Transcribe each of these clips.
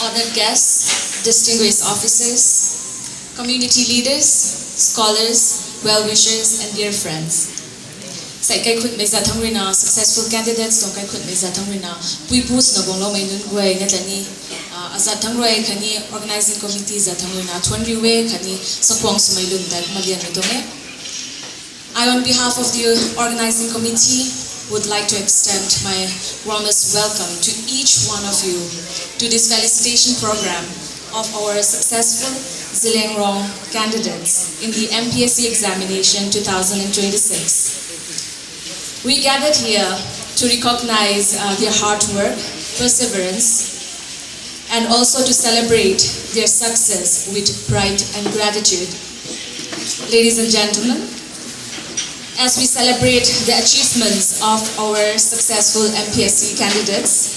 honored guests, distinguished officers, community leaders, scholars, well-wishers, and dear friends. Sai kai khut mei za thangrina successful candidates song kai khut mei za thangrina puipus na bonglo mai nun gwai na tani aza thangroi khani organizing committee za thangrina thonriwe khani sakwang sumai lun tak malian mitome. I, on behalf of the organizing committee, would like to extend my warmest welcome to each one of you to this felicitation program of our successful Zeliangrong candidates in the MPSC examination 2026. We gathered here to recognize their hard work, perseverance, and also to celebrate their success with pride and gratitude. Ladies and gentlemen, as we celebrate the achievements of our successful MPSC candidates,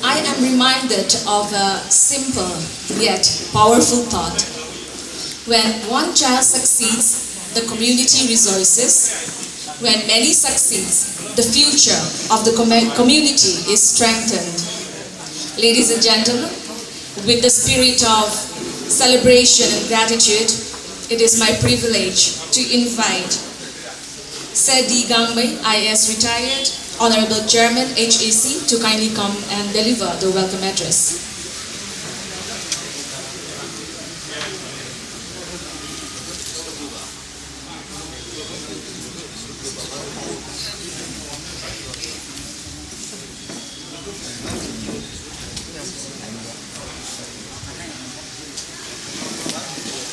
I am reminded of a simple yet powerful thought. When one child succeeds, the community rejoices. When many succeeds, the future of the community is strengthened. Ladies and gentlemen, with the spirit of celebration and gratitude, it is my privilege to invite Singanrei Gonmei, IAS retired, Honorable Chairman HAC, to kindly come and deliver the welcome address.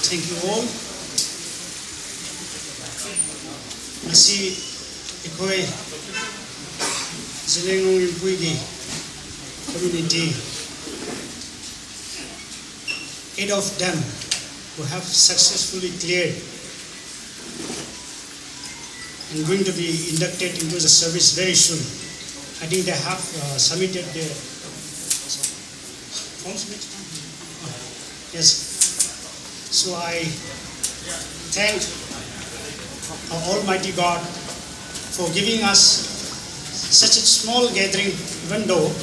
Thank you all. Nasi ikoi Zeliangrong community, 8 of them who have successfully cleared and going to be inducted into the service very soon. I think they have submitted their forms. Yes. So I thank Almighty God for giving us such a small gathering, even though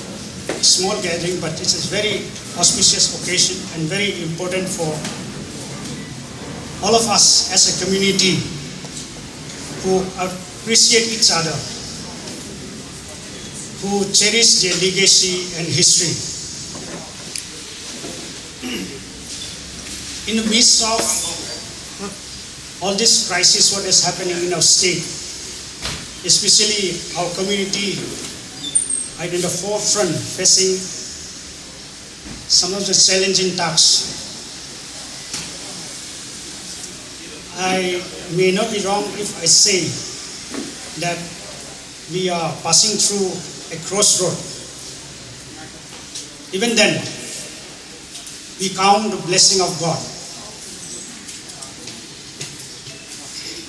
small gathering, but it is very auspicious occasion and very important for all of us as a community who appreciate each other, who cherish their legacy and history. In the midst of all this crisis, what is happening in our state, especially our community, are in the forefront facing some of the challenging tasks. I may not be wrong if I say that we are passing through a crossroad. Even then, we count the blessing of God.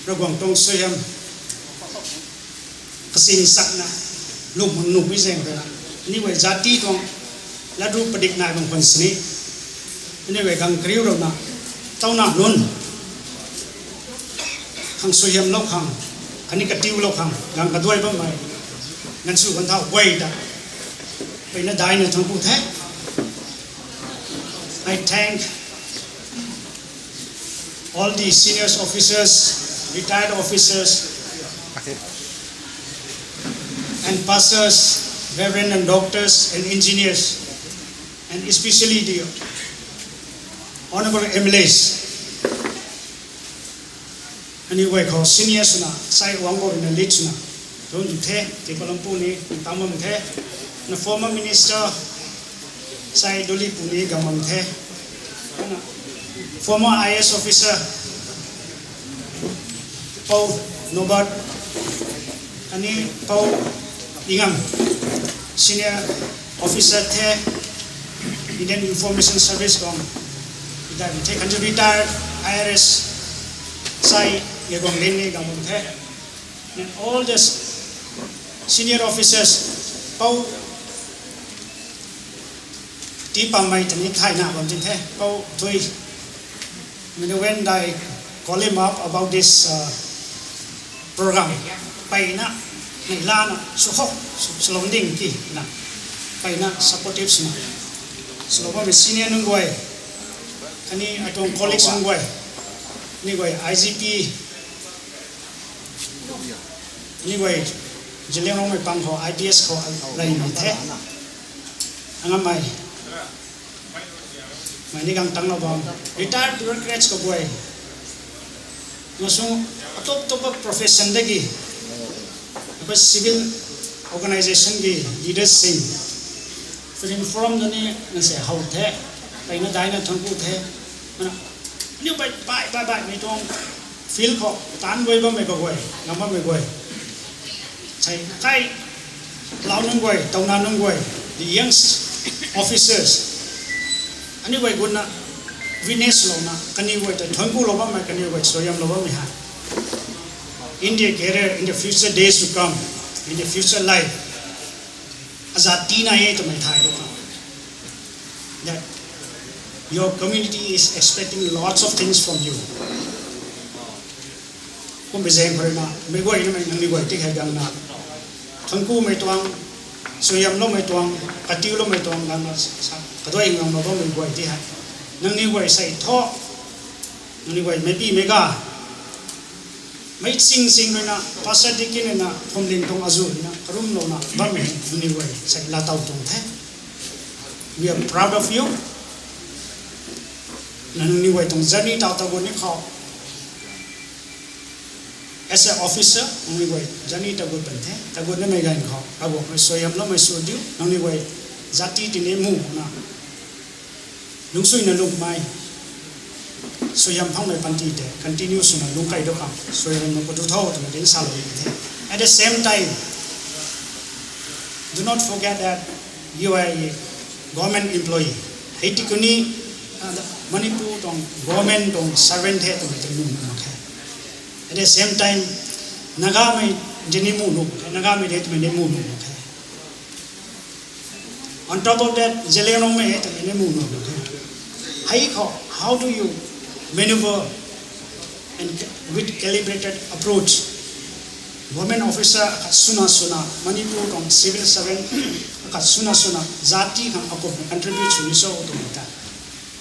Ragwang tong soyam kasing sakna lumang nubiseng na niwe jati tong ladu padik na bang pansini niwe kang kriu na tau na nun kang soyam lok hang kani katiu lok hang gang kadwai ba mai ngan su kan thau wai da pai na dai na thang pu the. I thank all the senior officers, retired officers, and pastors, reverend and doctors and engineers, and especially the honorable MLAs. Anyway, called seniors na sai wango in the lich na don't you take Katalanpou ni tamam the the former minister sai doli puni gamam the former IS officer Pau Nobat ani Pau Ingam senior officer the Indian Information Service gong that take until retired IRS sai yegong leni gamam the and all the senior officers Pau Ti Pamei tani thai na bam tin the Pau thui when I call him up about this program pai na nila na suho slonding ki na pai na supportives na Sloba me senior nungway. Ani atong colleagues nungway. Ni way IGP. Ni way Zeliangrong may pangho IPS ko lai ni the. Angamay. May ni kang tangno bang retired bureaucrats ko boy. Ngasong atop profession dagi. But civil organization gi leaders sing. For inform the ni nase how the. Tay na dai na thangku the. Mana ni bye me tong feel ko tan boy ba me ko boy. Ngam me boy. Say kai lao nung boy, tau na nung boy. The young officers. Ani boy good na witness lo na kani boy ta thangku lo ba me kani boy soyam lo ba me ha. India career in the future days to come, in the future life. Azati na ye to me thai do that your community is expecting lots of things from you. Kung bezeng ko na me go ina me nang go tik hai gang na thangku me tuang soyam lo me tuang katiu lo me tuang gang na kadoi ngam lo me go ti hai nang ni go sai tho nang ni go me pi me ga mấy sing na pasal dikin na phomling tong azu na karum lo na ba me ni way sa la tau tong the we are proud of you na ni way tong journey tau ta go ni kho as an officer ni way journey ta go ban the ta go na me gan kho ka bo me soyam lo me so diu ni way zati ti ne mu na lung sui na lung mai so yam phang mai panti te continue suna lung kai do kam so yam no ko tu thau to den sal the at the same time do not forget that you are a government employee haiti kuni manipur tong government tong servant he to te nu okay at the same time naga mai jeni mu no naga mai det me ne mu no okay on top of that Zeliangrong me te ne mu no okay how do you maneuver and with calibrated approach women officer suna manipur tong civil servant suna zati kan ako contribute to so to ta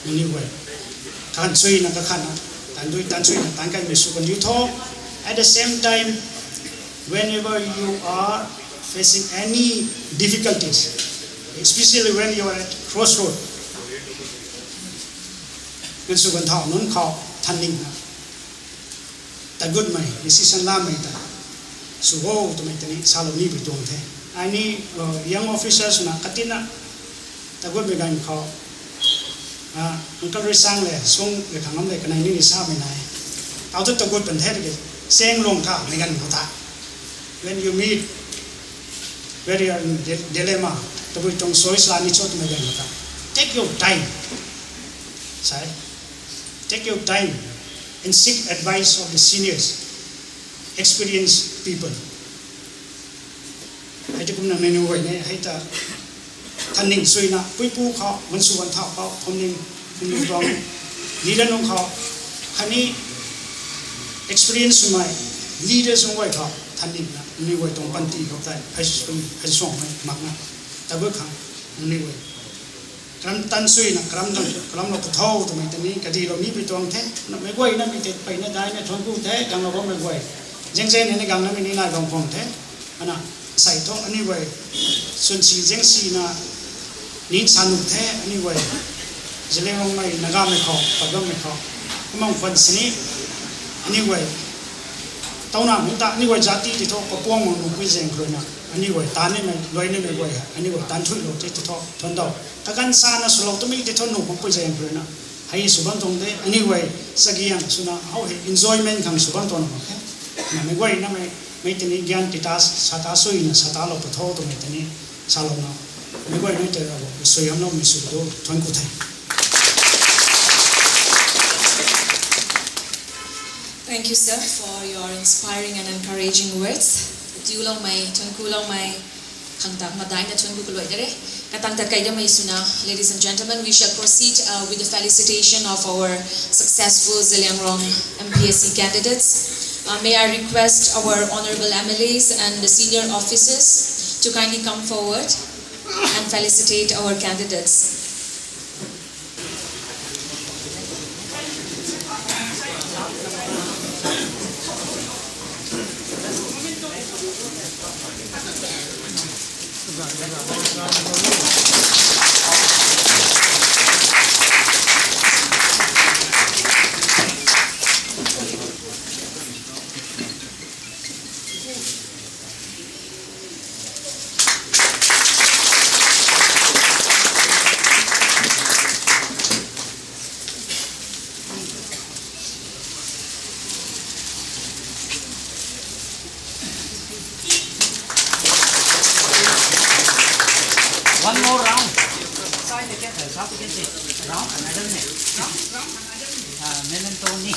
ni way kan sui na ka khana tan sui na tan kai me su kan you talk at the same time whenever you are facing any difficulties especially when you are at crossroad kan su kan thao nun kho thaning ta good mai decision la mai ta su ho to mai tani salo ni bi tong the ani young officers na katina ta good be gan kho unka sang le sung le khangam le kanai ni sa mai nai tao ta good ban the de seng long ka mai gan ta when you meet very dilemma to be tong soi sa ni chot mai gan ta take your time sai take your time and seek advice of the seniors, experienced people. Hai ta kum na menu wai ne hai ta thaning sui na pui pu kho man su wan thao kho phomning rong leader nong kho khani experience mai leaders nong wai kho thaning na ni wai tong panti kho tai hai song mai mak na ta go kha ni wai kram tan sui na kram lo thau to mai tani ka di lo mi bi tong the na me goi na mi te pai na dai na thon ku the gang lo me goi jeng ne gang na mi ni na gong phong the ana sai to ani wai sun si jeng si na ni san lu the ani wai Zeliangrong mai na ga me kho pa ga me kho mong fan sini ani wai tau na mi ta ni wai jati ti to ko pong mo ku jeng kro na ani wai ta ni me loi ni me goi ani wai tan thui lo te to thon dau ta kan sa na sulo to mi te thon no ko jeng kro na hai suban tong de ani wai sagiang suna how enjoyment khang suban ton okay na me goi na me te ni gyan ti ta sa ta sui na sa ta lo to tho to me te ni sa lo na me goi no te ro so yam no mi su do thon ku thai. Thank you, sir, for your inspiring and encouraging words. Tiulong may, tungkulong may, kangtang maday na tungkuloy dere. Katang tatay may suna, ladies and gentlemen, we shall proceed with the felicitation of our successful Zeliangrong MPSC candidates. May I request our honorable MLAs and the senior officers to kindly come forward and felicitate our candidates. One more round. Side again, top again. Round another neck. Memento ni.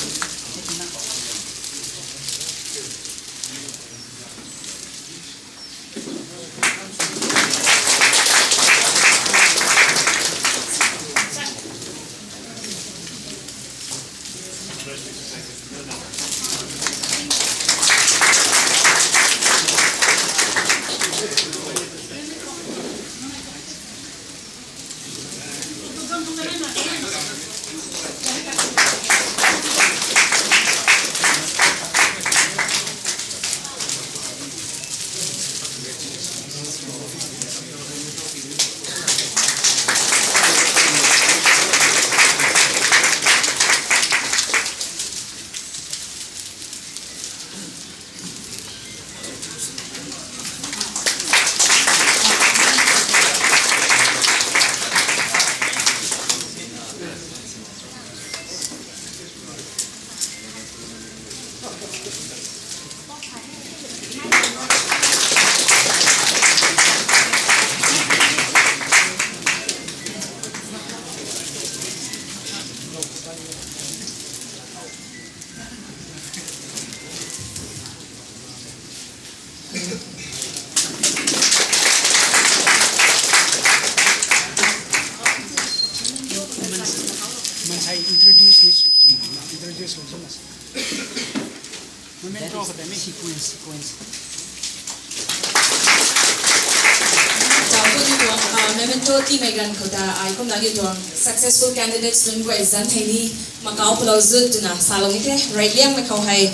Memento ti mai gan kota ai kom lagi tuang successful candidates lung wai zan thai ni makau plau zut na salong ite right liang me khau hai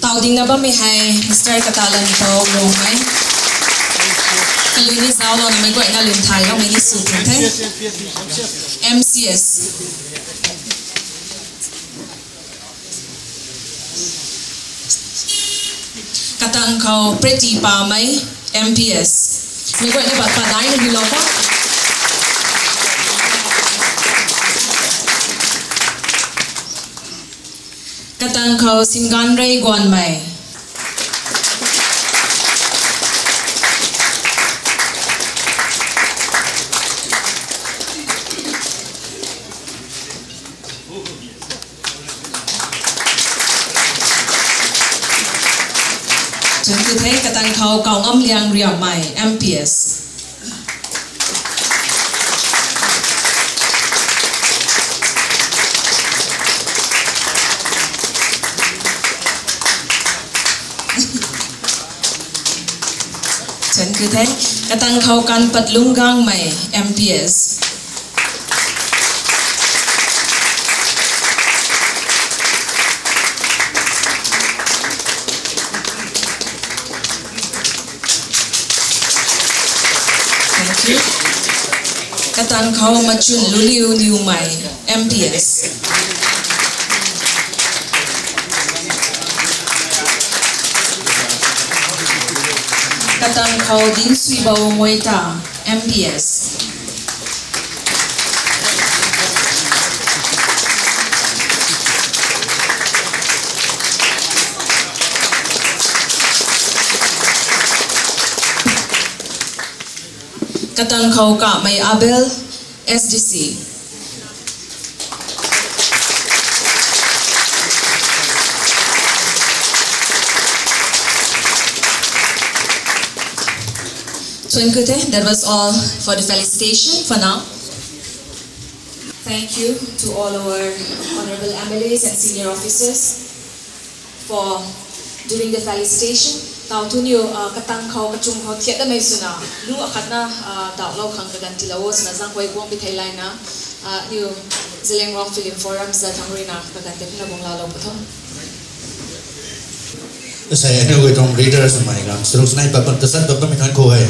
tau ding na ba me hai Mr. Katalanpou Rongmei kaluni zao lo na mai goi na lun thai lo mai ni su thai MCS katang khau pretty Pamei MPS mai goi na ba pa dai na lo pa Katalanpou Singanrei Gonmei Katalanpou Kaongamliang Riamei MPS Katalanpou Kanpatlung Gangmei MPS Katalanpou Machunliu Newmai MPS Katalanpou Dinsuibou Moita MPS Katalanpou Kamei Abel SDC That was all for the felicitation for now. Thank you to all our honorable MLAs and senior officers for doing the felicitation. Tao tu niu katang kau kacung kau tiada mai suna. Lu akatna tao lau kang kaganti lawas na zang koi buang bitai lain na niu Zeliangrong Film Forum sa tangri na kaganti na buang lau patong. Saya ini gue dong leader sama ikan. Terus naik papan tesan papan minat kau hai.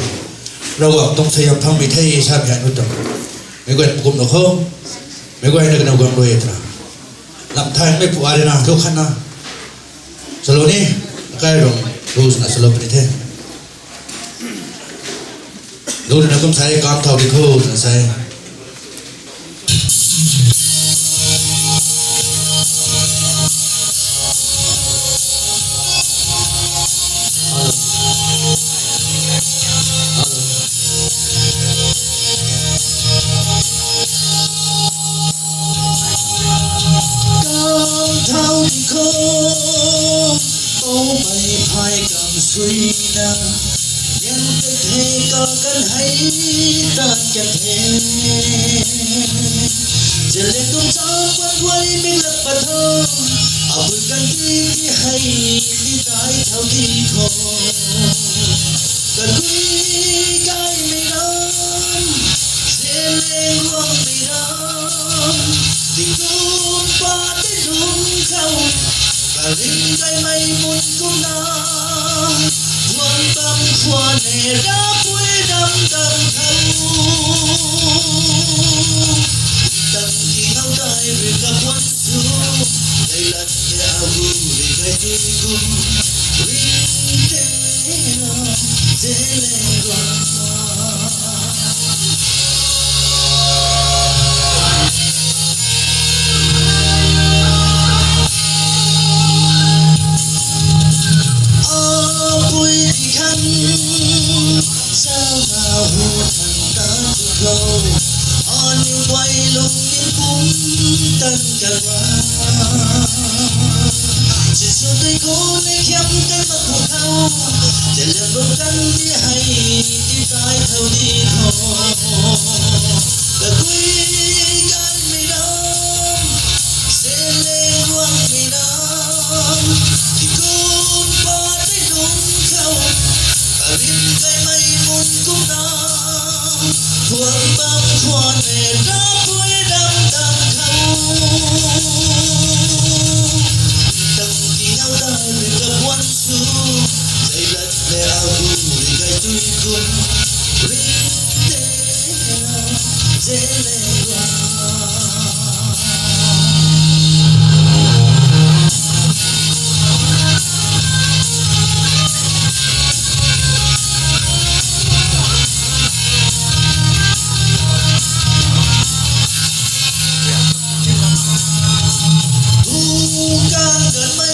เราก็ต้องใช้ทำไม่ได้ทราบอย่างนู้นต่อไม่กวนกลุ่มหนุ่มเขาไม่กวนนักนกกลุ่มรวยตราลำไทยไม่ปวดเลยนะทุกขันนะสโลนี่ใกล้ลงรู้สึกสโลเป็นเท่รู้นะต้องใช้การเท่าที่เขาใช้เท่าที่โค้งโอ้ไปพายกำสุยนายังจะเทก็กันให้ตัดกันเทจะเล่นต้องจับวันไว้ไม่หลับปะเธอเอาปืนกันที่ให้ที่ตายเท่าที่โค้งกันคุยกันไม่นานเสียเล่งร่วงไม่นานที่กูปาได้ดุมเข้าก็ริมใจไม่มุนกุมนาหวังตำขวานให้รับไว้ดำเขาตั้งที่เอาได้หรือกับวันสู้ได้ลัดได้เอาหูได้ใจจุยกุมริมเตลาเจเลงกว่าเจ้าเราหัวทันตาจุกเราอ่อนอยู่ไว้ลงดินปุ่มตั้งกันว่าจะสุดด้วยคนในเข้มกันมาพวกเขาจะเลือกรวมกันที่ให้ที่ตายเท่าที่พอก็คุยกันไม่ได้เส้นเล่งร่วงไม่ได้ที่กูปาได้ดุมเขาริมใจไม่มุนกุมนาทวงตำขวานให้รับไว้ดำเขาตั้งที่เอาได้หรือกับวันสู้ใจลัดและเอาหูหรือไก่จุยกุมริมเตลาเจเลงกว่าการเกิดไม่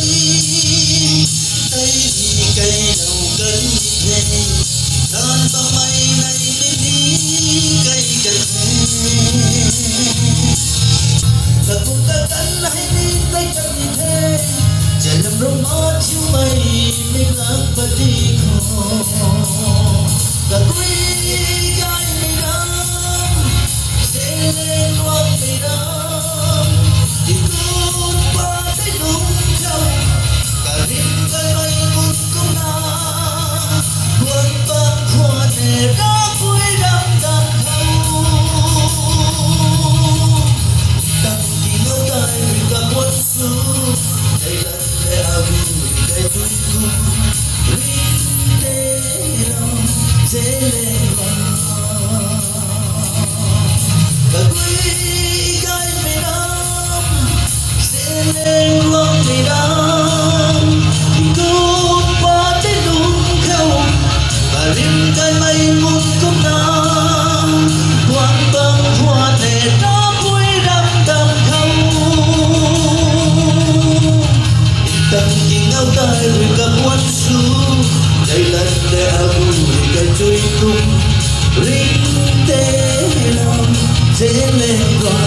ได้มีไกลเราเกินเพลงการต้องไม่ในไม่มีไกลกันแท้ถ้ากูเกิดกันให้มีไกลกันแท้จะนำลงมาชิวไม่กลับปฏิขอก็คุยกันไม่ได้เส้นเล่นร่วงไม่ได้ที่กูปาได้ดุมเขาก็ริมใจไม่มุนกุมนาหวังตำขวานให้รับไว้ดำเขาตั้งที่เอาได้หรือกับวันสู้ใจลัดและเอาหูใจจุยกุมริมเตลาเจเลงกว่าก็คุยกันไม่ได้เส้นเล่งร่วงไม่ได้ที่กูปาได้ดุมเขาก็ริมใจไม่มุนกุมนาหวังตำขวานให้รับไว้ดำเขาตั้งที่เอาได้หรือกับวันสู้ใจลัดและเอาหูให้ไก่จุยกุมริมเตลาเจเลงกว่า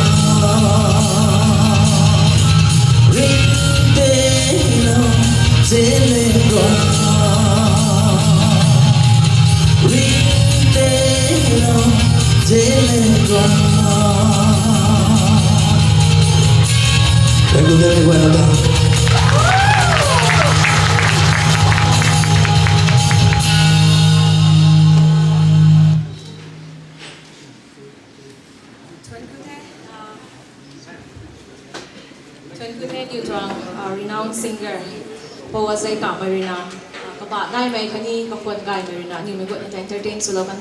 ริมเตลาเจเลงกว่าริมเตลาเจเลงกว่าThank you very much. Congratulation Newmai, renowned singer, poet say Kamei Abel. Kabat nai mai khani kapon gai mai na ni mai got entertain solo kan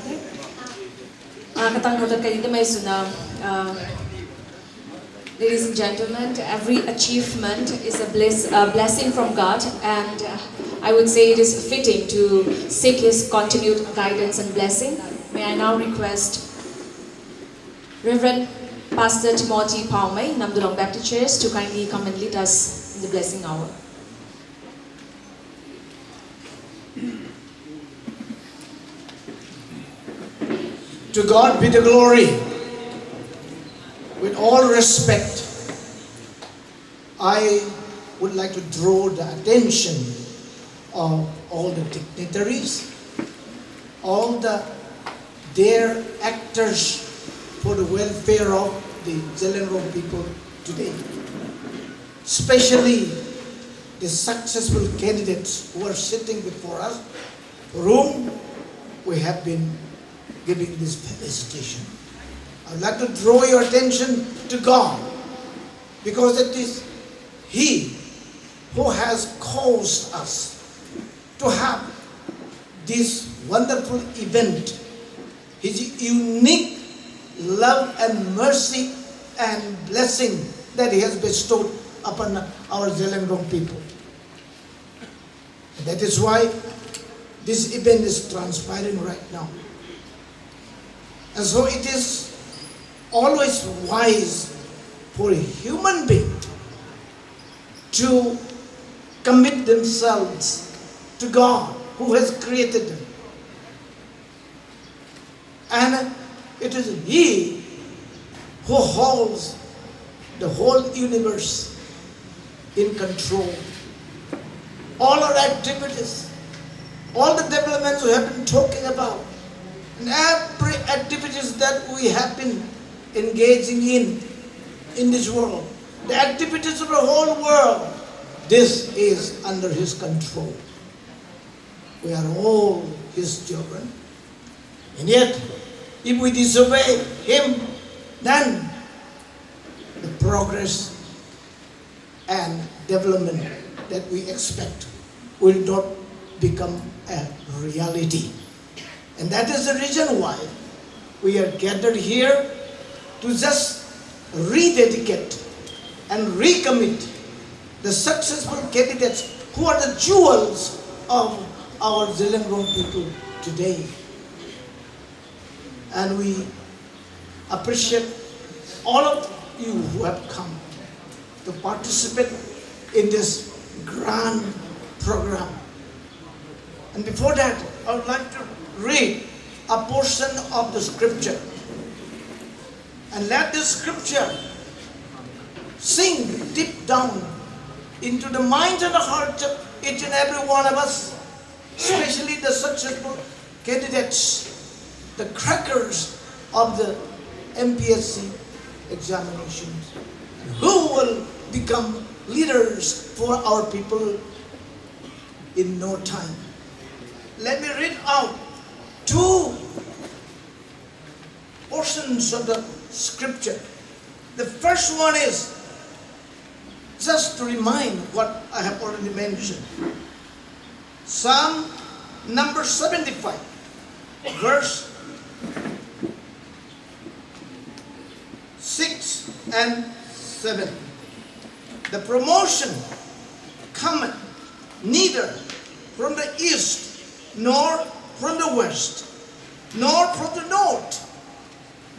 Ladies and gentlemen, every achievement is a blessing from God, and I would say it is fitting to seek His continued guidance and blessing. May I now request Reverend Pastor Timothy Pamei, Namdulong Baptist Church, to kindly come and lead us in the blessing hour. To God be the glory. With all respect, I would like to draw the attention of all the dignitaries, all their actors for the welfare of the Zeliangrong people today, especially the successful candidates who are sitting before us, for whom we have been giving this felicitation. I would like to draw your attention to God, because it is He who has caused us to have this wonderful event. His unique love and mercy and blessing that He has bestowed upon our Zeliangrong people. That is why this event is transpiring right now. And so it is always wise for a human being to commit themselves to God who has created them. And it is He who holds the whole universe in control. All our activities, all the developments we have been talking about, and every activities that we have been engaging in this world, the activities of the whole world, this is under His control. We are all His children. And yet, if we disobey Him, then the progress and development that we expect will not become a reality. And that is the reason why we are gathered here to just rededicate and recommit the successful candidates who are the jewels of our Zeliangrong people today. And we appreciate all of you who have come to participate in this grand program. And before that, I would like to read a portion of the scripture. And let this scripture sink deep down into the minds and the hearts of each and every one of us, especially the successful candidates, the crackers of the MPSC examinations, who will become leaders for our people in no time. Let me read out two portions of the scripture. The first one is just to remind what I have already mentioned. Psalm number 75, verse 6 and 7. The promotion cometh neither from the east, nor from the west, nor from the north,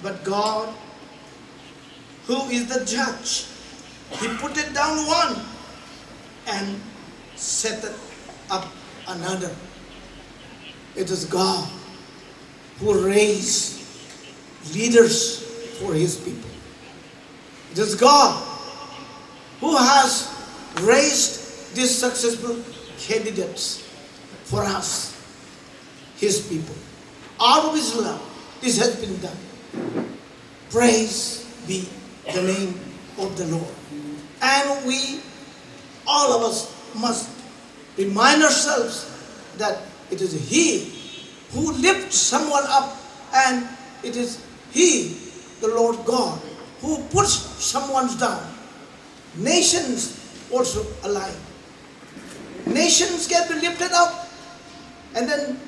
but God, who is the judge. He put it down one and set it up another. It is God who raised leaders for His people. It is God who has raised these successful candidates for us, His people. Out of His love, this has been done. Praise be the name of the Lord. And we, all of us, must remind ourselves that it is He who lifts someone up, and it is He, the Lord God, who puts someone down. Nations also alike. Nations can be lifted up, and then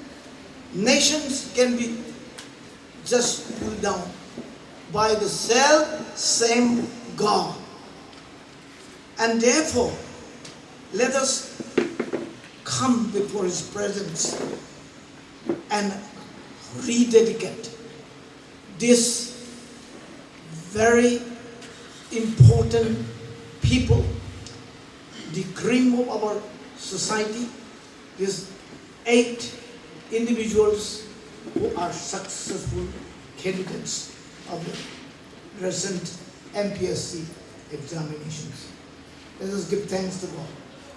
nations can be just pulled down by the same God. And therefore, let us come before His presence and rededicate this very important people, the cream of our society, these 8 individuals who are successful candidates of the recent MPSC examinations. Let us give thanks to God.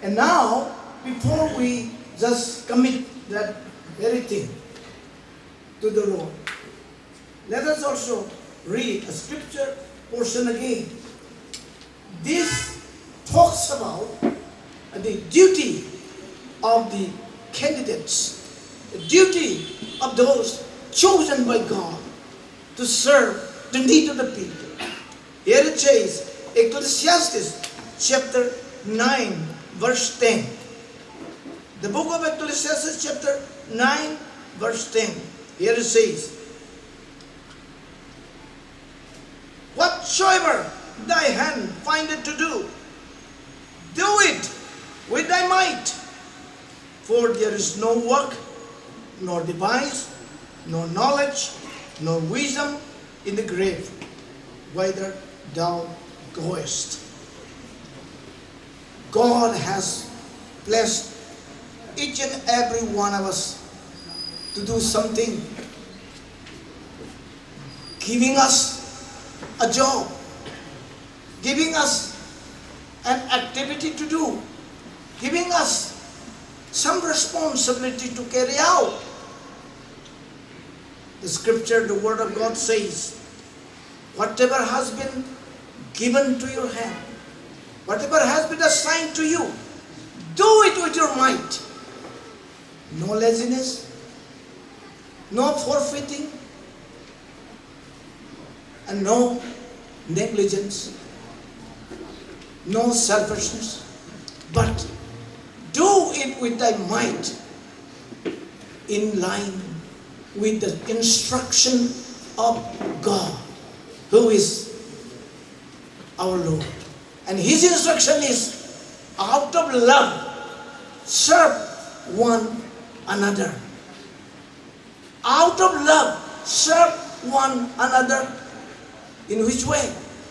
And now, before we just commit that very thing to the Lord, let us also read a scripture portion again. This talks about the duty of the candidates, the duty of those chosen by God to serve the need of the people. Here it says, Ecclesiastes chapter 9, verse 10. The book of Ecclesiastes chapter 9, verse 10. Here it says, whatsoever thy hand findeth to do, do it with thy might. For there is no work, nor device, nor knowledge, nor wisdom in the grave, whither thou goest. God has blessed each and every one of us to do something, giving us a job, giving us an activity to do, giving us some responsibility to carry out. The scripture, the word of God says, whatever has been given to your hand, whatever has been assigned to you, do it with your might. No laziness, no forfeiting, and no negligence, no selfishness, but do it with thy might, in line with the instruction of God, who is our Lord. And His instruction is, out of love, serve one another. Out of love, serve one another. In which way?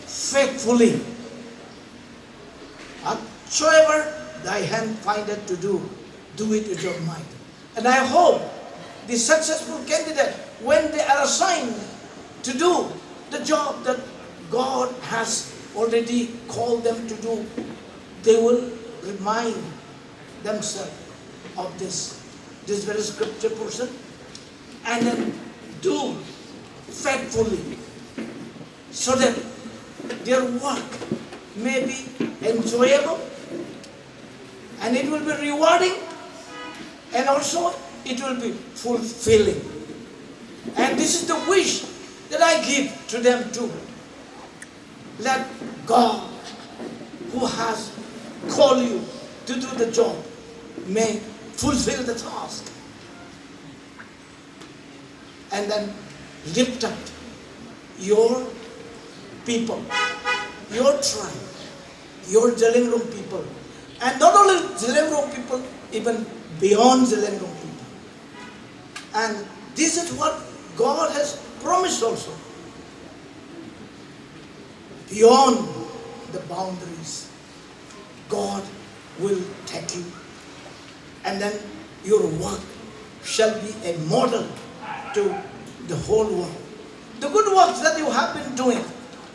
Faithfully. Whatsoever thy hand findeth to do, do it with your might. And I hope the successful candidate, when they are assigned to do the job that God has already called them to do, they will remind themselves of this very scripture portion, and then do faithfully, so that their work may be enjoyable, and it will be rewarding, and also it will be fulfilling. And this is the wish that I give to them too. Let God, who has called you to do the job, may fulfill the task. And then lift up your people, your tribe, your Zeliangrong people, and not only Zeliangrong people, even beyond Zeliangrong people. And this is what God has promised also. Beyond the boundaries, God will take you, and then your work shall be a model to the whole world. The good works that you have been doing,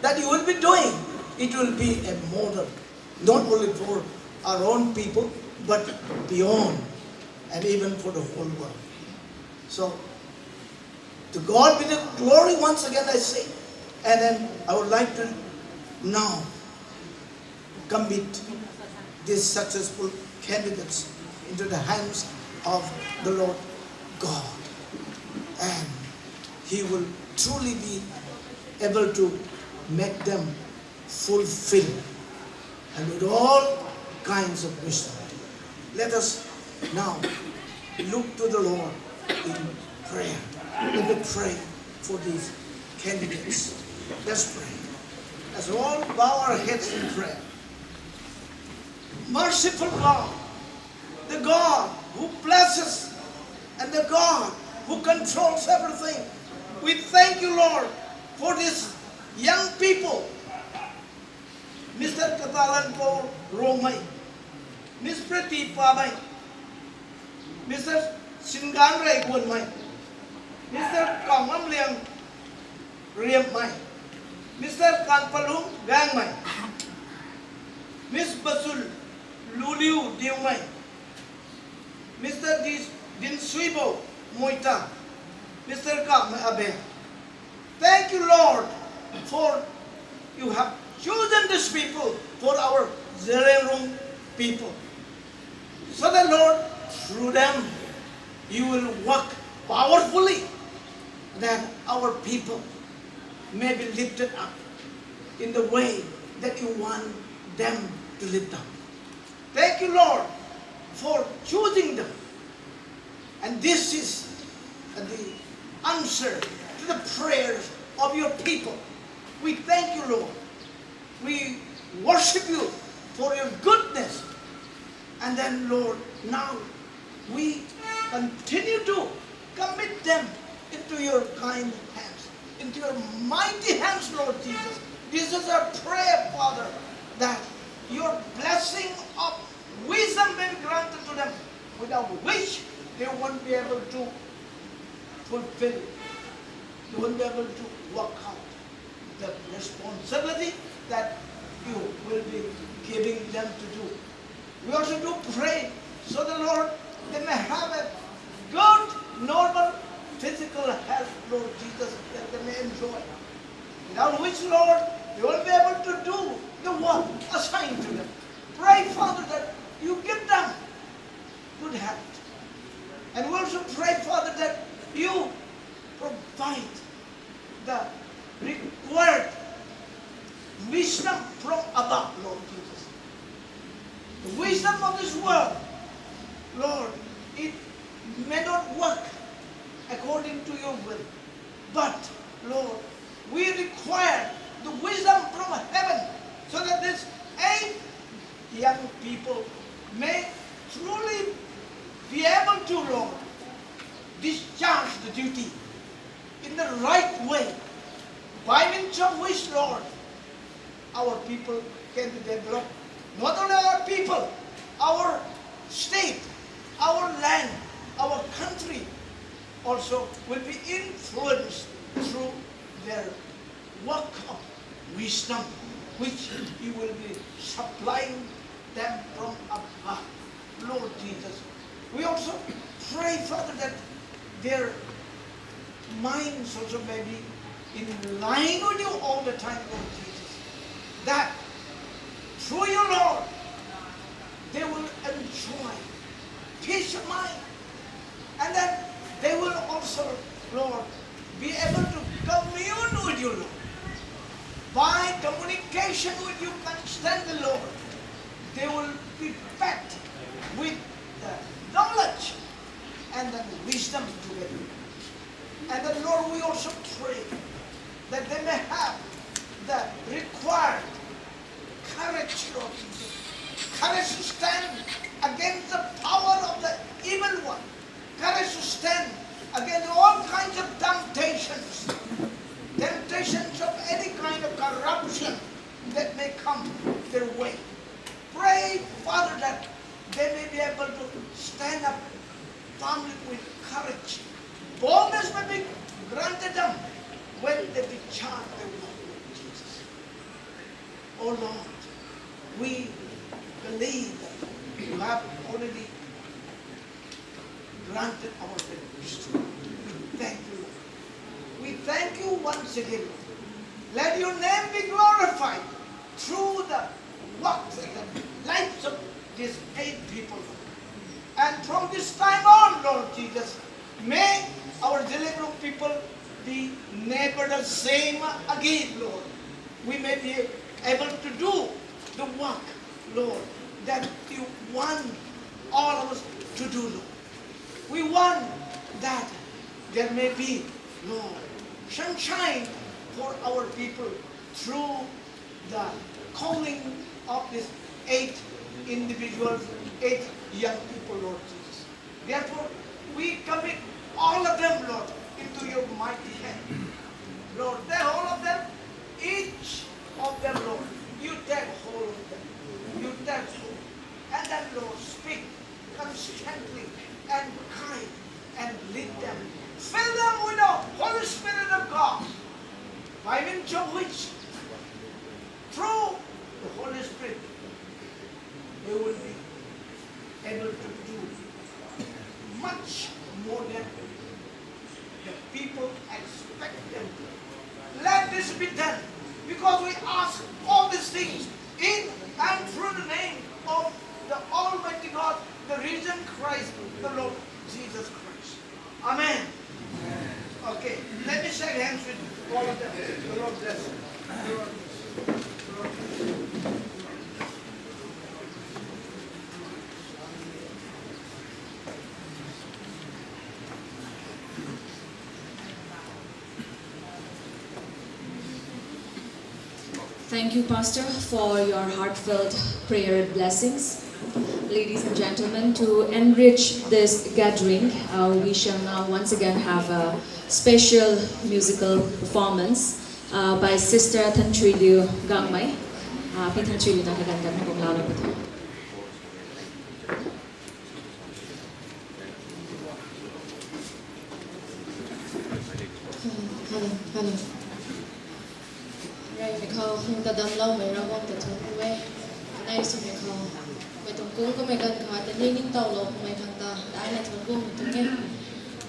that you will be doing, it will be a model, not only for our own people, but beyond, and even for the whole world. So, to God be the glory once again, I say. And then I would like to now commit these successful candidates into the hands of the Lord God. And He will truly be able to make them fulfill, and with all kinds of wisdom. Let us now look to the Lord in prayer. Let us pray for these candidates. Let's pray. Let's all bow our heads in prayer. Merciful God, the God who blesses and the God who controls everything. We thank you, Lord, for these young people. Mr. Katalanpou Rongmei, Miss Pretty Pamei, Mr. Singanrei Gonmei, Mr. Kaongamliang Riamei, Mr. Kanpatlung Gangmei, Miss Machunliu Newmai, Mr. Dinsuibou Moita, Mr. Kamei Abel. Thank you, Lord, for you have chosen these people for our Zeliangrong people. So that, Lord, through them, you will work powerfully that our people may be lifted up in the way that you want them to lift up. Thank you, Lord, for choosing them. And this is the answer to the prayers of your people. We thank you, Lord. We worship you for your goodness. And then, Lord, now we continue to commit them into your kind hands, into your mighty hands, Lord Jesus. This is our prayer, Father, that your blessing of wisdom may be granted to them, without which they won't be able to fulfill, they won't be able to work out the responsibility that you will be giving them to do. We also do pray so the Lord, they may have a good, normal, physical health, Lord Jesus, that they may enjoy. Without which, Lord, they won't be able to do the work assigned to them. Pray, Father, that you give them good health. And we also pray, Father, that you provide the required wisdom from above, Lord Jesus. The wisdom of this world, Lord, it may not work according to your will. But, Lord, we require the wisdom from heaven so that these 8 young people may truly be able to, Lord, discharge the duty in the right way, by means of which, Lord, our people can be developed. Not only our people, our state, our land, our country also will be influenced through their work of wisdom, which you will be supplying them from above, Lord Jesus. We also pray, Father, that their minds also may be in line with you all the time, Lord Jesus. That through you, Lord, they will enjoy peace of mind. And then they will also, Lord, be able to commune with you, Lord. By communication with you constantly, Lord, they will be fed with the knowledge and the wisdom together. And then, Lord, we also pray that they may have the required courage, Lord Jesus. Courage to stand against the power of the evil one. Courage to stand against all kinds of temptations. Temptations of any kind of corruption that may come their way. Pray, Father, that they may be able to stand up firmly with courage. Boldness may be granted them when they discharge their work with Jesus. Oh Lord, we believe that you have already granted our request. Thank you, Lord. We thank you once again, Lord. Let your name be glorified through the works and the lives of these 8 people. And from this time on, Lord Jesus, may our Zeliangrong people be never the same again, Lord. We may be able to do the work, Lord, that you want all of us to do, Lord. We want that there may be, Lord, sunshine for our people through the calling of these 8 individuals, 8 young people, Lord Jesus. Therefore, we commit all of them, Lord, into your mighty hand. Lord, the whole of them, each of them, Lord, you take hold of them. You take hold. And then, Lord, speak constantly and kind and lead them. Fill them with the Holy Spirit of God, by means of which, through the Holy Spirit, they will be able to do much more than the people expect them to. Let this be done, because we ask all these things in and through the name of the Almighty God, the risen Christ, the Lord Jesus Christ. Amen. Okay, let me shake hands with all of them. The Lord bless you. The Lord bless you. The Lord bless you. Thank you, Pastor, for your heartfelt prayer and blessings. Ladies and gentlemen, to enrich this gathering, we shall now once again have a special musical performance by Sister Machunliu Gangmei. Pi Machunliu na kaganda ng kung lalo ito. Hello. Right, because the download may run the top away. Nice to make home. But the Gunga may gun card, the leaning towel may canta, the island will go to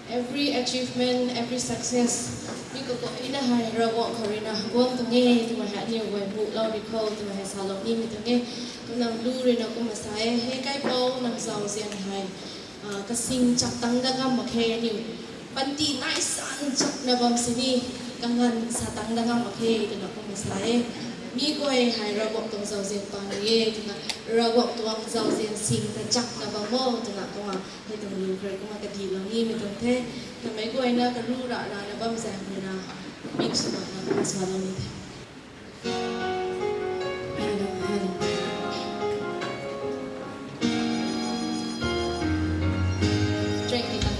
every achievement, every success. We go in a high robot corina, go to me to my hat near when book loud recall to my salon limit again. To now blue in a kumasai, hey, kai bow, nang sauce and high. Kasing chak tangdagam makay new. Panti nice and chak nabam sini. Kangan sa tangdang makhe tuna ko masahe mi ko ai hai rabok tong zau zen pan ye tuna rabok tuang zau zen sing ta chak na ba mo tuna ko ma he tong lu kre ko ma ka di lang ni mi tong the na mai ko ai na ka lu ra na bam sa mi na mix ma na ko sa lo ni hello drink it up.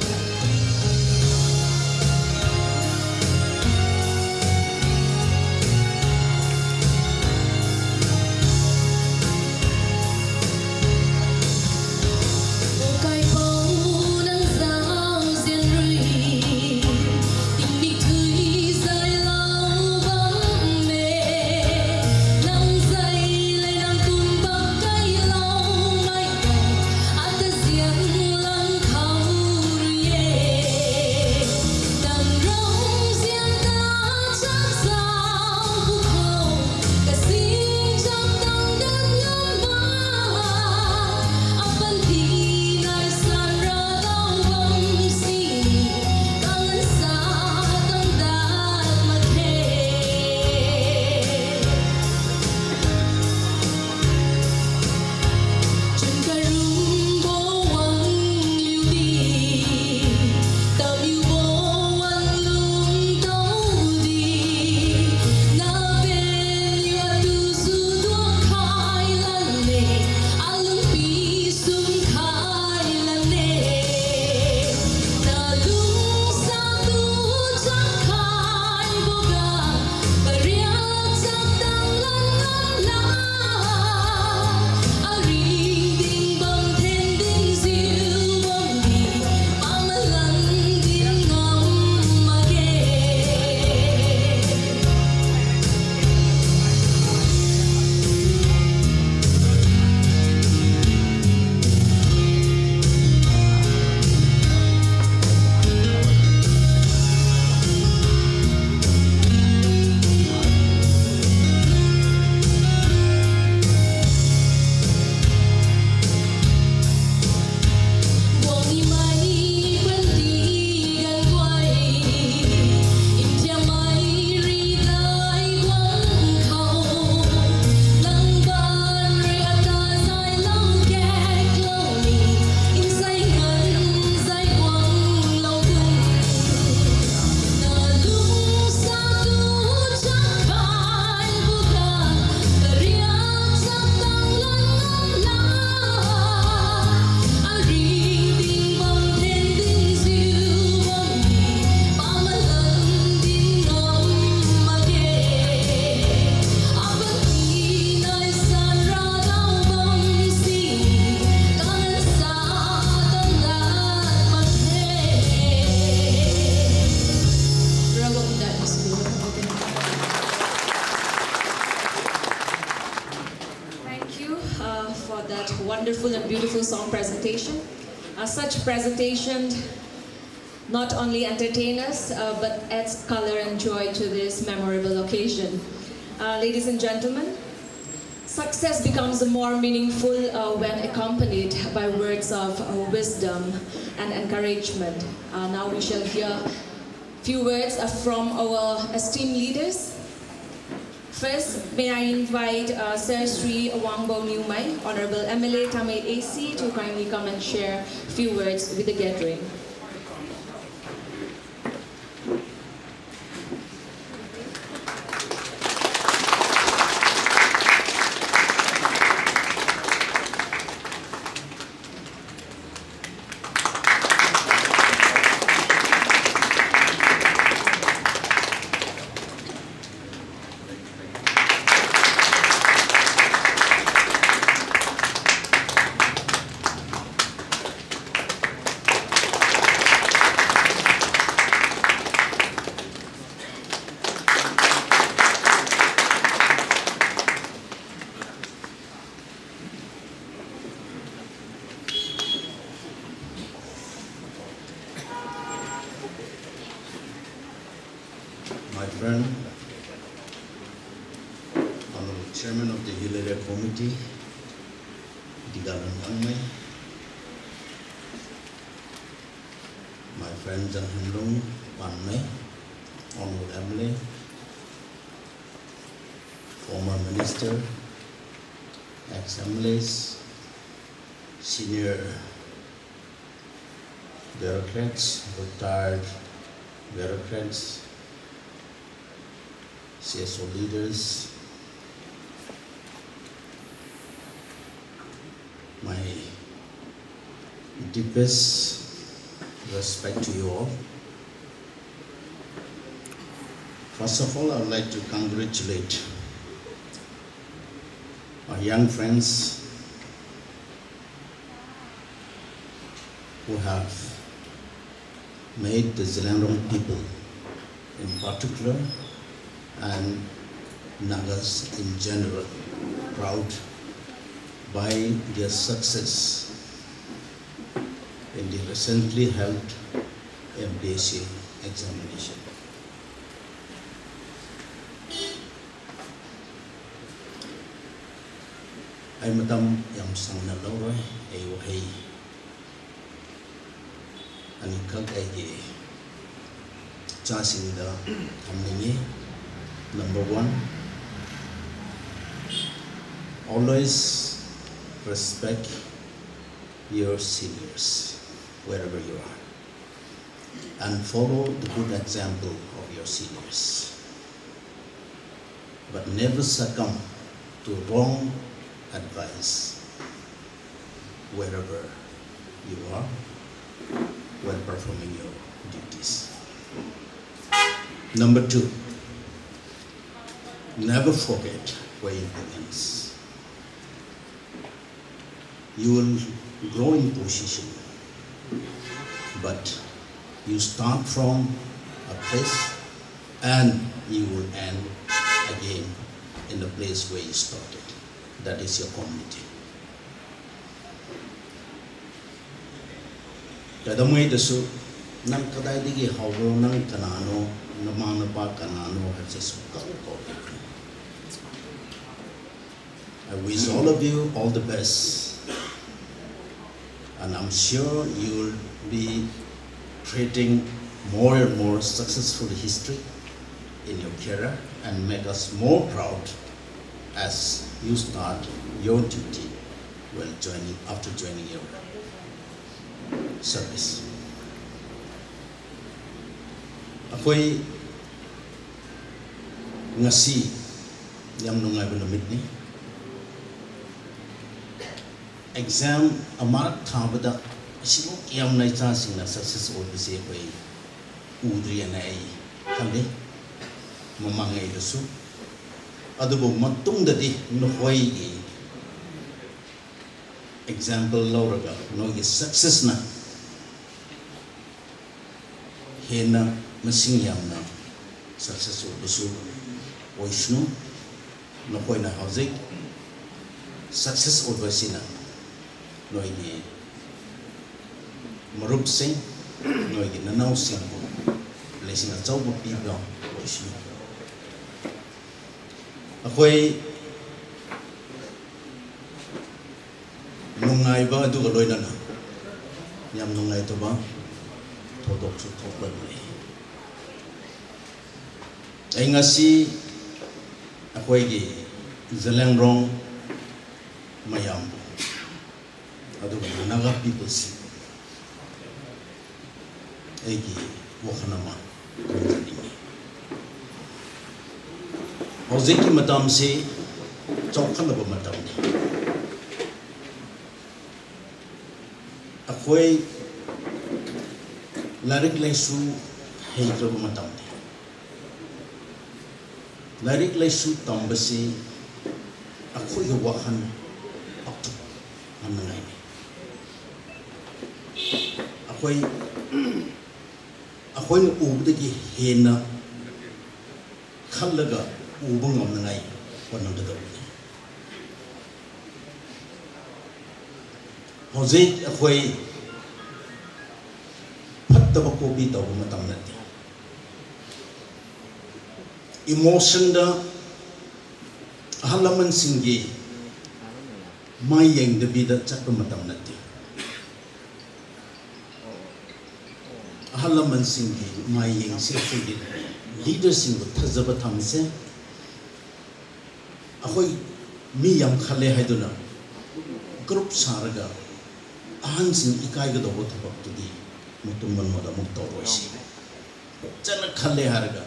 Hãy subscribe cho kênh Ghiền Mì Gõ để không bỏ lỡ strong presentation. Such presentation not only entertain us, but adds color and joy to this memorable occasion. Ladies and gentlemen, success becomes more meaningful when accompanied by words of wisdom and encouragement. Now we shall hear few words from our esteemed leaders. First, may I invite Sir Zeliangrong Newmai, Honorable MLA Kamei AC, to kindly come and share a few words with the gathering. My friend, Honorable Chairman of the ZLR Committee, Katalanpou Rongmei, my friend Zeliangrong Gonmei, Honorable MLA, former Minister, ex-MLAs, senior bureaucrats, retired bureaucrats, CSO leaders, my deepest respect to you all. First of all, I would like to congratulate our young friends who have made the Zeliangrong people in particular and Nagas in general proud by their success in the recently held MPSC examination. Ay matam yang sangna laway ay wahay anikag ay chasing da kamlingi. Number one, always respect your seniors wherever you are and follow the good example of your seniors. But never succumb to wrong advice wherever you are while performing your duties. Number two, never forget where you begins. You will grow in position, but you start from a place and you will end again in the place where you started. That is your community. Kadamay dasu nang kaday digi hawro nang kanano namana pa kanano hatsa suka ko. I wish all of you all the best, and I'm sure you will be creating more and more successful history in your career and make us more proud as you start your duty while after joining your service. Ako'y ngasi yang nungay benamit ni exam amarak thabada silo kiyam nai chansing na success obise koi udriya nai khambe mamangai dasu adubo matung dadi no hoi gi example lauraga no gi success na hena masing yamna success obisu oishnu no koi na hauzik success obisina noi gi ꯃꯔꯨꯞꯁꯤꯡ ꯅꯣꯏꯒꯤ ꯅꯅꯥꯎꯁꯤꯡꯕꯨ ꯂꯩꯁꯤꯡ ꯑꯆꯧꯕ ꯄꯤꯕ ꯑꯣꯏꯁꯅꯨ ꯑꯩꯈꯣꯏ ꯅꯨꯡꯉꯥꯏꯕ ꯑꯗꯨꯒ ꯂꯣꯏꯅꯅ ꯌꯥꯝ ꯅꯨꯡꯉꯥꯏꯇꯕ ꯊꯧꯗꯣꯛꯁꯨ ꯊꯣꯛꯄ ꯂꯩ ꯑꯩ ꯉꯁꯤ ꯑꯩꯈꯣꯏꯒꯤ ꯖꯦꯂꯤꯌꯥꯡꯔꯣꯡ ꯃꯌꯥꯝꯕꯨ ꯑꯗꯨꯒ ꯅꯥꯒꯥ ꯄꯤꯄꯜꯁꯤꯡ ꯑꯩꯒꯤ ꯋꯥꯈꯜ ꯑꯃ ꯊꯝꯖꯅꯤꯡꯉꯤ ꯍꯧꯖꯤꯛꯀꯤ ꯃꯇꯝꯁꯤ ꯆꯥꯎꯈꯠꯂꯕ ꯃꯇꯝꯅꯤ ꯑꯩꯈꯣꯏ ꯂꯥꯏꯔꯤꯛ ꯂꯥꯏꯁꯨ ꯍꯩꯈ꯭ꯔꯕ ꯃꯇꯝꯅꯤ ꯂꯥꯏꯔꯤꯛ ꯂꯥꯏꯁꯨ ꯇꯝꯕꯁꯤ ꯑꯩꯈꯣꯏꯒꯤ ꯋꯥꯈꯜ ꯄꯥꯛꯊꯣꯛ ꯉꯝꯅꯉꯥꯏꯅꯤ ꯑꯩꯈꯣꯏꯅ ꯎꯕꯗꯒꯤ ꯍꯦꯟꯅ ꯈꯜꯂꯒ ꯎꯕ ꯉꯝꯅꯉꯥꯏ ꯍꯣꯠꯅꯒꯗꯕꯅꯤ ꯍꯧꯖꯤꯛ ꯑꯩꯈꯣꯏ ꯐꯠꯇꯕ ꯀꯣꯄꯤ ꯇꯧꯕ ꯃꯇꯝ ꯅꯠꯇꯦ ꯏꯃꯣꯁꯟꯗ ꯑꯍꯜ ꯂꯃꯟꯁꯤꯡꯒꯤ ꯃꯥꯏ ꯌꯦꯡꯗꯕꯤꯗ ꯆꯠꯄ ꯃꯇꯝ ꯅꯠꯇꯦ ꯑꯍꯜ ꯂꯃꯟꯁꯤꯡꯒꯤ ꯃꯥꯏ ꯌꯦꯡꯁꯤ ꯑꯩꯈꯣꯏꯒꯤ ꯂꯤꯗꯔꯁꯤꯡꯕꯨ ꯊꯥꯖꯕ ꯊꯝꯁꯦ ꯑꯩꯈꯣই ꯃꯤ ꯌꯥꯝ ꯈꯜꯂꯦ ꯍꯥꯏꯗꯨꯅ ꯒ꯭ꯔꯨꯞ ꯁꯥꯔꯒ ꯑꯍꯟꯁꯤꯡ ꯏꯀꯥꯏꯒꯗꯧꯕ ꯊꯕꯛꯇꯨꯗꯤ ꯃꯇꯨꯡ ꯃꯅꯥꯎꯗ ꯑꯃꯨꯛ ꯇꯧꯔꯣꯏꯁꯤ ꯐꯖꯅ ꯈꯜꯂꯦ ꯍꯥꯏꯔꯒ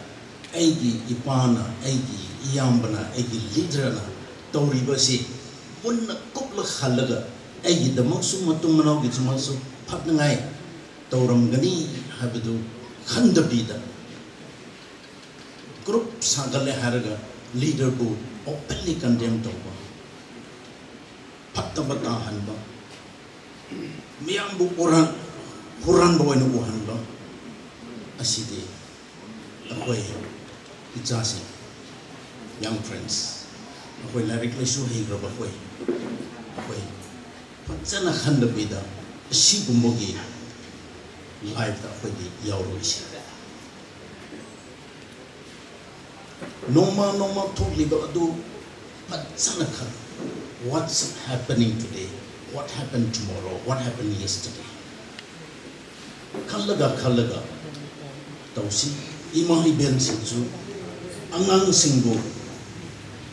ꯑꯩꯒꯤ ꯏꯄꯥꯅ ꯑꯩꯒꯤ ꯏꯌꯥꯝꯕꯅ ꯑꯩꯒꯤ ꯂꯤꯗꯔꯅ ꯇꯧꯔꯤꯕꯁꯤ ꯃꯨꯟꯅ ꯀꯨꯞꯅ ꯈꯜꯂꯒ ꯑꯩꯒꯤꯗꯃꯛꯁꯨ ꯃꯇꯨꯡ ꯃꯅꯥꯎꯒꯤꯗꯃꯛꯁꯨ ꯐꯠꯅꯉꯥꯏ ꯇꯧꯔꯝꯒꯅꯤ ꯍꯥꯏꯕꯗꯨ ꯈꯟꯗꯕꯤꯗ ꯒ꯭ꯔꯨꯞ ꯁꯥꯒꯠꯂꯦ ꯍꯥꯏꯔꯒ ꯂꯤꯗꯔꯕꯨ openly condemn tauba fattaba tahanba miyambu huranba oina uhanba asidi akhoi ichasi young friends akhoi larik laisu heigraba akhoi fajana khandabida asigumbogi life da akhoi di yauroisi Noma totally do but sanakha. What's happening today? What happened tomorrow? What happened yesterday? Kalaga Tausi Imahi Ben Sinsu Angang Singbo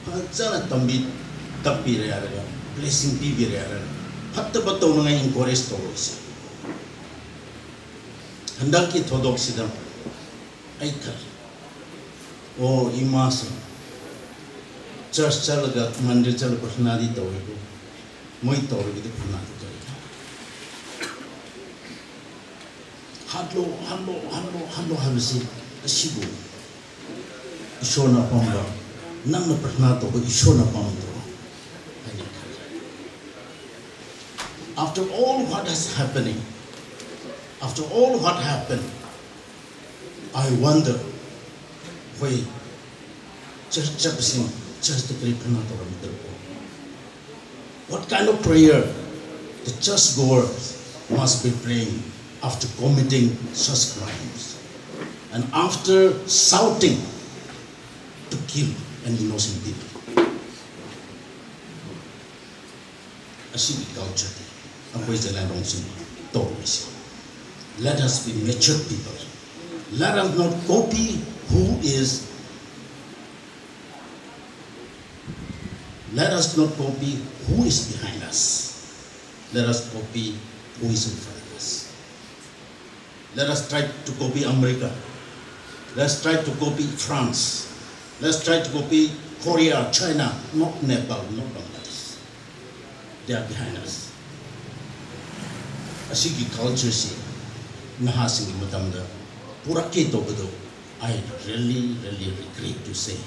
Pazana Tambi Tapi Rearaga Blessing Bibi Rearaga Patabatona in Gores Toros Handaki Todoxida Aikar Oh, imas church chalaga mandir chal personadi tawego moi tawego de personadi tawego hallo habisi asibu ishona pamba namna personadi tawego ishona pamba after all what is happening after all what happened I wonder Why? Church the What kind of prayer the churchgoers must be praying after committing such crimes and after shouting to kill an innocent people? Asibi culture, let us be mature people. Let us not copy Let us not copy who is behind us. Let us copy who is in front of us. Let us try to copy America. Let's try to copy France. Let's try to copy Korea, China, not Nepal, not Bangladesh. They are behind us. Asigi culture si nahasingi matamda purake tobado. I really regret to say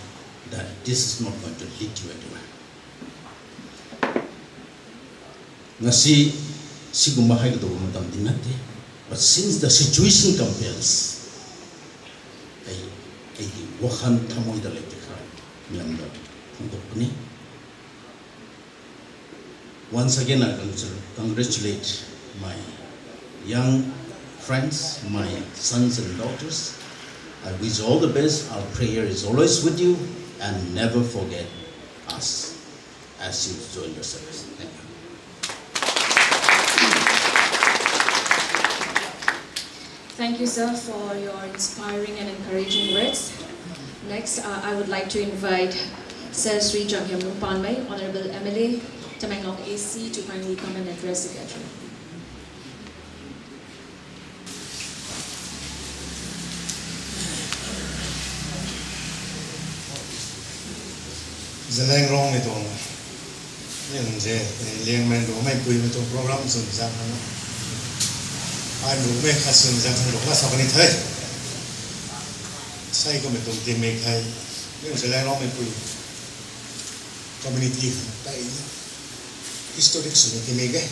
that this is not going to lead you anywhere. Ngasi sigumba haigado matam dinate, but since the situation compels, I wahan thamoy dalekha miyamda fundokni. Once again I congratulate my young friends, my sons and daughters, I wish all the best. Our prayer is always with you, and never forget us as you join your service. Thank you. Thank you, sir, for your inspiring and encouraging words. Next, I would like to invite Sir Sri Zeliangrong Pamei, Honorable MLA, Tamenglong AC, to kindly come and address the gathering. Zeliangrong itu, yang je, yang main Rongmei pui itu program sunjang kan, Rongmei khas sunjang kan Rongmei sakani thai, saya ko metu tim make thai, yang Zeliangrong pui community kan, thai historic sungai tim make,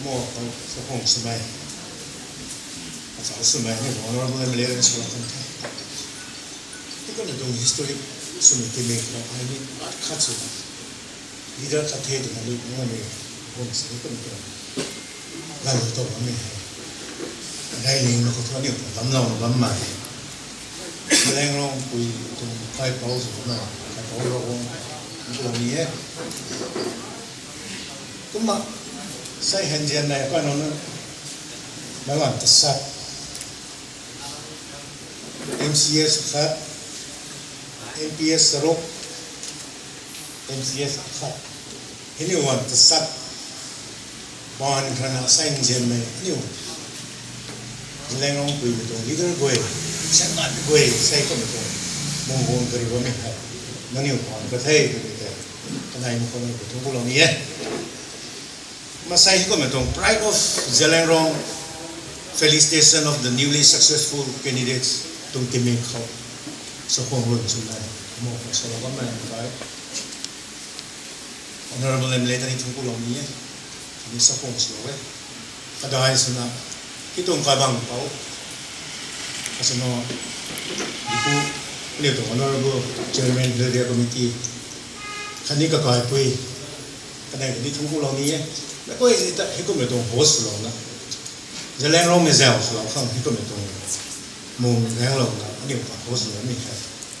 amo sokong sungai, asal sungai ni orang orang Malaysia ni sekolah kan thai. Kita ni dong historic sungai timik lah, ini kat sudah. Leader kat he dengan lu mengenai bangsa itu kan. Lalu tu kami, Railing nak kau ni, tamlau lama. Zeliangrong pui tu kai pau semua, kai pau orang itu ni Cuma saya henjian naik kan orang, memang tersat. MCS kat MPS serok MCS akhat ini wan tesat bahan kerana saing jemai ini Zeliangrong pui betul leader gue sangat gue saya ko betul monggon kari kami hai nani bahan betai betul kanai mukon betul pulau ni masai ko betul pride of Zeliangrong, felicitation of the newly successful candidates tung timing kau sokong run sunai mo salah kami baik honorable MLA tadi tung pulau ni ini sokong slow kadai sana kita kabang pau kasano iku ini tu honorable chairman ZLR committee kani ka kai pui kadai ni tung pulau ni la koi ita hikum le tong host lo na Zeliangrong me zao lo khang hikum le tong mong ngang lo na ni pa host lo ni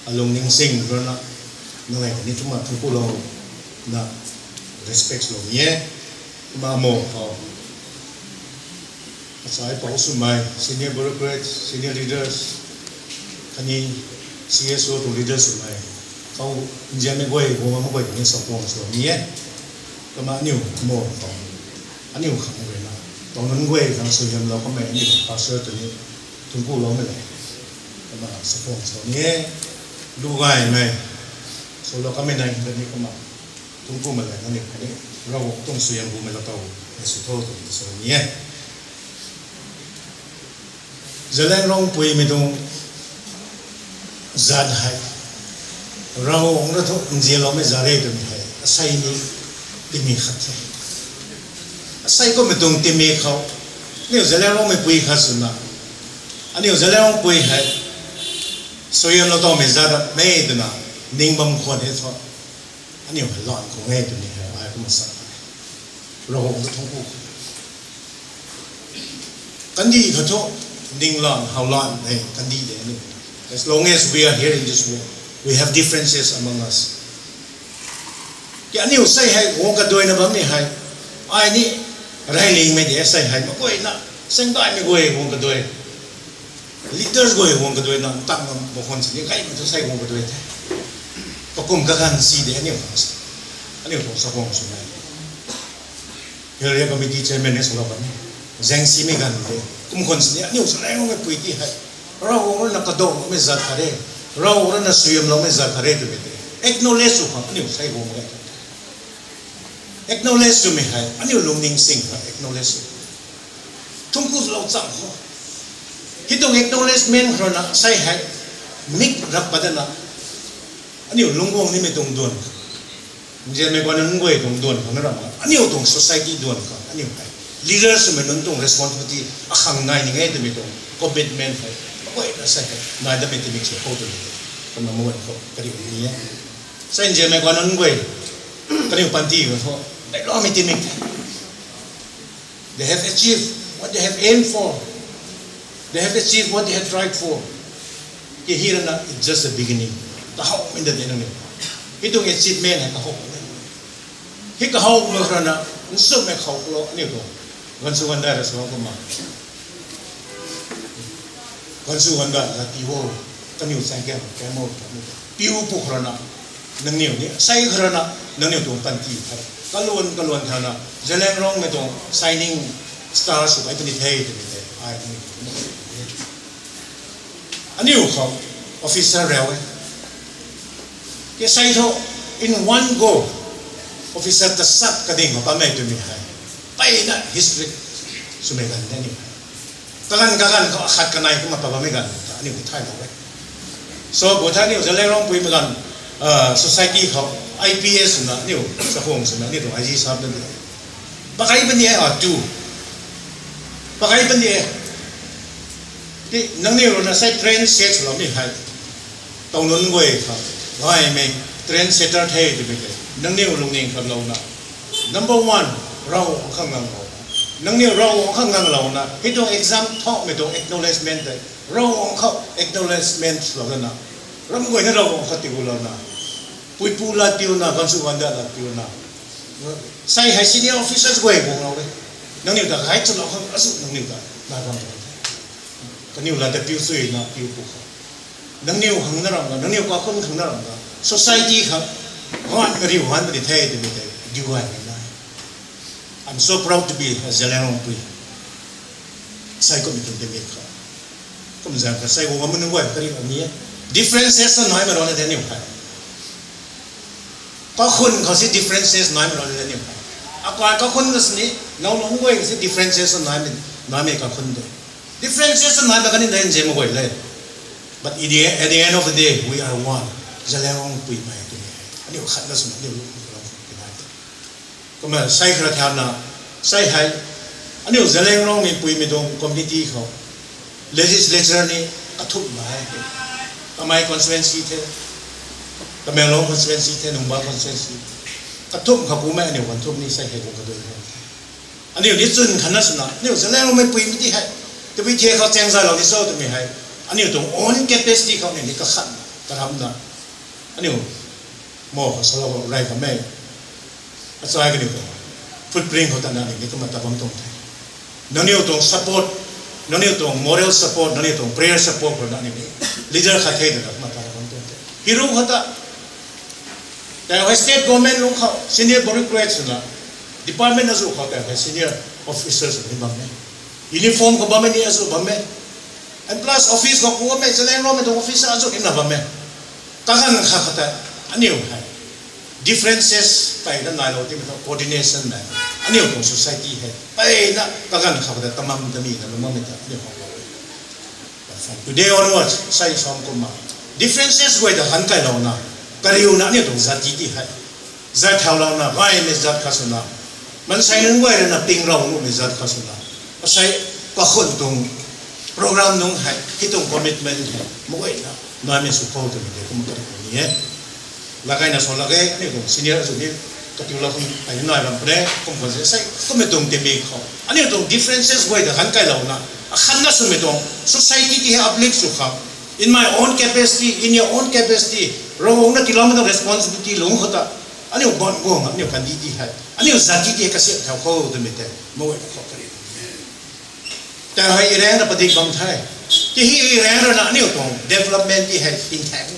along ning sing rona ngai ni tuma tung pulau na respect lo ye ma mo asai pau sumai senior bureaucrats senior leaders kani CSO to leaders sumai kau jame goi go ma goi ni support so ye kama niu mo aniu khang goi na tong goi kang so yam lo ko me ni pastor to ni tung pulau me le kama support so ye lu gai mai so lo kami nai ni kama tungku malai ni raw tong su yang bu me la tau su to to so ni Zeliangrong pui me dong zan hai raw ong ra to nje lo me zare to ni hai asai ni timi khat asai ko me dong timi khau ni Zeliangrong me pui khas na ani Zeliangrong pui hai so yang lo to me zara me de na ning bam khon he so ani ho lon ko ngai to ni hai ai ko ma sa ro ho to thong ku kandi kha to ning lon how lon hey kandi de ni as long as we are here in this world we have differences among us ya ani usai hai ho ka doi na bam ni hai ai ni Railing me de sai hai ma koi na seng dai me goi ho ka doi leaders goi ho ka doi na tak mo khon si ni kai ma sai ho ka doi the ko kum ka kan si de ani ho sa ko so mai here committee chairman ne so ba ni zeng si me gan de kum khon si ni ani ho sa lai ho me pui ti hai ra ho na ka do me za thare ra ho na suyam lo me za thare de me acknowledge so ha ani ho sai ho me acknowledge to me hai ani ho lung ning sing acknowledge tung ku lo chang ho hitong acknowledgement krona sai hai mik rak padana ani lungong ni me tong don je me kwa nan ngoi tong don khang ra ma ani tong society don ka ani leaders me non tong responsibility akhang nai ni ngai de me tong commitment hai ko ina sai na da me te mix ko to ko na mo ko kari ni ya sai je me kwa nan ngoi kari panti ko dai lo me te mix They have achieved what they have aimed for. They have achieved what they have tried for. Here na it's just the beginning. Kahok in the enemy. Itong achievement ay kahok. Hikahok mo na unsum may kahok lo nito. Gansuan dara sa mga kuma. Gansuan dara sa tiwo. Kaniu sa kemo. Piu po krana nang niyo ni. Say krana nang niyo tong panti. Kaluan thana. Zeliangrong me tong signing stars ay pinitay dito. Ay Aniu ko officer railway. Yes, I know in one go officer tasap kading Pamei to me hai. Pai na history sumegan ni. Kagan ko akhat kanay ko mapapamegan. Aniu ko thai lawe. So botani Zeliangrong pui megan society ko IPS na niu sa hong sa ni to IG sab na. Bakai ban ni tu. Bakai ban ni Di nang niyo na sa train set lo mi hai tong nun goi kha wai me train setter thai di be nang niyo lung ning kha lo na number 1 rau khang ngang lo nang niyo rau khang ngang lo na hitong exam thok me tong acknowledgement dai rau kha acknowledgement lo na ram goi na rau kha ti lo na pui pu la tiu na kan su wan da la tiu na sai hai senior officers goi bong lo nang niyo da hai chu lo khang asu nang niyo da na ram Kaniu la da piu sui na piu pu kha nang niu hang na ram nang niu ka khon khang na ram ga society kha wan ri wan ri thai de me de diwan na I'm so proud to be a Zeliangrong pui sai ko mi tu de me kha kom zang ka sai wo ma mun ngwa ka ri ani differences na mai ma ro na de niu kha ka khon ka si differences na mai ro na de niu kha akwa ka khon na sni nau no ngwa si differences na mai ka khon de Differences na ba kanin dahin jemo koy le. But at the end of the day, we are one. Zeliangrong pui mai tu. Ani khat na sum ni lu. Kuma sai khra thar na sai hai. Ani Zeliangrong mi pui mi dong community kho. Legislature ni athup mai. Kamai constituency the. Kamelong constituency the Numba constituency. Athup khapu mai ani wan thup ni sai hai ko ka doi. Ani ni chun khana suna. Ni Zeliangrong mi pui mi ti hai. To be here, how things are on the sort of me. I knew to own capacity coming in the Kahan, Karamna. I knew more solo right for me. That's why I can do footprint of the Nani, Nicomatabam. No need to support, no need to moral support, no need to prayer support for Nani. Leader had hated of Matabam. Hero Hata. The state government look how senior bureaucrats department as well, senior officers of the Uniform ko ba ni aso ba me? And plus office ko ko me Zeliangrong me to office aso ina ba me? Kahan khakata aniu hai. Differences pai na nalo ti to coordination na. Aniu tong society hai. Pai na kahan khakata tamam tami na lumam ta aniu ko. Today onwards sai som ko ma. Differences ko da han kai lo na. Kariu na aniu tong zati ti hai. Zat thau lo na bai me zat khasuna. Man sai nung wai na ping rong me zat khasuna. Pasay kahon tong program nung hai hitong commitment hai muway na namin support to me kung magkakaroon niya lagay na so lagay ano yung senior so ni katulad kung ayun na lang pre kung say kumitong tibig ko ano yung differences way da kan kay law na akhan na sumitong society ti uplift so ka in my own capacity in your own capacity rong na kilometer responsibility long hota ano yung bon go ano yung kandidi hai ano yung zati ti kasi taw ko to me muway ko Kaya irang na padig bang thai. Kaya irang na ano yung development di hai intact.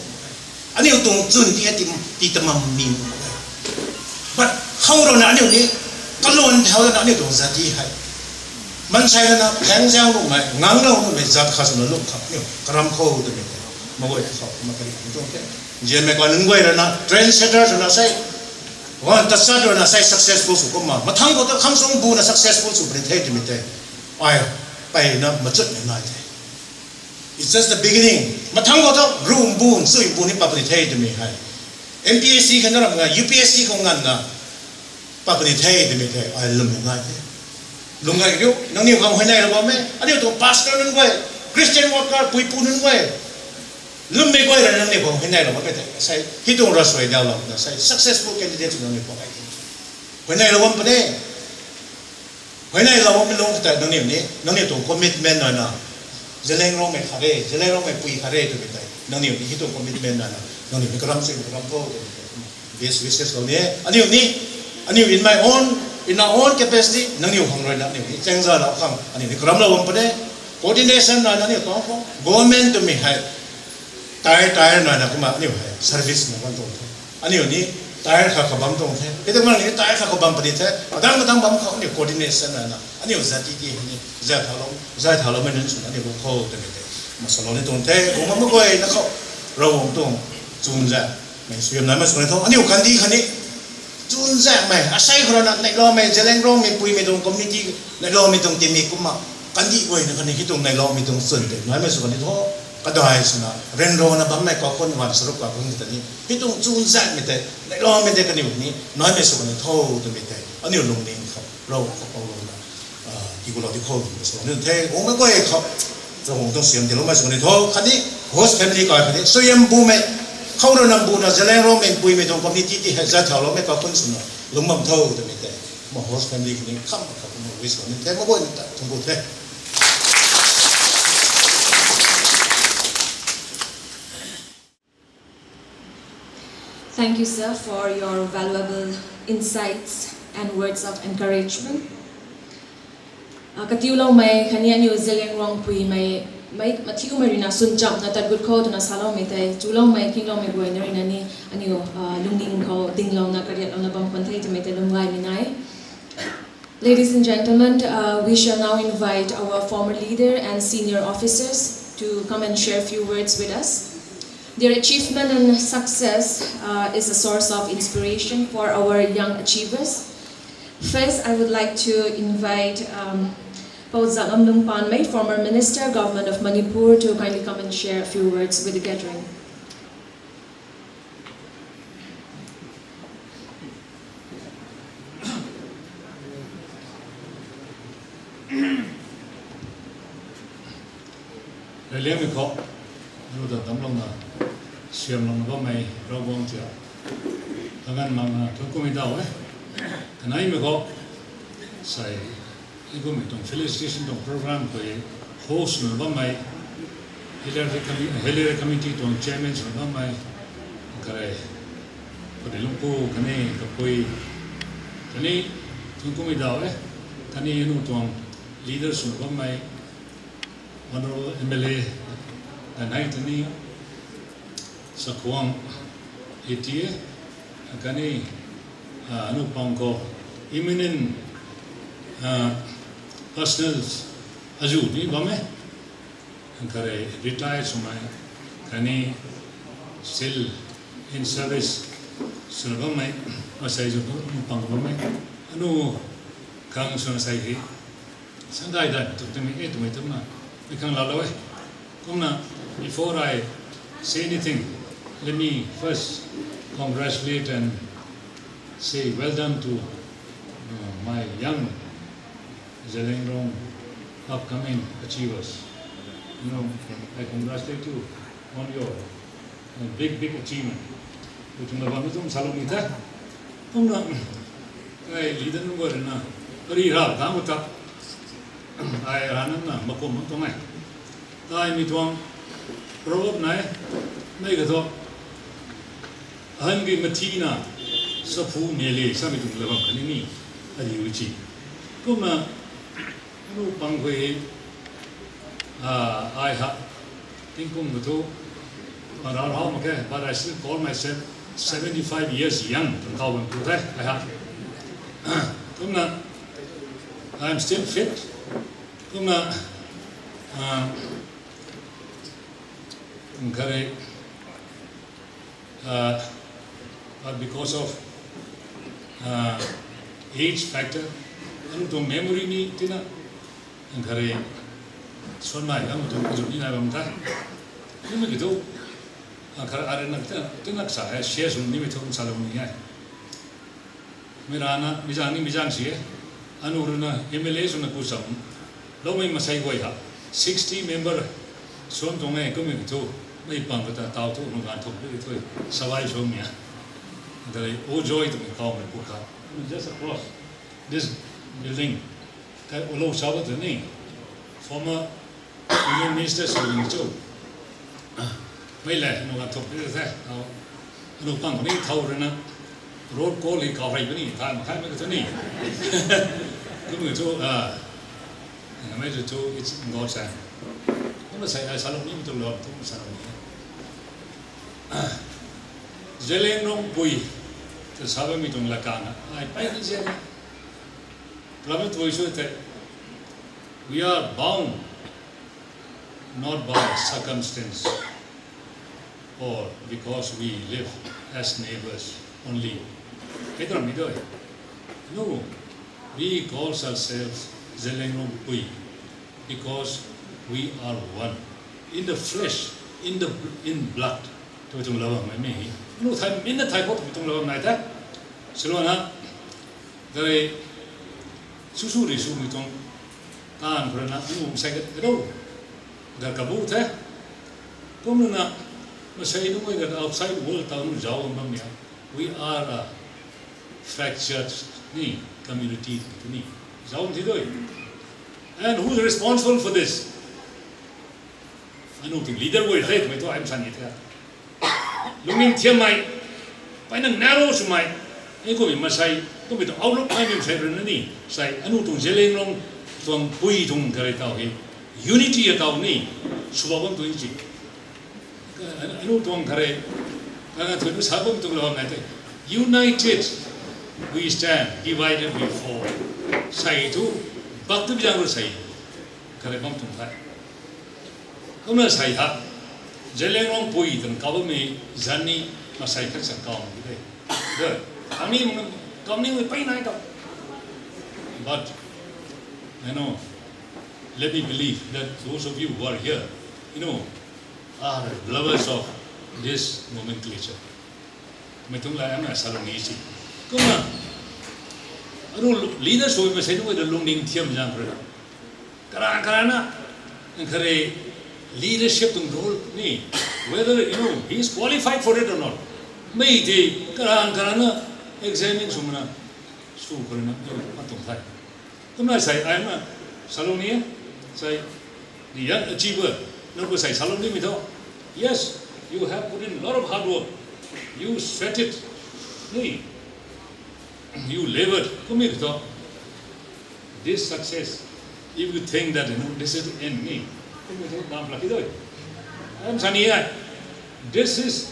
Ano yung chun di tamam min. But how ro na ano ni kalon how na ano yung zati hai. Man sai na hang jiang lu mai ngang lo mai zat khas na lu kha ni karam kho de me. Ma wo kha ma kari to ke. Je me ko nung goi na trend setter na sai. Wan ta sa na sai successful su ko ma. Ma thang ko to kham song bu na successful su prin thai de me te. Ai Pai na machut na nai. It's just the beginning. Matang ko to room boon sui boon ni papritai de me hai. MPSC kan na nga UPSC ko ngan na papritai de me te ai lum ngai te. Lum ngai ryo nang ni kam hoi nai lo ba me. Ani to pastor nun goi Christian worker pui pu nun goi. Lum me goi ra nang ni ko hoi nai lo ba te. Sai hitong ra soi da lo na sai successful candidate nang ni ko ai. Hoi nai lo ba pa ne. เพราะในเราไม่ลงแต่น้องนี่น้องนี่ตัว commitment หน่อยนะZeliangrongไม่ขาเร่ Zeliangrongไม่ปุยขาเร่ตัวเป็นไงน้องนี่ที่ตัว commitment หน่อยนะน้องนี่มีกระรำสิ่งกระรำโต best wishes เราเนี่ยอันนี้ in my own in our own capacity น้องนี่ของเราเนี่ยแจ้งจะเราฟังอันนี้กระรำเราวันประเดี๋ยว coordination หน่อยนะเนี่ยต้องฟัง government ตัวมีให้ตายหน่อยนะก็มาอันนี้ให้ service นะวันตรงอันนี้ตายข้าขบัมตรงเท่ไอ้ตรงนั้นนี่ตายข้าขบัมประเดี๋ยวดังบัมเขาเนี่ย coordination นะอันนี้จะที่นี่จะทาเราไม่นึกถึงอันนี้พวกเขาตัวเป็นมาสอนในตรงเท่ผมมันไม่ค่อยนะครับเราตรงจูนจะไม่สวยนะไม่สวยเท่าอันนี้คันนี้จูนจะไม่อาศัยคนนั้นในเราไม่Zeliangrongไม่ปุยไม่ตรง community ในเราไม่ตรงที่มีกุมมากันดีไว้นะคันนี้ที่ตรงในเราไม่ตรงส่วนเด็กน้อยไม่สวยเท่าก็ได้สินะเรนโรนะบัมไม่ก็คนวันสรุปกับคนที่นี่ที่ตรงจูนจะไม่ได้ในเราไม่ได้กันนี้น้อยไม่สวยเท่าตัวไม่ได้อันนี้ลงนี้ครับเราเอาลงนะที่กูเราที่เขาสอนเท่ผมไม่ก็เองครับเราคงต้องเสียงเดี๋ยวเราไม่สอนเท่าคันนี้ host family ก่อนคันนี้ส่วนบูไม่เขาเรานำบูนะZeliangrongไม่ปุยไม่ตรง community ที่ให้จะเท่าเราไม่ก็คนสอนลงมั่งเท่าตัวไม่ได้มา host family คนนี้ข้ามกับผมวิสอนเท่ไม่ก็ต้องพูดเท่ Thank you, sir, for your valuable insights and words of encouragement. Katiulaw may kanya niyo Zeliangrong pui may matiu marina sunjam na tadgud ko na salaw may tay tulaw may kinglaw may buhay na rin ani aniyo lungning ko dinglaw na karyat ang nabang pantay to may talungay minay. Ladies and gentlemen, we shall now invite our former leader and senior officers to come and share a few words with us. Their achievement and success is a source of inspiration for our young achievers. First, I would like to invite Katalanpou Rongmei, former Minister, Government of Manipur, to kindly come and share a few words with the gathering. Siam long may robong tia. Tangan mama tukumi daw Kanai me go say igumi tong Felicitation tong program ko host no may Hilary committee tong chairman no may kare Katalanpou kani kapoi kani tukumi daw kani no tong leaders no may honorable MLA kanai tani sa kuang itie kani anu pangko imminent personals aju ni bame kare retired sumai kani still in service sunabamai masai ju pangko bame anu kang sunasai hi sandai da tutumi etumai tamna ikang lalawe kumna before I say anything, let me first congratulate and say well done to my young Zeliangrong upcoming achievers. I congratulate you on your big achievement. Which is the Salomita. I lead the number in a very hard Gamuta. I ran a Makom Tomai. I meet one. Proverb na may gato hangi matina sa pu mele sa mitung labang kanini adi uchi kuma anu pangwe I ha tingkum gato marar ha make but I still call myself 75 years young from Katalanpou I ha kuma I am still fit kuma correct, but because of age factor, to memory ni tina, correct. So na yang to juni na bangta. Ini begitu, correct ada nak tina saya share sumni betul salam ni ya. Merana mijang sih, anu runa MLA suna kusam, lo mai masai goi ha, 60 member, suam tongai kami begitu. May pangkata tao to nung antok ito sawai somya. Dahil joy to me call me buka. Just across this building, cái Olo sao vậy này former Union Minister Zeliangrong châu mấy lẽ nó gặp thuộc cái thế nó bằng cái thâu rồi nè road call thì cao hay cái này thay mà thay mấy cái này cái người châu mấy cái châu it's God's hand nhưng mà sai sao lúcนี้มันต้องรอต้องsao Zeliangrong bui thì sao vậy mìnhต้องละกันai phải cái gì này làm cái tôi nói thế we are bound not by circumstance or because we live as neighbors only. No, we call ourselves Zeliangrong Pui because we are one in the flesh, in blood. Tôi tung lao mà mấy no thay in the type of tung lao này thế. Xin lỗi ha. Rồi susu đi susu tung tan rồi na nu sai cái đâu. Gar kabu thế. Cũng là mà sai đúng cái outside world tao nu giàu mà mẹ. We are a fractured community. Giàu thì thôi. And who is responsible for this? I know the leader will say, "Tôi I'm saying it." Lúc mình thiam mai, phải năng narrow xuống mai. Anh có bị mà sai, có bị tao outlook mai mình sai rồi nè. Sai, anh tung Zeliangrong, tung Pui tung cái tao hi. Unity ở tao nè, subawam tôi chỉ. Anh tung cái tôi nói sao cũng tung làm này thế. United we stand, divided we fall. Sai tu, bác tu bilang rồi sai. Cái bom tung thay. Không là sai hả? Zeliangrong Pui dan Kamei Zani masai kan sang kaum gitu. Deh, kami mau pakai naik tau. But you know, let me believe that those of you who are here, you know, are lovers of this nomenclature. Metung lah em salam ni sih. Kuma, leader so masai tu ada lungning tiam jang kerana. Kerana, kerana leadership tung role ni, whether you know he is qualified for it or not. May di kerana examine semua, so kerana patung thay. Kumna saya, I am a Salonia, saya the young achiever. Nampu saya Salon ni mito. Yes, you have put in a lot of hard work. You sweat it, ni. You labored. Kumi mito. This success, if you think that you know this is the end, ni. I'm saying this is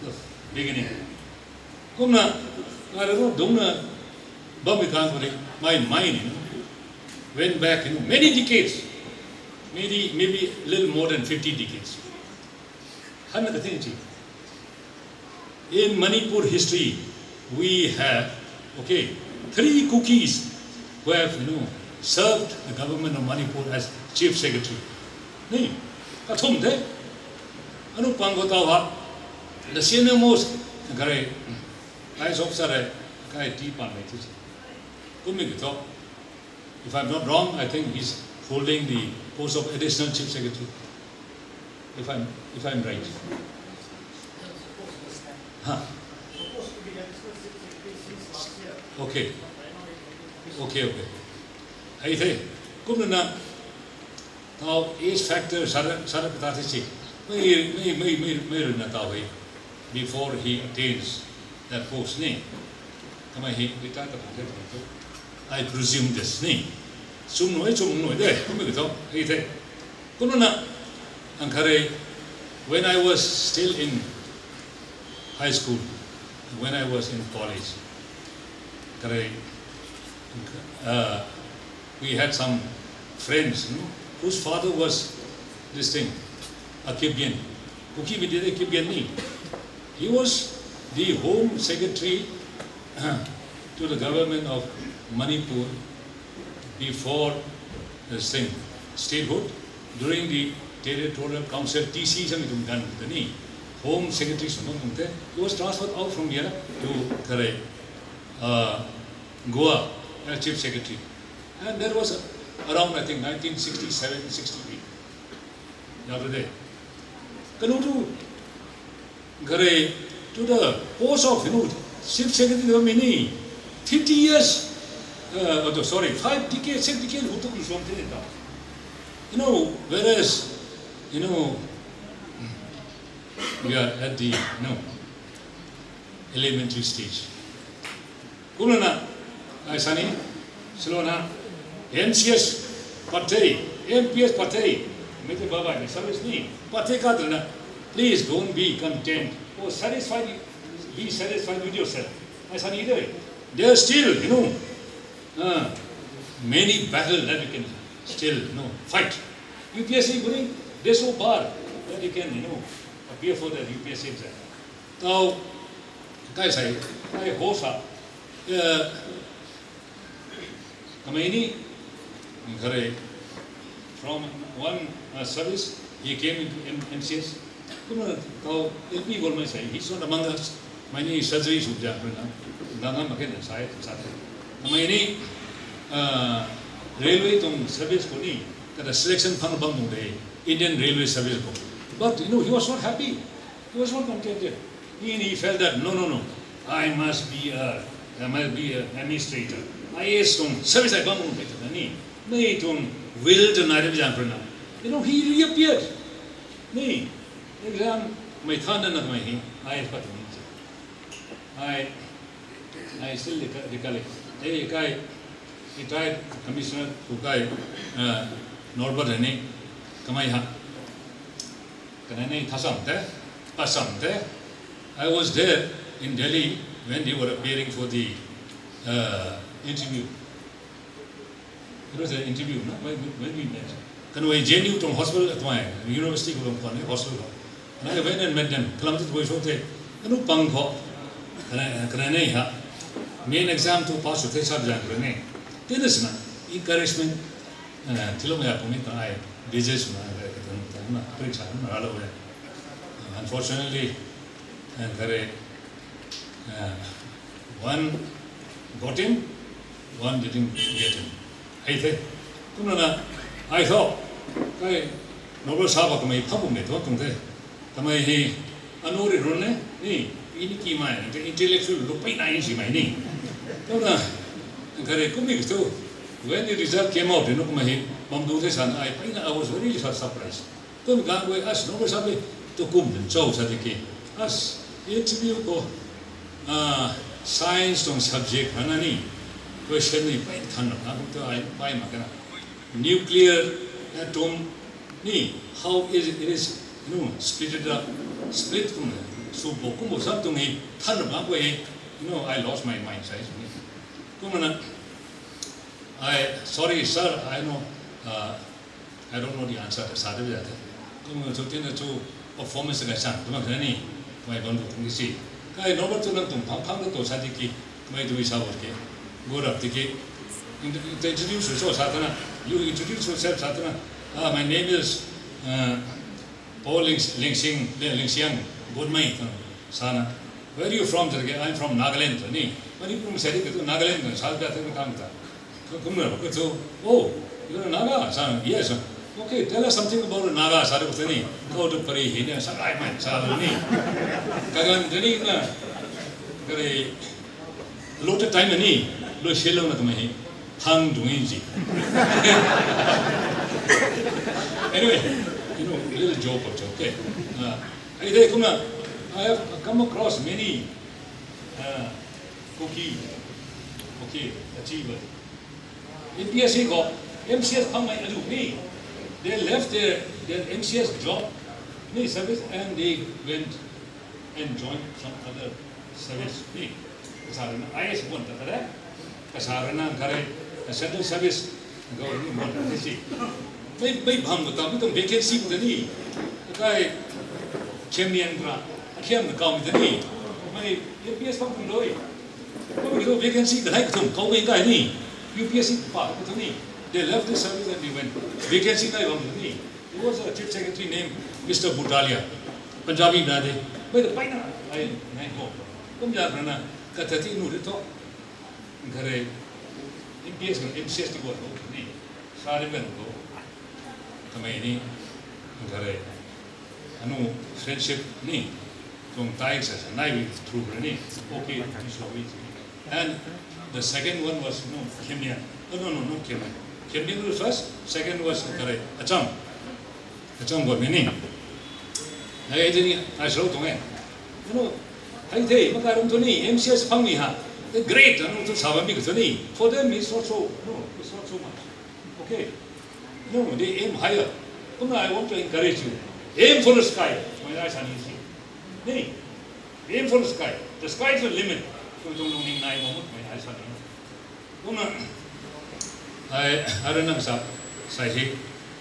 the beginning. Kumna, I don't know, my mind went back many decades, maybe a little more than 50 decades. In Manipur history, we have 3 cookies who have served the government of Manipur as chief secretary. Ni, kathum de. Anu pangko tahu ha. The senior most kare IS officer kare Pamei tu. Kumi gitu. If I'm not wrong, I think he's holding the post of additional chief secretary. If I'm right. Huh. Okay. Hai the. Kumi na. Now, age factor, Sarah Patatichi, may Natawi before he attains that post name. I presume this name. Sumno, there, Kumito, Kununa, Ankare, when I was still in high school, when I was in college, we had some friends, whose father was this thing, a Kibyan. Kuki Vidya Kibyan ni. He was the Home Secretary to the government of Manipur before this thing, statehood, during the Territorial Council, TC Samitum Gan, Home Secretary Sumamute. He was transferred out from here to Goa as Chief Secretary. And there was around, I think, 1967, 68. Yadade. Kanutu Gare to the post of Chief Secretary of Mini, 50 years. sorry, 5 decades, 6 decades, you know, whereas, you know, we are at the, elementary stage. Kulana, I sani, Silona, MCS Party, MPS Party, Mete Baba, service me, Party Kadrina, please don't be content. Oh, satisfied, be satisfied with yourself. I sani either. There are still, you know, many battles that you can still, fight. UPSC going, they're so bar that you can, appear for the UPSC exam. Now, guys, I hope Kamei from one service, he came into MCS. LP Gonmei say, he's not among us. Many surgeries would happen. Nana Makan side. Kamei railway to service for me, that a selection fund bundle day, Indian railway service. But he was not happy. He was not contented. He felt that no, I must be an administrator. I asked him, service I bundle made him will to Narajan. He reappeared. Me, exam, my thunder not my I still recollect. Hey, guy, retired commissioner who guy Norbert Rene, Kamaiha. I was there in Delhi when they were appearing for the interview. It was an interview, no? When we met. Can we genuine from hospital at my university hospital? And I went and met them. Kilometers away from there. And no pangho. Main exam to pass with a subject. Then is encouragement. I business. Unfortunately, one got him, one didn't get him. I thought, Noble Saba Kamei Pamei, Kamei he Anori Rune, Iniki mind, the intellectual Lupina in my knee. When the result came out, I was really surprised. Come Gangway asked Noble Sabi to come and show Sadiki. As interview go science on subject, Hanani, question me by Makana. Nuclear atom, how is it split up, split from the so Bokumbo something, ton of Magway, I lost my mind size. Sorry, sir, I don't know the answer to Saturday. To performance against Santamani, my bundle to see. I know what to learn to Pampa to Sadiki, my do is our game. Go up the gate. Introduce yourself, Satana. You introduce yourself, Satana. My name is Paul Lingsing Gonmei, Sana. Where are you from? I'm from Nagaland. When you said it to Nagaland and Salta and Kanta. Oh, you're a Naga, son. Yes. Okay, tell us something about the Naga Sarapani. Go to Pari, he didn't say, I might Sarani. Kagan Denina. Very lot of time in me, Lushilon at me, hung to Inji. Anyway, little joke or okay. I have come across many cookie achievers. In PSC got MCS Pamei. They left their MCS job, service, and they went and joined some other service. I just want that. Kasarana, Kare, a central service, go to see. Maybe Hum, the vacancy with the knee. The guy, Chemian Grant, I came to come with the knee. My UPS come from Loy. Vacancy, the like to call me guy knee. UPSC part with the knee. They left the service and they went. Vacancy guy on the knee. There was a chief secretary named Mr. Butalia, Punjabi Nade. But the Pina, I go. Come Yagrana, Katati Nurito, Gare, MCS to go to me. Sariban go. Kamei, Gare. I know friendship knee from Tigers and I with through Rene. Okay, and The second one was Kemia. No, Kemia. Kemia was first. Second was correct. Acham got meaning. I didn't. I showed to him. I say, Makaram Tony, MCS Pamei ha. Great, and to Savamik Tony. For them, it's not so. No, it's not so much. Okay. No, they aim higher. I want to encourage you. Aim for the sky. My eyes are easy. Nee. Aim for the sky. The sky is the limit. I don't know, Sahi,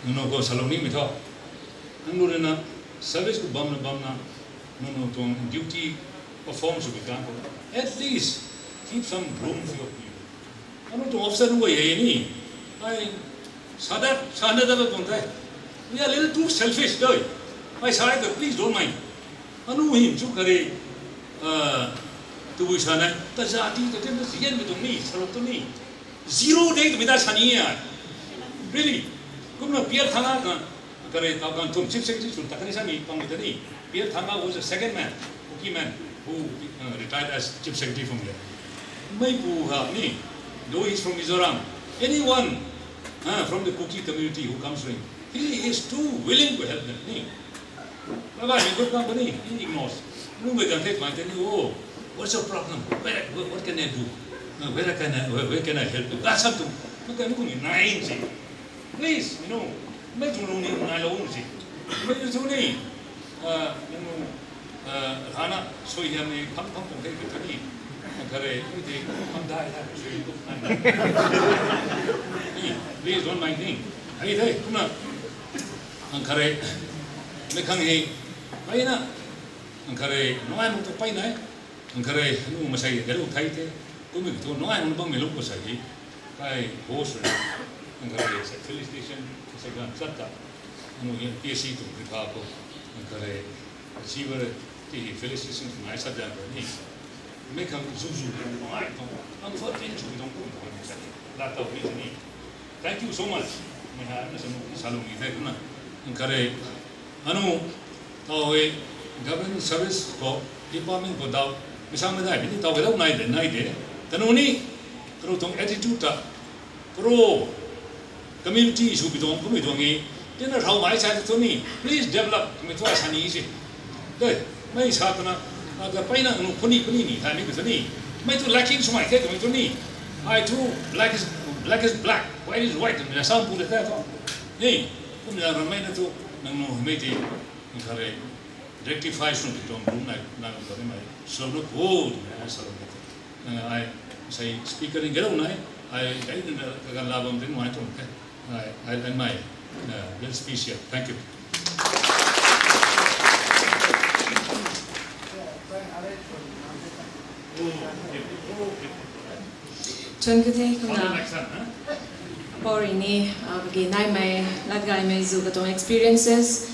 go Saloni with her. And service to Bamna, no, duty performs to be done. At least keep some room for your people. I don't to offset away any. We are a little too selfish, though. My side, please don't mind. I know him, Chukari. Tubushana, Tazati, the Temple to me, Salot to me. 0 days with us, Hania. Really? Come Pierre Tanaga, Tum Chief Secretary to Takanisani, Pamitani. Pierre Tanaga was the second man, key man, who retired as Chief Secretary from there. Maipu have me, though he's from Mizoram. Anyone from the Kuki community who comes to him, he is too willing to help them. Bye-bye, good company, he ignores. No, we can take my oh, what's your problem? What can I do? Where can I help you? That's up to you. Please, make you know, I don't see. Make you know, Hana, so you have me come to take it to me. Come die, please don't mind me. Hey, come on. Ankare, Mekang, Paina. Ankare, no, I'm to Paina. Ankare, no, Masai, Garo Taite, coming to no, I'm going to look for Sagi. Kai, Host, Ankare, Felicitation, Second Sata, no, PSC to Pipaco, Ankare, Achiever, Felicitation from my Sajan. Make a Zuzu, I'm for things we don't put that of me. Thank you so much. Salumi, Ankare, Anu, Tawe, government service for department without Misamada, without night, then only through attitude, pro community should be done, then how my side to me. Please develop Mitwas and easy. Good, my Satana, the Pina and Puni, having with me. My two lacking so my take to me. I too, black is black, white is white, and there's some put that on. Nay, come down, remain to no, made it. Rectify some don't room like so not old I say speaker in Gerona, I didn't love them didn't want to I admire little speech here. Thank you. Borini, again, I may like guy may zoo the experiences.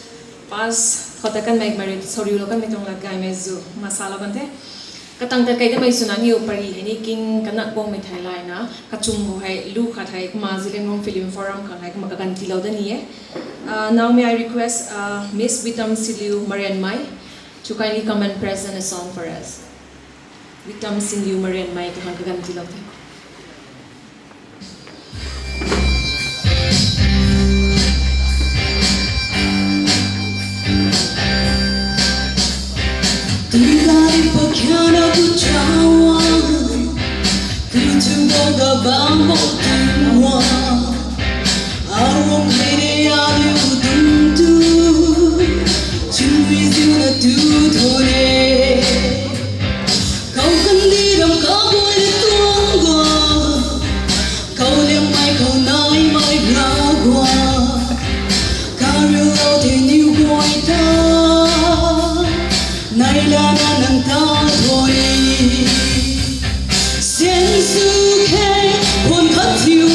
Pas kotakan make merit sorry lokan metong lag guy may zoo masala bante. Katang terkait may sunani upari ini king kanak bong may Thailand na kachungo hai lu khathai kuma Zeliangrong film forum kangai kuma kaganti laudan niye. Now may I request Miss Dinsuibou Moita to kindly come and present a song for us. Dinsuibou Moita to kaganti laudan. Tinggali pagkana kuchawa, kutuboga bambo tingwa, arong hede alu dundu, chuizu na tutone, kau kandiram kaboy tuangwa, kau liang mai kau nai mai ragwa, karyo te Niu Moita. Nailana ng tatori Sensu kay Pon Katiu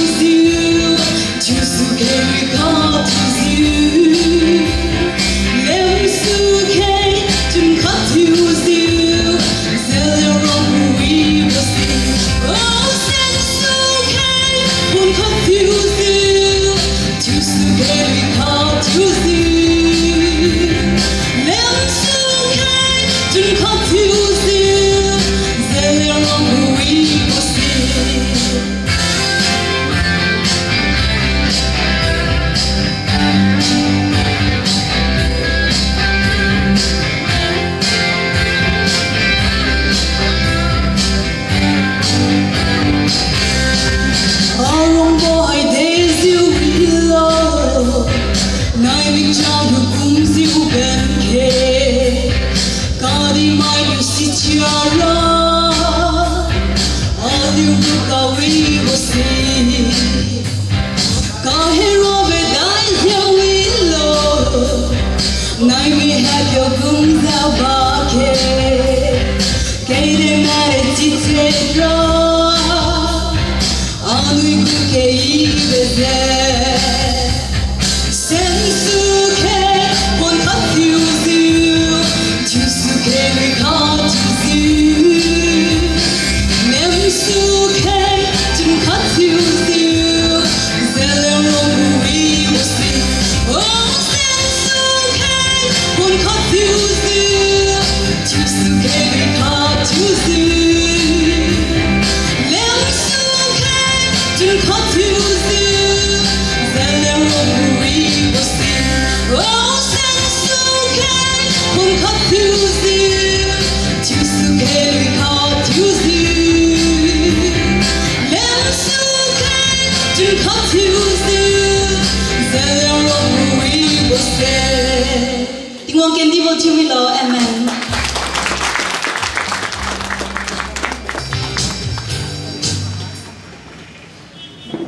Dinsuibou Moita, amen.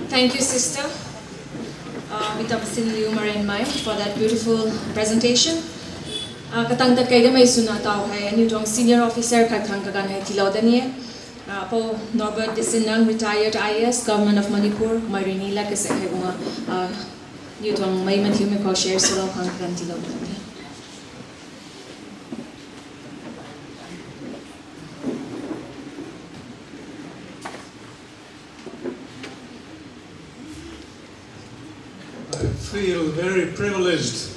Thank you, Sister Machunliu Newmai, for that beautiful presentation. Katangtat kay may suna tao kay anitong senior officer katangkagan hay tilawdaniye. Po Norbert Disinang, retired IAS, Government of Manipur, Marinila kasi kay mga nitong may manhume ko share sila kangkagan tilawdaniye. I feel very privileged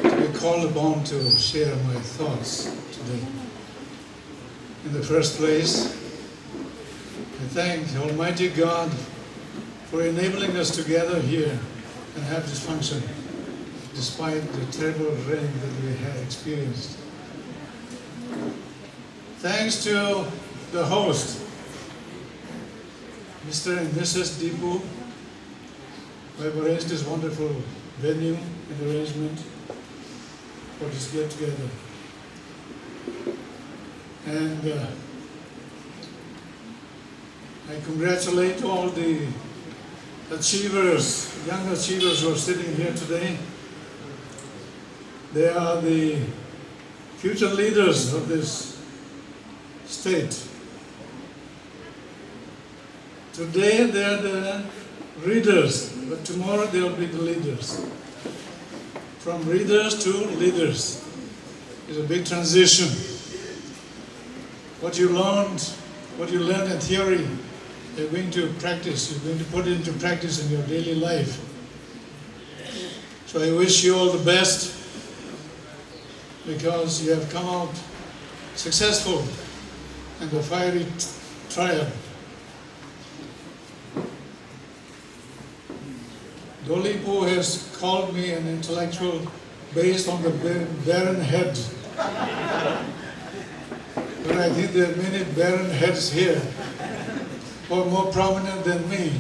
to be called upon to share my thoughts today. In the first place, I thank Almighty God for enabling us to gather here and have this function, despite the terrible rain that we had experienced. Thanks to the host, Mr. and Mrs. Deepu, who have arranged this wonderful venue and arrangement for this get-together. And I congratulate all the achievers, young achievers who are sitting here today. They are the future leaders of this state. Today they are the readers, but tomorrow they will be the leaders. From readers to leaders is a big transition. What you learned in theory, you're going to practice, you're going to put it into practice in your daily life. So I wish you all the best, because you have come out successful in the fiery trial. Dolipo has called me an intellectual based on the barren head. But I think there are many barren heads here who are more prominent than me.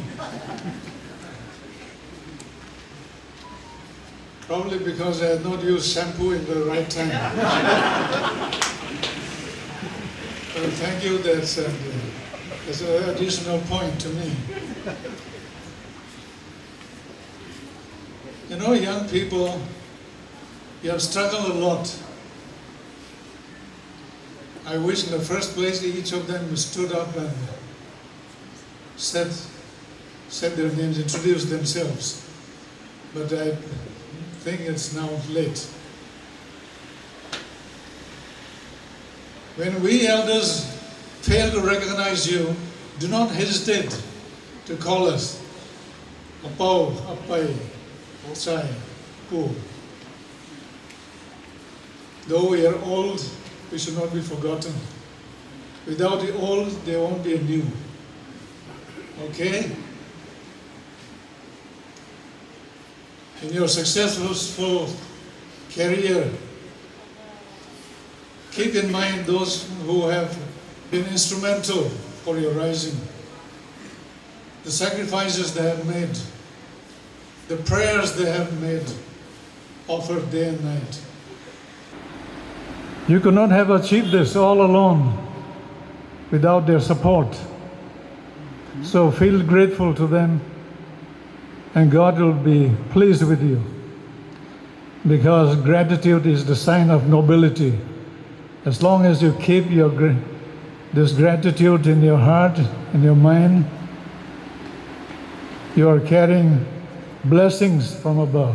Probably because I had not used shampoo in the right time. Well, thank you, that's an additional point to me. You know, young people, you have struggled a lot. I wish in the first place each of them stood up and said their names, introduced themselves. But I think it's now late. When we elders fail to recognize you, do not hesitate to call us Apau, Apai, Chai, Pu. Though we are old, we should not be forgotten. Without the old, there won't be a new. Okay? In your successful career, keep in mind those who have been instrumental for your rising, the sacrifices they have made, the prayers they have made, offered day and night. You could not have achieved this all alone without their support. So feel grateful to them, and God will be pleased with you, because gratitude is the sign of nobility. As long as you keep this gratitude in your heart, in your mind, you are carrying blessings from above.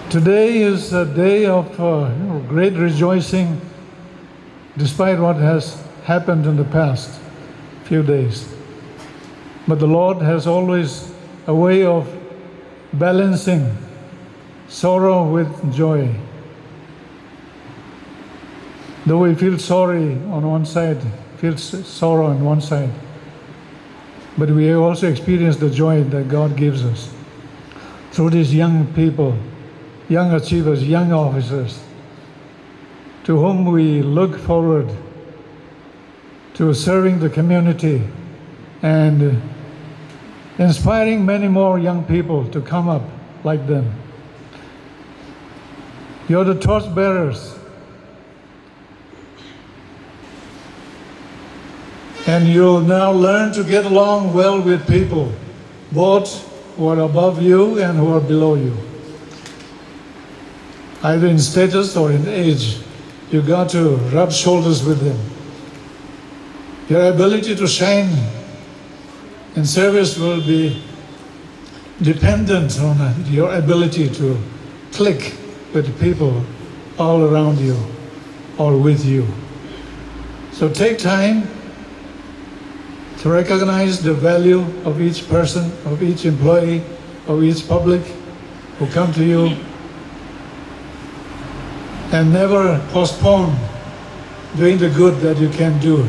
Today is a day of great rejoicing, despite what has happened in the past few days. But the Lord has always a way of balancing sorrow with joy. Though we feel sorry on one side, feel sorrow on one side, but we also experience the joy that God gives us through these young people, young achievers, young officers, to whom we look forward to serving the community and inspiring many more young people to come up like them. You're the torch bearers. And you'll now learn to get along well with people, both who are above you and who are below you. Either in status or in age, you got to rub shoulders with them. Your ability to shine in service will be dependent on your ability to click with people all around you or with you. So take time to recognize the value of each person, of each employee, of each public who come to you, and never postpone doing the good that you can do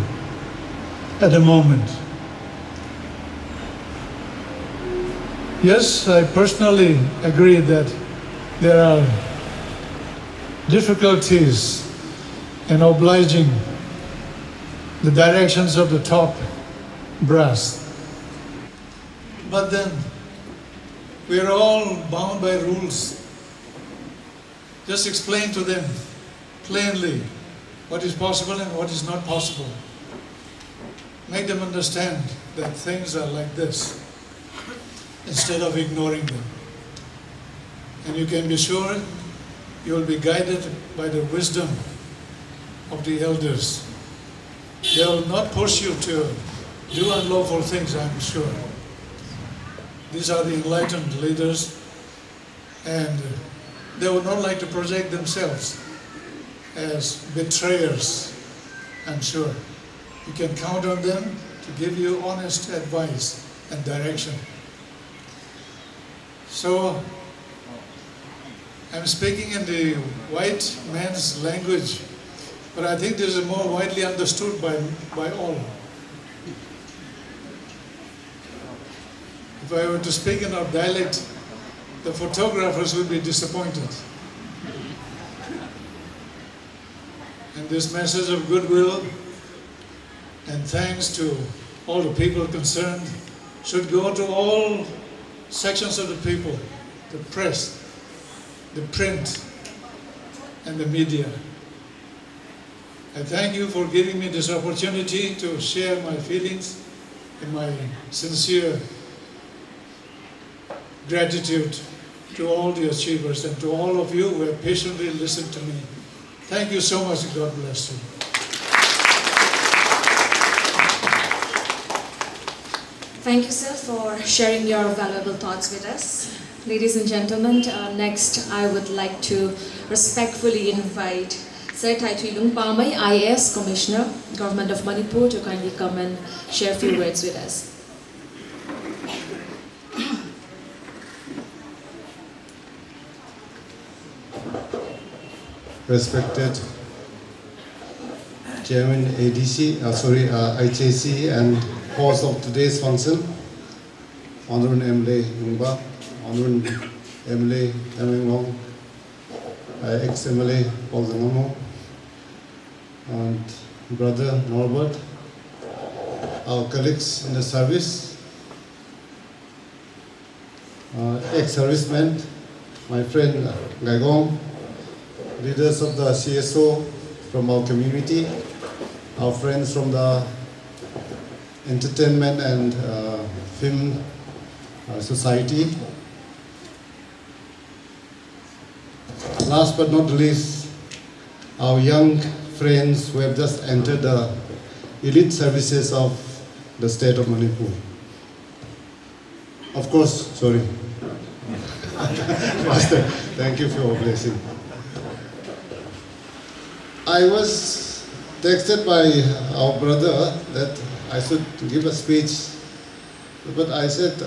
at the moment. Yes, I personally agree that there are difficulties in obliging the directions of the top brass. But then, we are all bound by rules. Just explain to them plainly what is possible and what is not possible. Make them understand that things are like this, instead of ignoring them. And you can be sure you will be guided by the wisdom of the elders. They will not push you to do unlawful things, I'm sure. These are the enlightened leaders, and they would not like to project themselves as betrayers, I'm sure. You can count on them to give you honest advice and direction. So, I'm speaking in the white man's language, but I think this is more widely understood by all. If I were to speak in our dialect, the photographers would be disappointed. And this message of goodwill and thanks to all the people concerned should go to all sections of the people, the press, the print, and the media. I thank you for giving me this opportunity to share my feelings and my sincere gratitude to all the achievers and to all of you who have patiently listened to me. Thank you so much, and God bless you. Thank you, sir, for sharing your valuable thoughts with us. Ladies and gentlemen, next I would like to respectfully invite Sir Dinsuibou Moita, IAS Commissioner, Government of Manipur, to kindly come and share a few words with us. Respected Chairman IJC and host of today's function, Honorable MLA Nungba, Honorable MLA Zeliangrong, ex-MLA Zeliangrong, and Brother Norbert, our colleagues in the service, ex-servicemen, my friend Gaigong, leaders of the CSO from our community, our friends from the entertainment and film society. Last but not least, our young friends who have just entered the elite services of the state of Manipur. Of course, sorry. Master, thank you for your blessing. I was texted by our brother that I should give a speech, but I said,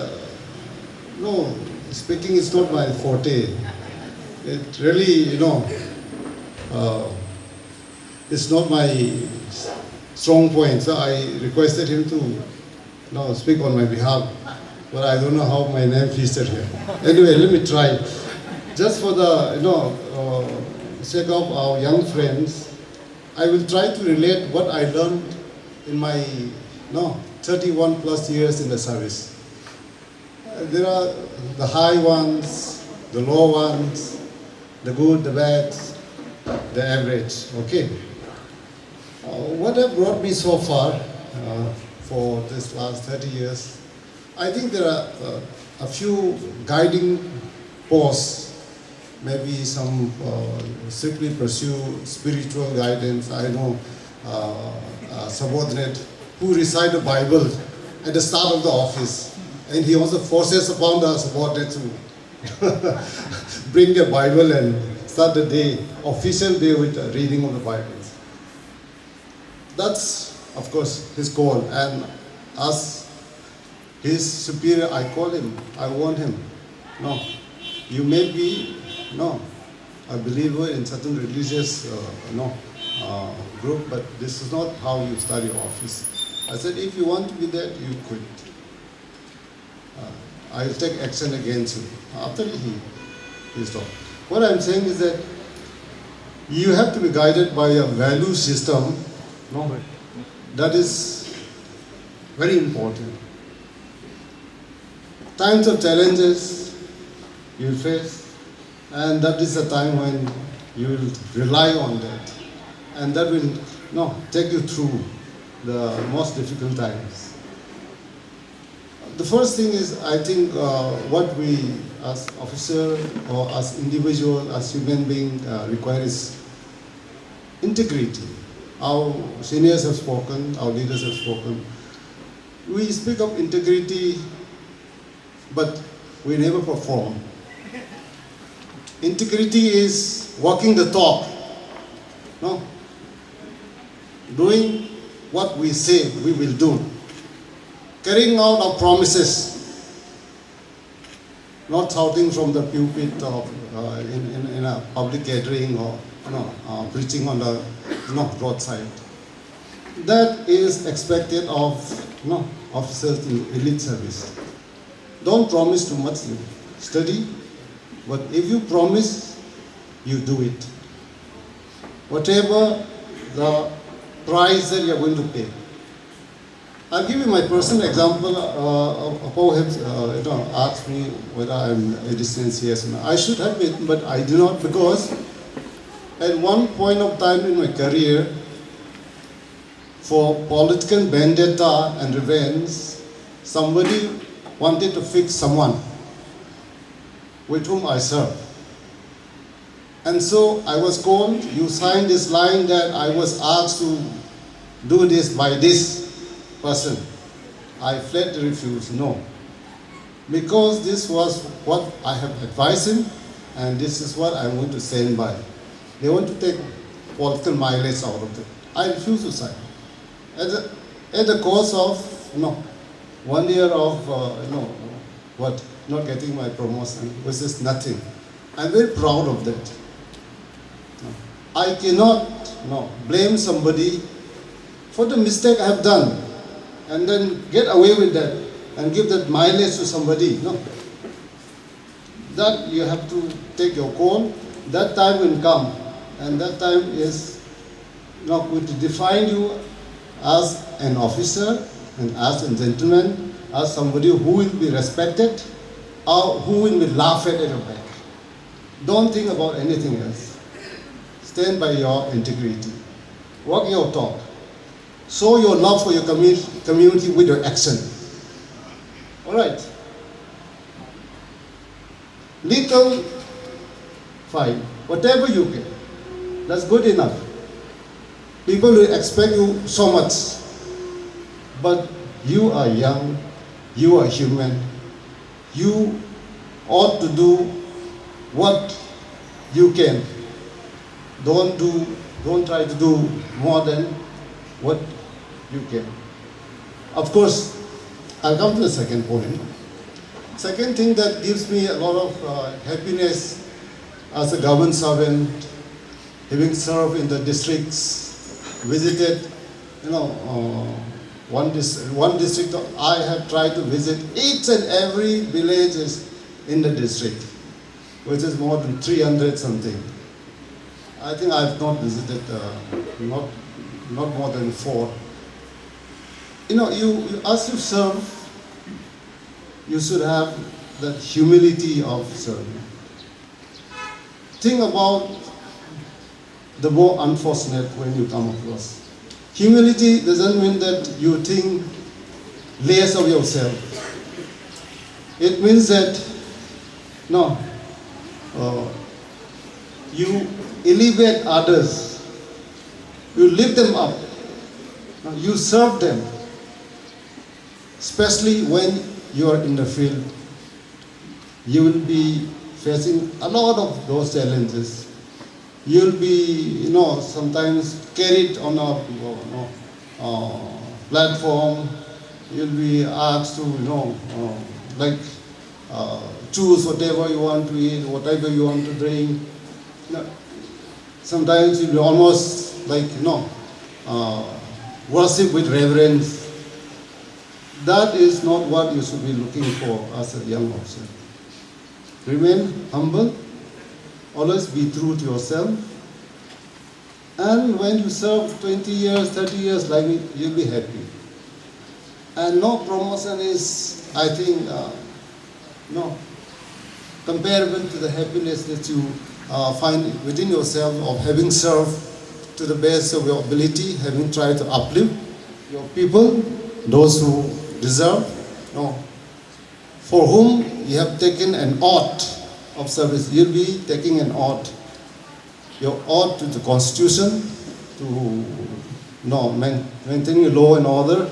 no, speaking is not my forte. It really, it's not my strong point. So I requested him to speak on my behalf, but I don't know how my name featured here. Anyway, let me try. Just for the, sake of our young friends, I will try to relate what I learned in my 31 plus years in the service. There are the high ones, the low ones, the good, the bad, the average. Okay. What have brought me so far for this last 30 years, I think there are a few guiding posts. Maybe some strictly pursue spiritual guidance. I know a subordinate who recite the Bible at the start of the office, and he also forces upon the subordinate to bring the Bible and start the day, official day, with the reading of the Bible. That's, of course, his goal. And as his superior, I call him, I warn him, no, you may be, no, a believer in certain religious, group, but this is not how you start your office. I said, if you want to be that, you quit. I will take action against you. After he stopped. What I'm saying is that you have to be guided by a value system. No, that is very important. Times of challenges you will face, and that is the time when you will rely on that, and that will take you through the most difficult times. The first thing is, I think, what we as officer or as individual, as human being require is integrity. Our seniors have spoken, our leaders have spoken. We speak of integrity, but we never perform. Integrity is walking the talk, no? Doing what we say we will do. Carrying out our promises, not shouting from the pulpit or in a public gathering or preaching on the roadside. That is expected of officers in elite service. Don't promise too much. You study, but if you promise, you do it. Whatever the price that you are going to pay. I'll give you my personal example. Paul has asked me whether I'm a distant CS or not. I should have been, but I do not, because at one point of time in my career, for political vendetta and revenge, somebody wanted to fix someone with whom I served. And so I was called, you signed this line that I was asked to do this by this person. I flatly refused, no. Because this was what I have advised him, and this is what I'm going to stand by. They want to take political mileage out of it. I refuse to sign. At the course of 1 year of not getting my promotion, which is nothing. I'm very proud of that. I cannot blame somebody for the mistake I have done and then get away with that and give that mileage to somebody. No. That you have to take your call. That time will come, and that time is not going to define you as an officer and as a gentleman, as somebody who will be respected or who will be laughed at your back. Don't think about anything else. Stand by your integrity. Walk your talk. Show your love for your community with your action. All right. Little, fine. Whatever you get, that's good enough. People will expect you so much. But you are young, you are human. You ought to do what you can. Don't try to do more than what you can. Of course, I'll come to the second point. Second thing that gives me a lot of happiness as a government servant, having served in the districts, visited, one district, I have tried to visit each and every village in the district, which is more than 300 something. I think I have not visited, not more than 4. You as you serve, you should have that humility of serving. think about the more unfortunate when you come across. Humility doesn't mean that you think less of yourself. It means that, no, you elevate others, you lift them up, you serve them, especially when you are in the field. You will be facing a lot of those challenges. You'll be, sometimes carried on a platform. You'll be asked to, choose whatever you want to eat, whatever you want to drink. Sometimes you'll be almost worship with reverence. That is not what you should be looking for as a young officer. Remain humble, always be true to yourself, and when you serve 20 years, 30 years, you'll be happy. And no promotion is, I think, comparable to the happiness that you find within yourself of having served to the best of your ability, having tried to uplift your people, those who deserve, for whom you have taken an oath of service. You'll be taking an oath, your oath to the Constitution, to maintain law and order,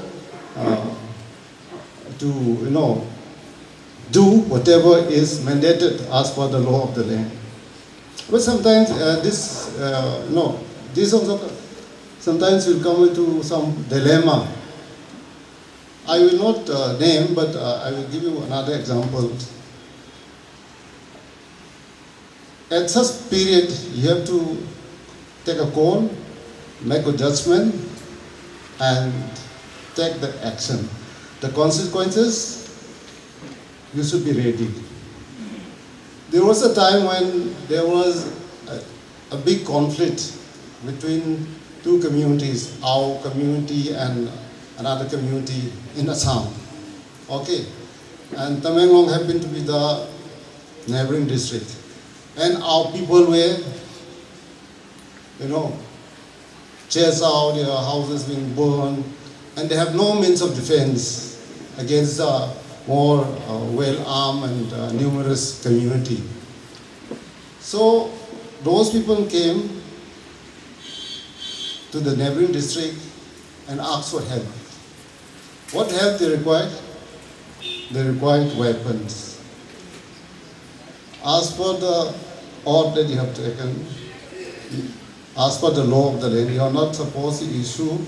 to do whatever is mandated as per the law of the land. But sometimes this also sometimes will come into some dilemma. I will not name, but I will give you another example. At such period, you have to take a call, make a judgment, and take the action. The consequences, you should be ready. There was a time when there was a big conflict between two communities, our community and another community in Assam. Okay, and Zeliangrong happened to be the neighboring district. And our people were, chased out, their houses being burned, and they have no means of defense against the more well-armed and numerous community. So those people came to the neighboring district and asked for help. What help they required? They required weapons. As per the oath that you have taken, as per the law of the land, you are not supposed to issue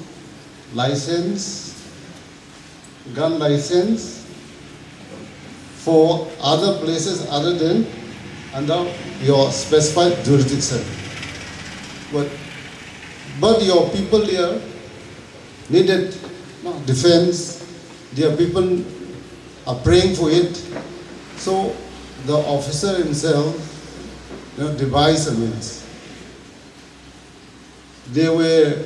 gun license for other places other than under your specified jurisdiction. But your people here needed defense. Their people are praying for it. So the officer himself devised a means. They were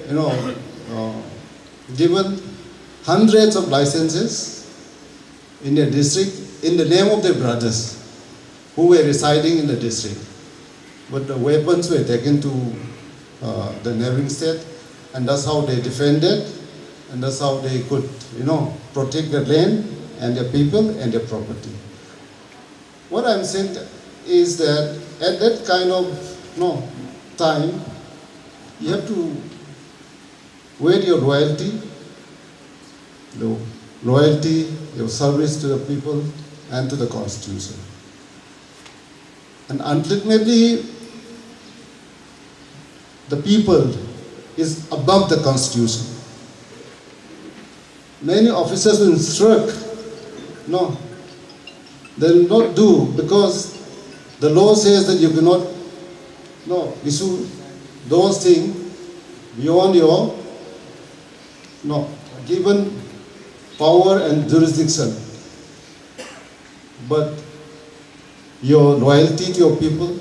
given hundreds of licenses in their district in the name of their brothers who were residing in the district. But the weapons were taken to the neighboring state, and that's how they defended, and that's how they could protect their land and their people and their property. What I'm saying is that at that kind of time, you have to weigh your loyalty, your service to the people and to the Constitution. And ultimately, the people is above the Constitution. Many officers will instruct, they will not do, because the law says that you cannot issue those things beyond your given power and jurisdiction. But your loyalty to your people,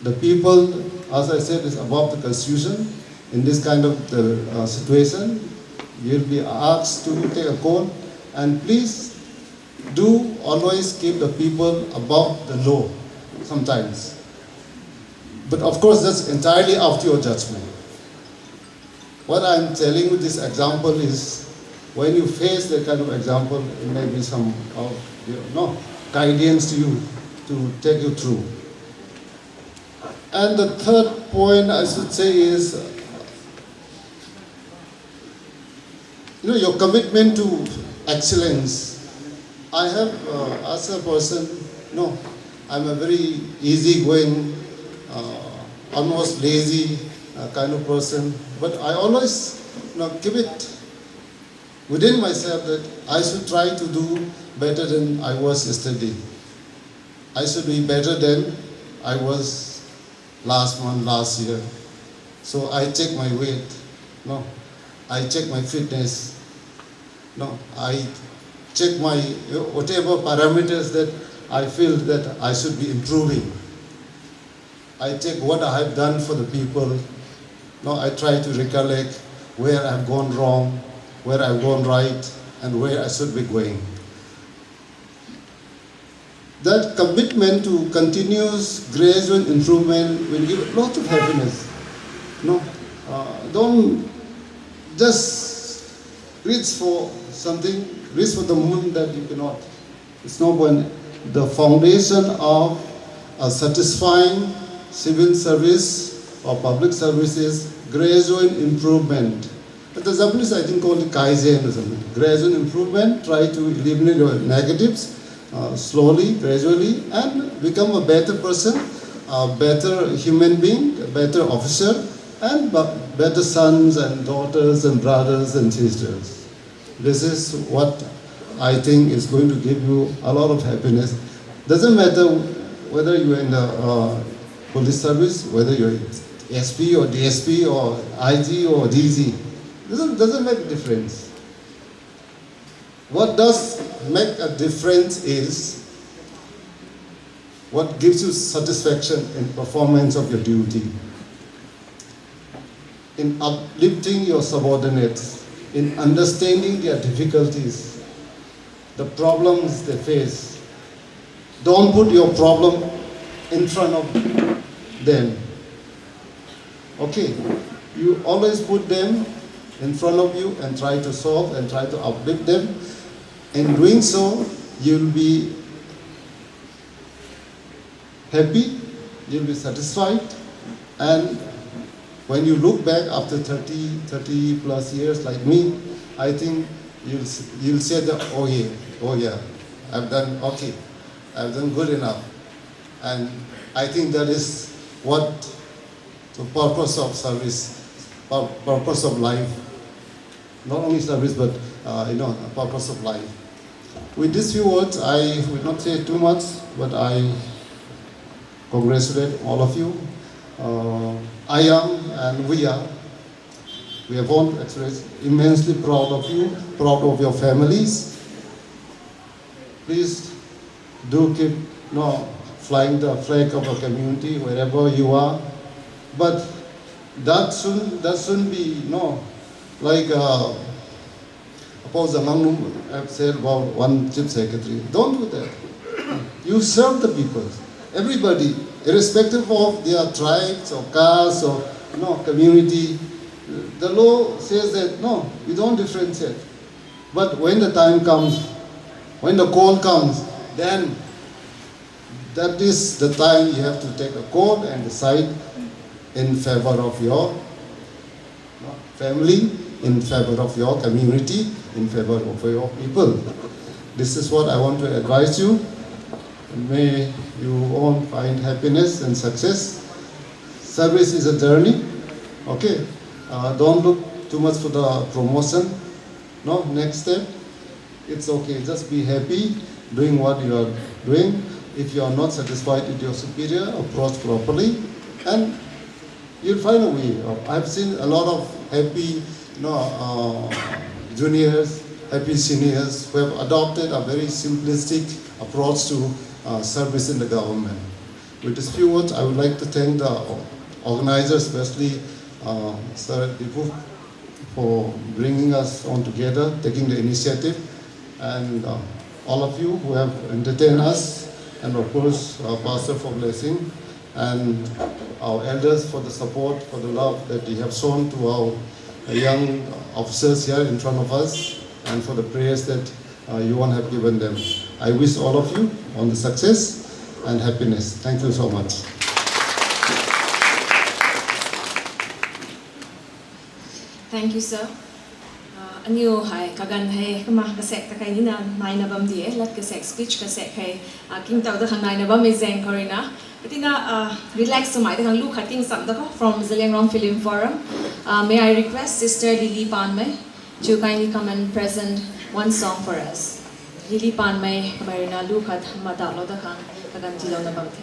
the people, as I said, is above the Constitution. In this kind of situation, you'll be asked to take a call, and please do always keep the people above the law sometimes. But of course, that's entirely up to your judgment. What I'm telling you this example is, when you face that kind of example, it may be some guidance to you to take you through. And the third point I should say is, your commitment to excellence. I have, as a person, I'm a very easygoing, almost lazy kind of person. But I always keep it within myself that I should try to do better than I was yesterday. I should be better than I was last month, last year. So I check my weight. I check my fitness. I check my whatever parameters that I feel that I should be improving. I check what I have done for the people. I try to recollect where I've gone wrong, where I've gone right, and where I should be going. That commitment to continuous gradual improvement will give lots of happiness. Don't just reach for something, reach for the moon that you cannot. It's no point. The foundation of a satisfying civil service or public service is gradual improvement. The Japanese, I think, call it kaizen or something. Gradual improvement, try to eliminate your negatives slowly, gradually, and become a better person, a better human being, a better officer, and better sons and daughters and brothers and sisters. This is what I think is going to give you a lot of happiness. Doesn't matter whether you're in the police service, whether you're SP or DSP or IG or DZ. Doesn't make a difference. What does make a difference is what gives you satisfaction in performance of your duty, in uplifting your subordinates, in understanding their difficulties, the problems they face. Don't put your problem in front of them. Okay, you always put them in front of you and try to solve and try to uplift them. In doing so, you'll be happy, you'll be satisfied, and when you look back after 30 plus years like me, I think you'll say that, oh yeah, I've done okay, I've done good enough. And I think that is what the purpose of service, purpose of life, not only service, but the purpose of life. With these few words, I will not say too much, but I congratulate all of you. I am, and we are all actually immensely proud of you, proud of your families. Please do keep flying the flag of a community wherever you are. But that shouldn't be like suppose Zeliangrong have said about one chief secretary. Don't do that. You serve the people, everybody, irrespective of their tribes or castes or community. The law says that no, you don't differentiate. But when the time comes, when the call comes, then that is the time you have to take a call and decide in favor of your family, in favor of your community, in favor of your people. This is what I want to advise you. May you all find happiness and success. Service is a journey. Okay, don't look too much for the promotion. Next step, it's okay. Just be happy doing what you are doing. If you are not satisfied with your superior, approach properly, and you'll find a way. I've seen a lot of happy, juniors, happy seniors who have adopted a very simplistic approach to service in the government. With these few words, I would like to thank the organizers, especially Sir Dipu, for bringing us on together, taking the initiative, and all of you who have entertained us, and of course, Pastor for blessing. and our elders for the support, for the love that they have shown to our young officers here in front of us, and for the prayers that you all have given them. I wish all of you all the success and happiness. Thank you so much. Thank you, sir. Anyo hai kagan hai kama kasek ta kai nina nai na bam die lat kasek speech kasek hai king tau da hang nai na bam izeng korina atina relax to mai da hang lu khating sam da from Zeliangrong Film Forum. May I request Sister Lily Pamei to kindly come and present one song for us. Lily Pamei kamarina lu khat ma da lo da hang kagan ti lo na bam the.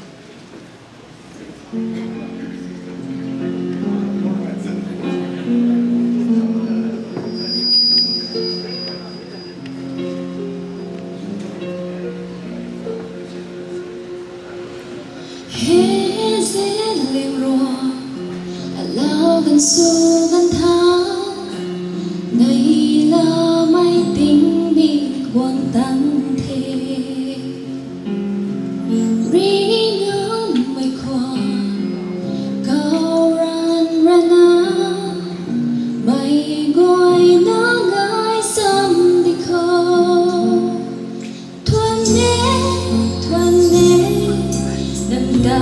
Zeliangrong allow gần xô gần thao này là mai tình bị quang tăng thế ri ngắm mây khoan cao ran rana mây gọi nó ngài sâm đi khâu thuần nế nâng ta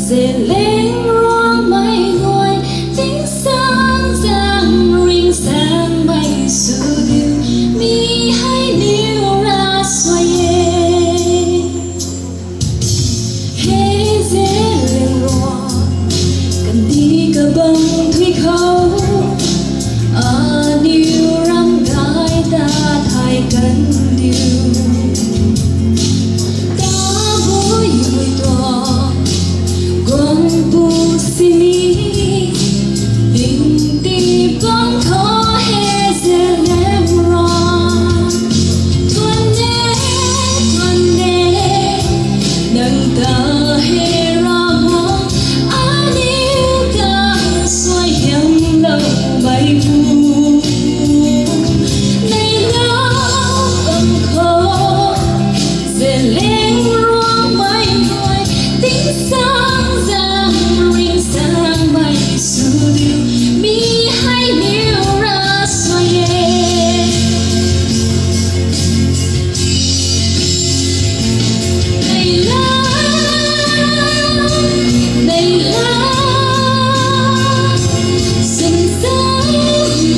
Zeliangrong mây ngồi tiếng sáng rạng ring sáng mây su điệu mi hay níu ra xoay hey Zeliangrong cần đi cả băng thủy khâu níu răng gai ta thay cần điệu ta vui vui tỏa Pusini tình tìm con khó he Zeliangrong thuần nế nâng ta he ra mong anh yêu ta xoay hiểm lâu bay vu này lâu âm khó Zeliangrong mây ngồi tiếng sáng ra sang mây su điệu mi hay níu ra xoay này lá sừng sớm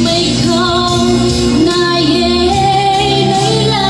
mây không này này lá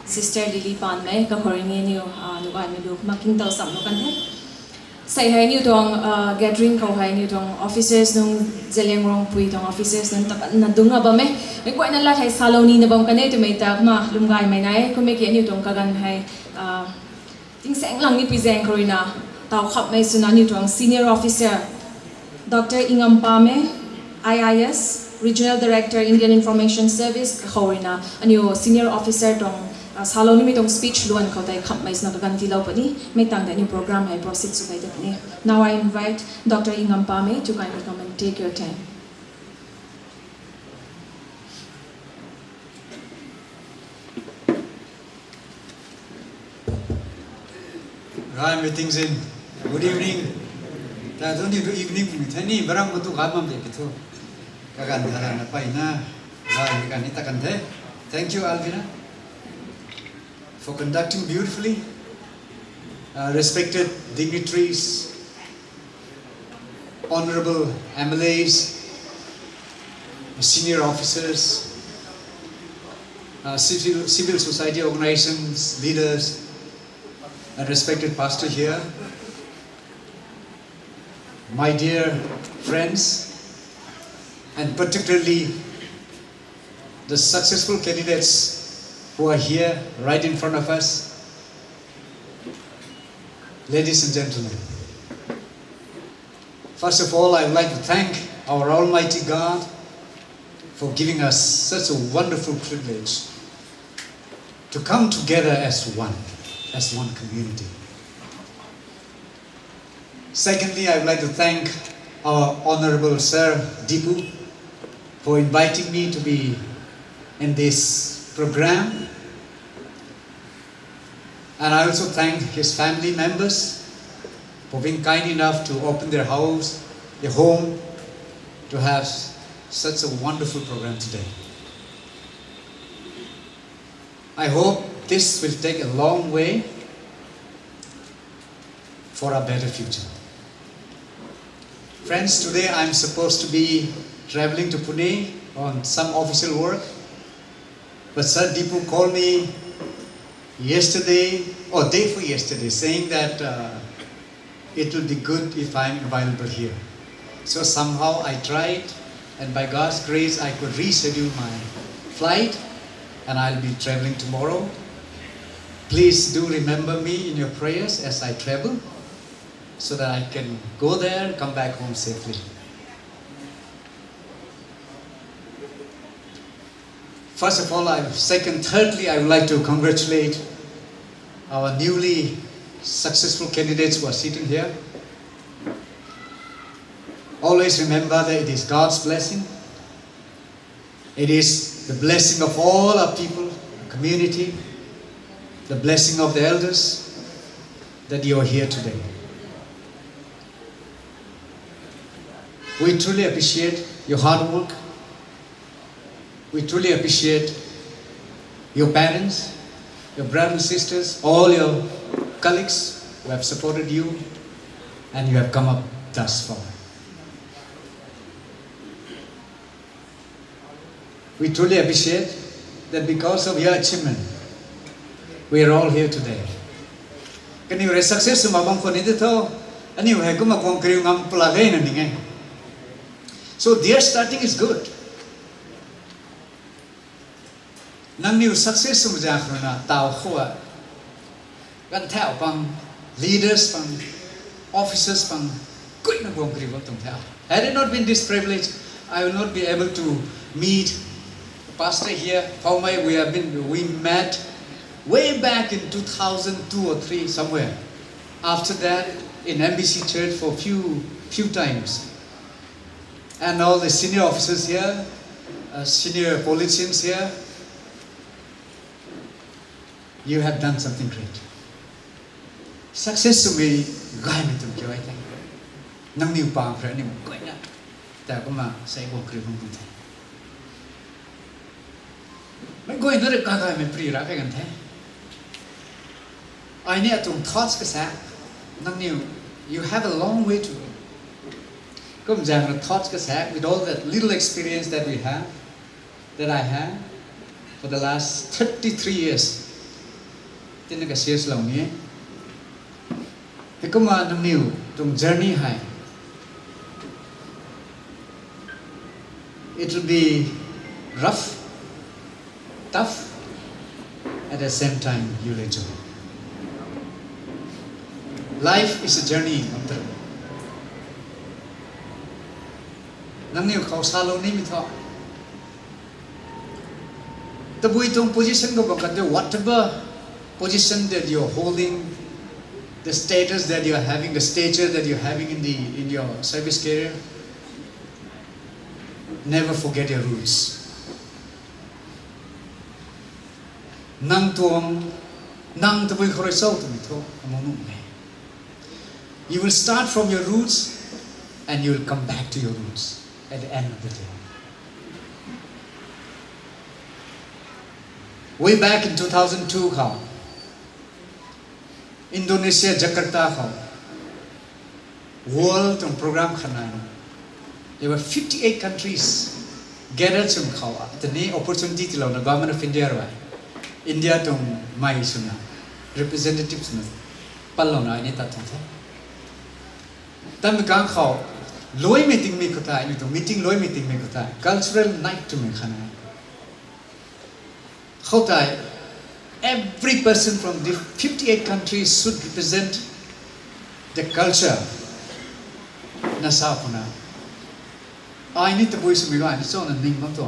Sister Lily Pamei ka horinge niyo nuga ni lu making taw sam no kan he say hai new tong gathering ko hai new tong officers nung Zeliangrong pui tong officers nung tapat na dunga ba me may kwai na lat hai saloni na bam kanai tu mai tak ma lumgai mai nai ko me ki new tong kagan hai ting seng lang ni present korina tau khap mai suna new tong senior officer Dr. Ingam Pamei IIS Regional Director Indian Information Service khorina anyo senior officer tong saloni mi tong speech luan ko tai khap mai sna kagan ti lau pani me tang da new program hai proceed su kai ni. Now I invite Dr. Ingam Pamei to kindly come and take your time. Right, meetings in. Good evening. That only good evening. Tani barang betul kamam deh gitu. Kagan haran apa ina? Right, kan kita kan deh. Thank you, Alvina, for conducting beautifully. Respected dignitaries, honorable MLAs, senior officers, civil society organizations, leaders, and respected pastor here, my dear friends, and particularly the successful candidates who are here right in front of us, ladies and gentlemen. First of all, I would like to thank our Almighty God for giving us such a wonderful privilege to come together as one community. Secondly, I would like to thank our Honorable Sir Dipu for inviting me to be in this program. And I also thank his family members for being kind enough to open their house, their home, to have such a wonderful program today. I hope this will take a long way for a better future. Friends, today I'm supposed to be traveling to Pune on some official work, but Sir Dipu called me yesterday, or day before yesterday, saying that it will be good if I'm available here. So somehow I tried, and by God's grace I could reschedule my flight, and I'll be traveling tomorrow. Please do remember me in your prayers as I travel, so that I can go there and come back home safely. First of all, thirdly, I would like to congratulate our newly successful candidates who are sitting here. Always remember that it is God's blessing. It is the blessing of all our people, community, the blessing of the elders that you are here today. We truly appreciate your hard work. We truly appreciate your parents, your brothers and sisters, all your colleagues who have supported you, and you have come up thus far. We truly appreciate that because of your achievement, we are all here today. Can you success mabang ko nito to? Ani wa ko makongkriu ngam plagay na ningay. So their starting is good. Nang new success mo jakro na tao khuwa. Kan thao pang leaders, pang officers, pang kuit na kongkriu tong thao. Had it not been this privilege, I will not be able to meet Pastor here, Pamei. We met way back in 2002 or 3 somewhere. After that, in MBC Church for few times. And all the senior officers here, senior politicians here, you have done something great. Success to me, guy me tum kyo I think. Nang niu pa fra ni mo koi na. Ta ko ma sai ko kri bang tu. Mình going to the gaga me pri ra kai kan the. I need to thoughts ka sa. Nang niu, you have a long way to go. Come jang thoughts ka sa with all that little experience that I have for the last 33 years. Tin ka serious long ni. Hikuma nang niu tung journey hai. It will be rough, tough, at the same time you'll enjoy. Life is a journey. Nang niu kau salo ni mitho. The buitong position go bakante whatever position that you're holding, the status that you're having, the stature that you're having in your service career, never forget your roots. Nang tuong nang tabuy khoresau to mitho amonu me. You will start from your roots and you will come back to your roots at the end of the day. Way back in 2002, Indonesia, Jakarta, world program khanan. There were 58 countries gathered some the opportunity to the government of India. India to my suna representatives na palona ini tatong tha. Tam gang khao loi meeting me kota ini to meeting loi meeting me kota cultural night to me khana. Khotai every person from the 58 countries should represent the culture na sa puna. I need to voice me right so na ning to.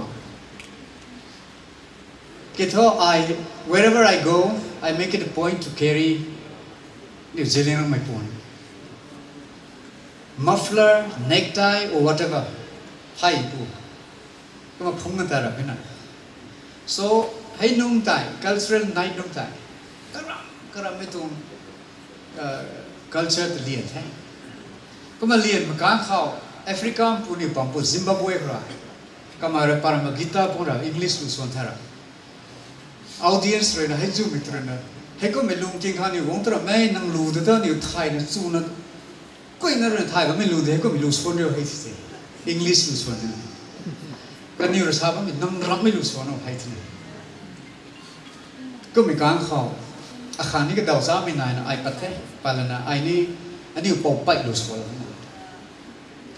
Wherever I go, I make it a point to carry Zeliangrong my phone. Muffler, necktie, or whatever. So, hey nung tai, cultural night nung tai. Karam itong culture to lian. Kuma lian makang khao Africa puni pampu Zimbabwe kra. Kamara para magita pura English lusuan thara. Audience right now, heju mitrana. Heko melung king hani wontra may nang lu the ni Thai na su na. Koi na ran Thai ba me lu de heko mi lu swan yo hai se. English lu swan. Kan ni rasa ba mi nang ram me lu swan no hai thne. Ko mi kang khao. Akhani ka daw sa mi nai na ai pathe palana ai ni ani pop pai lu swan.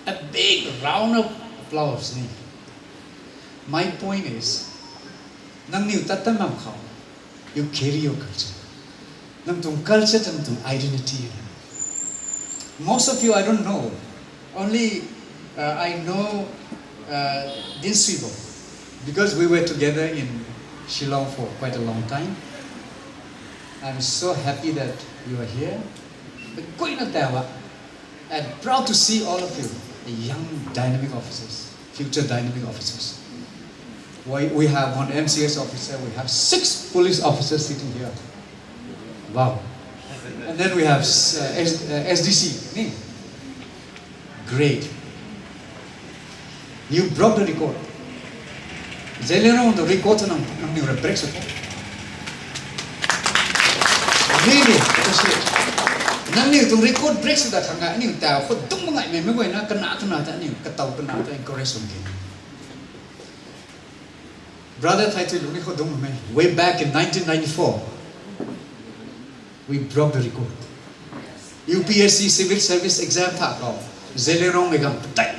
A big round of applause ni. My point is nang niu tatamam khao, you carry your culture. Nang tung culture nang tung identity. Most of you I don't know. Only I know Dinsuibou because we were together in Shillong for quite a long time. I'm so happy that you are here. But quite not there. And proud to see all of you, the young dynamic officers, future dynamic officers. We have one MCS officer, we have 6 police officers sitting here. Wow. And then we have SDC. Great. You broke the record. Zeliangrong the record ng new breaks. Really appreciate. Nang new to record breaks that hanga new tao ko tung mga me me na kana ta new kataw kana ta encourage din. Brother way back in 1994, we broke the record. UPSC Civil Service Exam tha Zeliangrong megam patay.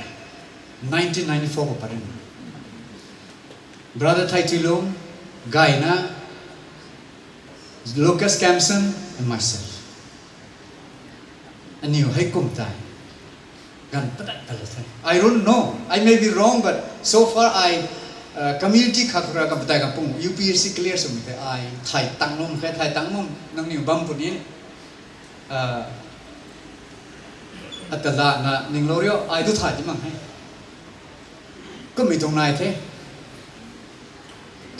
1994 pa rin. Brother Taitulong, Guy na, Lucas Campson, and myself. And you, hey kumtay. Gan patay palatay. I don't know. I may be wrong, but so far community khakura ka patay ka pung UPSC clear sumite I thai tangnom nang niu bam punin atala na ninglorio I do thai dimang hai ko mi tong nai the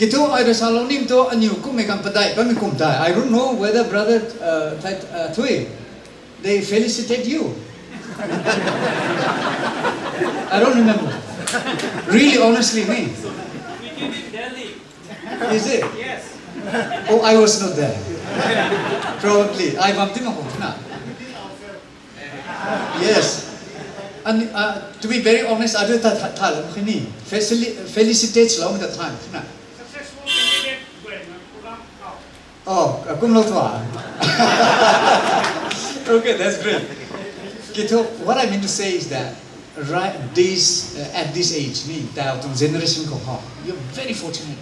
kito I da salonim to aniu ko me kam patay pa mi kum tai I don't know whether brother Thui they felicitate you I don't remember really honestly me. Is it? Yes. Oh, I was not there. Probably. I bumped him up. Yes. And to be very honest, I do that. Felicitate long the time. Successful candidate. Oh, cum laude. Okay, that's great. Kito, what I mean to say is that right at this age, generation you're very fortunate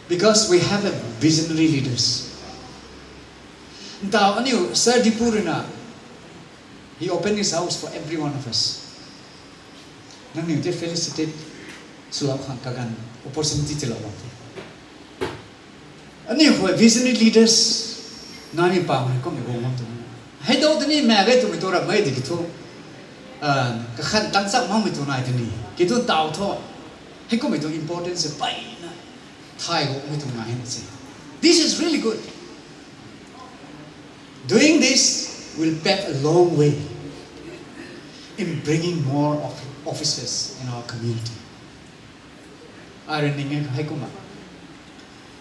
because we have a visionary leaders. Sir Dipurina, he opened his house for every one of us. They felicitate Kagan opportunity to love. Visionary leaders, Nami Pamei come home to me. I don't need my way to be told about the Kito. Kahan Tansak Mammy tonight in me. Kito Tao taught. He come to importance of Paina. Thai with my hands. This is really good. Doing this will pave a long way in bringing more officers in our community. Ironing Hekuma.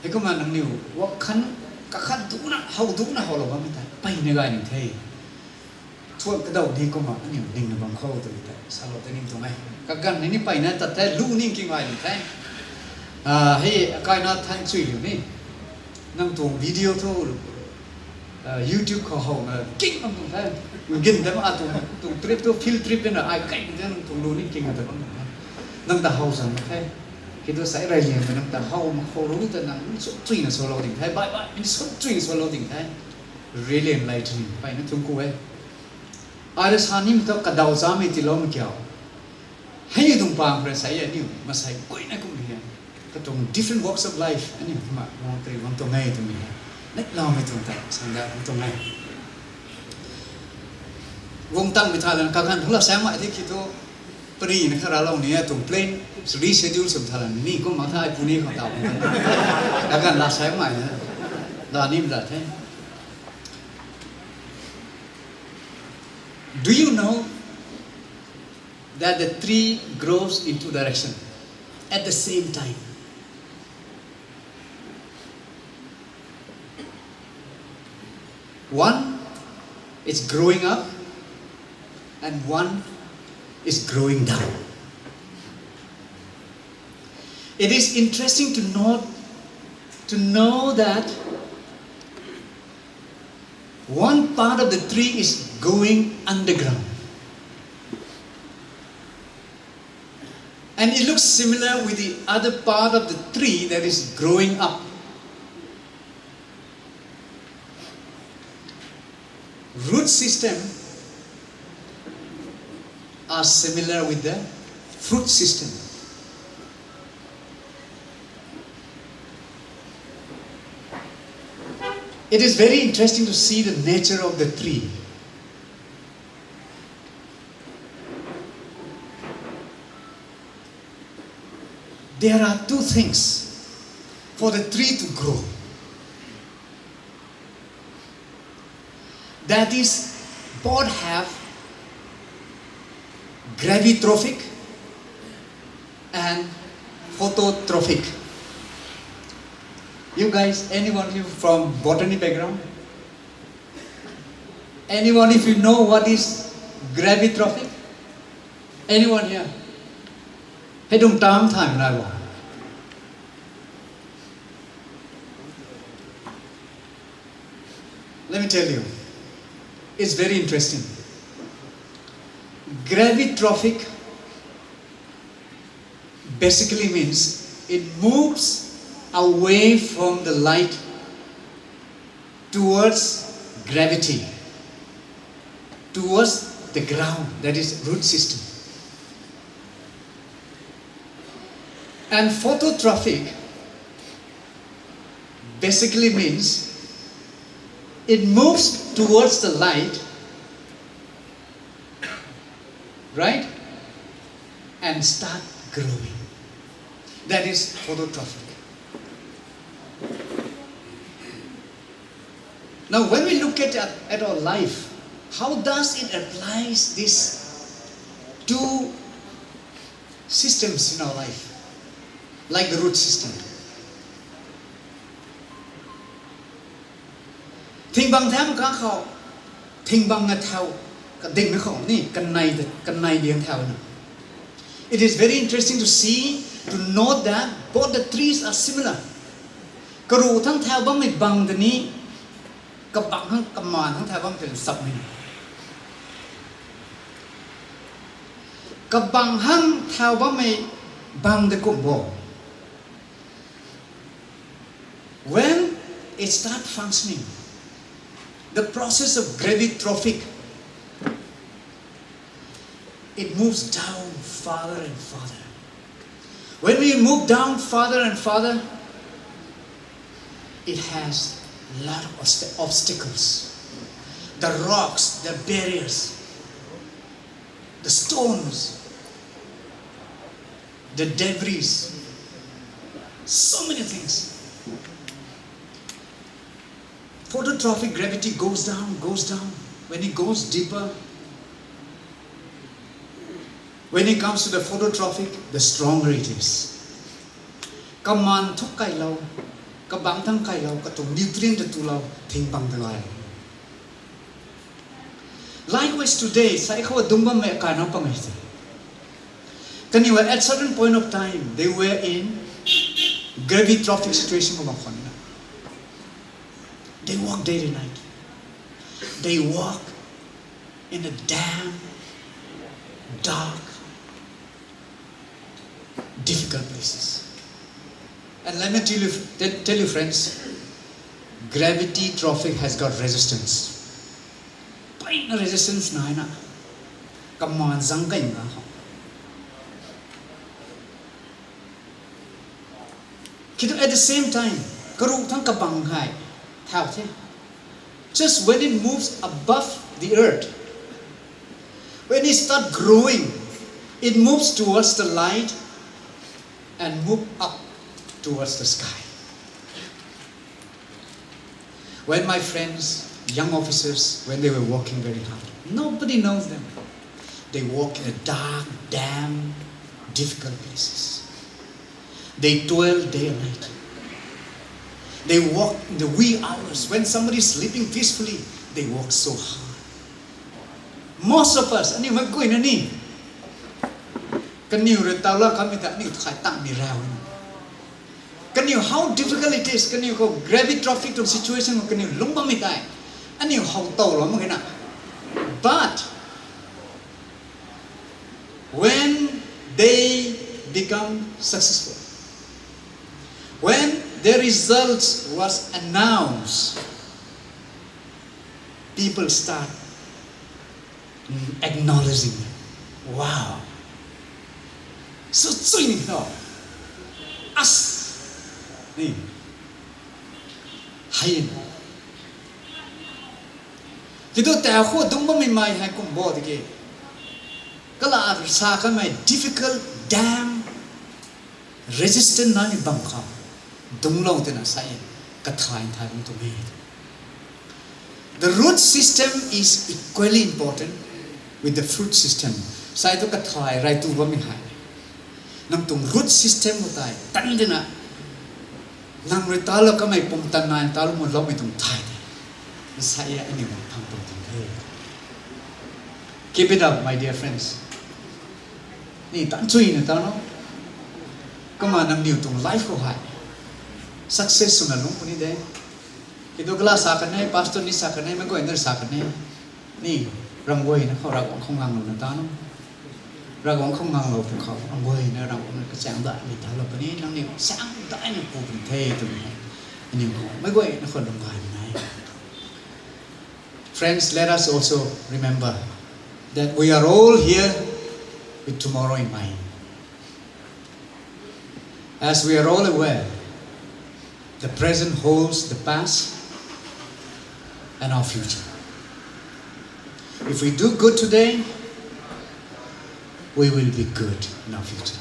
Hekuma knew what can Kakaduna, how do na Holobamita, Painagan Tay. Twelve the dog Hekuma, and you ding the Banco to it, Salotin to me. Kagan, any Painata, looning King Island time. Hey, a kind of time to you, Nam to video to YouTube call home, king of the time. We give them out to trip to field trip in I came them to Looney King of the Bang. Nang the house on the head. He was a radiant and the home for root and twin swallowing time. Bye, it's twin swallowing time. Really enlightening. By the Tunku. I was Hanim to Kadawzami Tilomkiao. Hey, don't palm press, I knew, must I go in a comedian. But from different walks of life, and you want to make to me. Let long it on that, and that to me. Wong Tang with Thailand, Kagan, Hula Sama, I think it all. Pri in Karalong near to plane, reschedule some talent. Ni go Matai Puni from Tao. Kagan last time, I name that. Do you know that the tree grows in two directions at the same time? One is growing up and one is growing down. It is interesting to know that one part of the tree is going underground. And it looks similar with the other part of the tree that is growing up. Root system are similar with the fruit system. It is very interesting to see the nature of the tree. There are two things for the tree to grow. That is, both have gravitrophic and phototrophic. You guys, anyone of you from botany background? Anyone if you know what is gravitrophic? Anyone here? Hey, don't time now. Let me tell you, it's very interesting. Gravitrophic basically means it moves away from the light towards gravity, towards the ground, that is root system. And phototrophic basically means it moves towards the light, right? And start growing. That is phototrophic. Now when we look at our life, how does it apply these two systems in our life? Like the root system. Thing bang tham ka khao, thing bang nga thao, ka ding na khao ni kan nai diang thao na. It is very interesting to see, to note that both the trees are similar. Karu thang thao bang mai bang da ni, กับบังทั้งกำมานทั้งแถวบ้านเป็นสับมินกับบังทั้งแถวบ้านไม่บังเด็กกุมโบ when it start functioning the process of gravitrophic it moves down farther and farther. When we move down farther and farther, it has a lot of obstacles. The rocks, the barriers, the stones, the debris, so many things. Phototrophic gravity goes down. When it goes deeper, when it comes to the phototrophic, the stronger it is. Kaman thuk kai lau, kabang thang kai lau, katung nutrient tu lau, thing bang tangai. Likewise today, sai khawa dumba me kana pangai. Kaniwa at certain point of time, they were in gravitrophic situation ko bang. They walk day and night. They walk in a damn, dark, difficult places. And let me tell you friends, gravity trophic has got resistance. Pain resistance na na. Kaman zangkai nga. Kito at the same time, karung thang kabanghay, just when it moves above the earth, when it starts growing, it moves towards the light and move up towards the sky. When my friends, young officers, when they were walking very hard, nobody knows them. They walk in a dark, damn, difficult places. They toil day and night. They walk in the wee hours. When somebody is sleeping peacefully, they walk so hard. Most of us, ani mag going ani. Kaniu re tawla kami tak ni khai tak mi raw. Kaniu how difficult it is. Kaniu ko gravitrophic to situation ko kaniu lumba mi tai. Ani how tawla mo kena. But when they become successful, when the results was announced, people start acknowledging them. Wow. So tsui no. Us. Ni. Hayin. Kito ta kho dumba mi mai hai kum bo de ke. Kala sa ka mai difficult damn resistant na ni bang kha. Dung long te na sai ka thai thai to me. The root system is equally important with the fruit system. Sai to ka thai rai tu ba mi hai. Nam tung root system mo tai tan dina. Nang ri talo ka mai pum tan na talo mo lo mi tung thai. Sai ya ani mo thang tung thai. Keep it up, my dear friends. Ni tan chui na ta no. Kama nam niu tung life ko hai. Success na long puni de. Ito kala sa kanay pastor ni sa kanay mag-go ender sa kanay. Ni rangway na ko ragong không ngang na ta no. Ragong không ngang lo pu ko rangway na ragong ka chang da ni ta lo pani nang ni sang da ni pu pun the tu ni. Ni ko mag-go na ko dong gai nai. Friends, let us also remember that we are all here with tomorrow in mind. As we are all aware, the present holds the past and our future. If we do good today, we will be good in our future.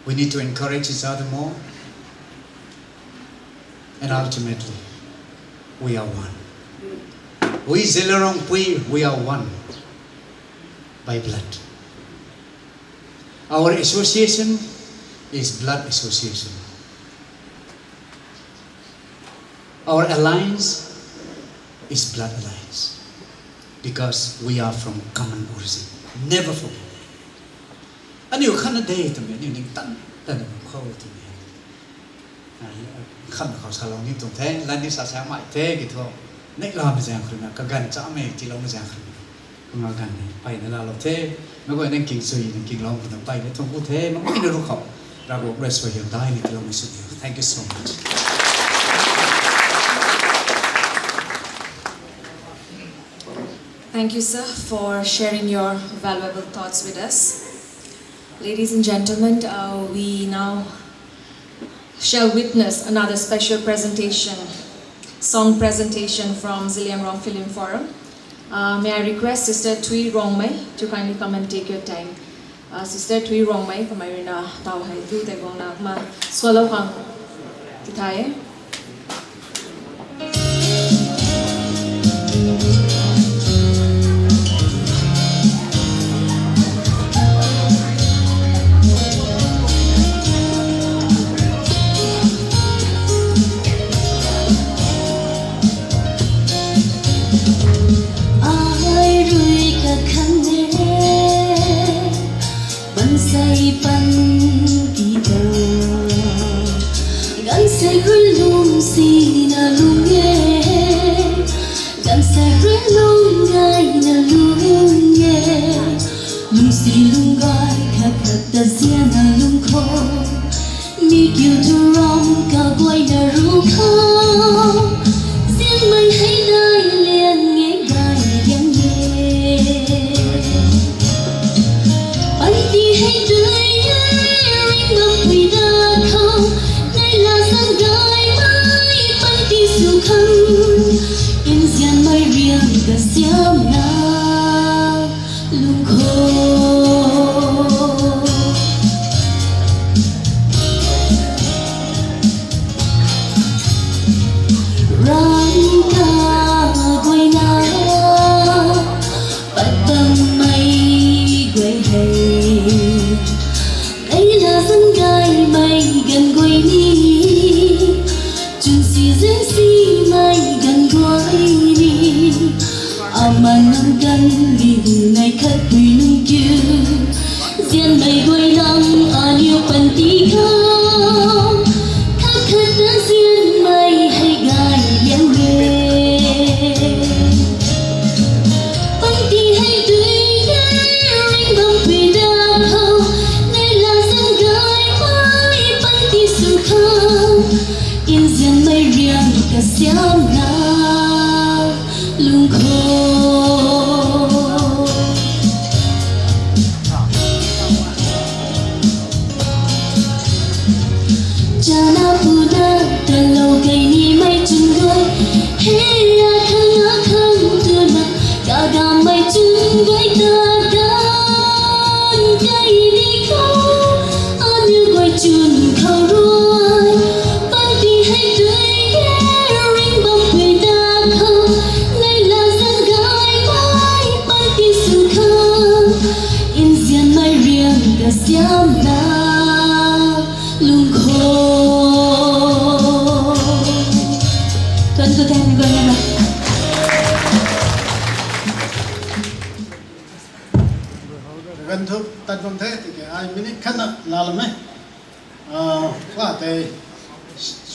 We need to encourage each other more, and ultimately, we are one. We Zeliangrong, we are one by blood. Our association is blood association. Our alliance is blood alliance because we are from common origin. Never forget. And you can't date me, you need tan khâu to me. khăn khảo sa long ni tung thế lan đi sa sa mãi thế cái thôi nãy làm bây giờ khử na cả gần chả mày chỉ long bây giờ khử mà gần này bay nó là thế nó gọi nên kinh suy nên kinh long nó bay nó thông cụ thế nó mới được học ra bộ rest for hiện tại này thì long mới xuất hiện. Thank you so much. Thank you, sir, for sharing your valuable thoughts with us. Ladies and gentlemen, we now shall witness another special presentation, song presentation from Zeliangrong Film Forum. May I request Sister Tui Rongmei to kindly come and take your time. Sister Tui Rongmei, Kamei na tao hai tu te gong na ma swallow hang tithai.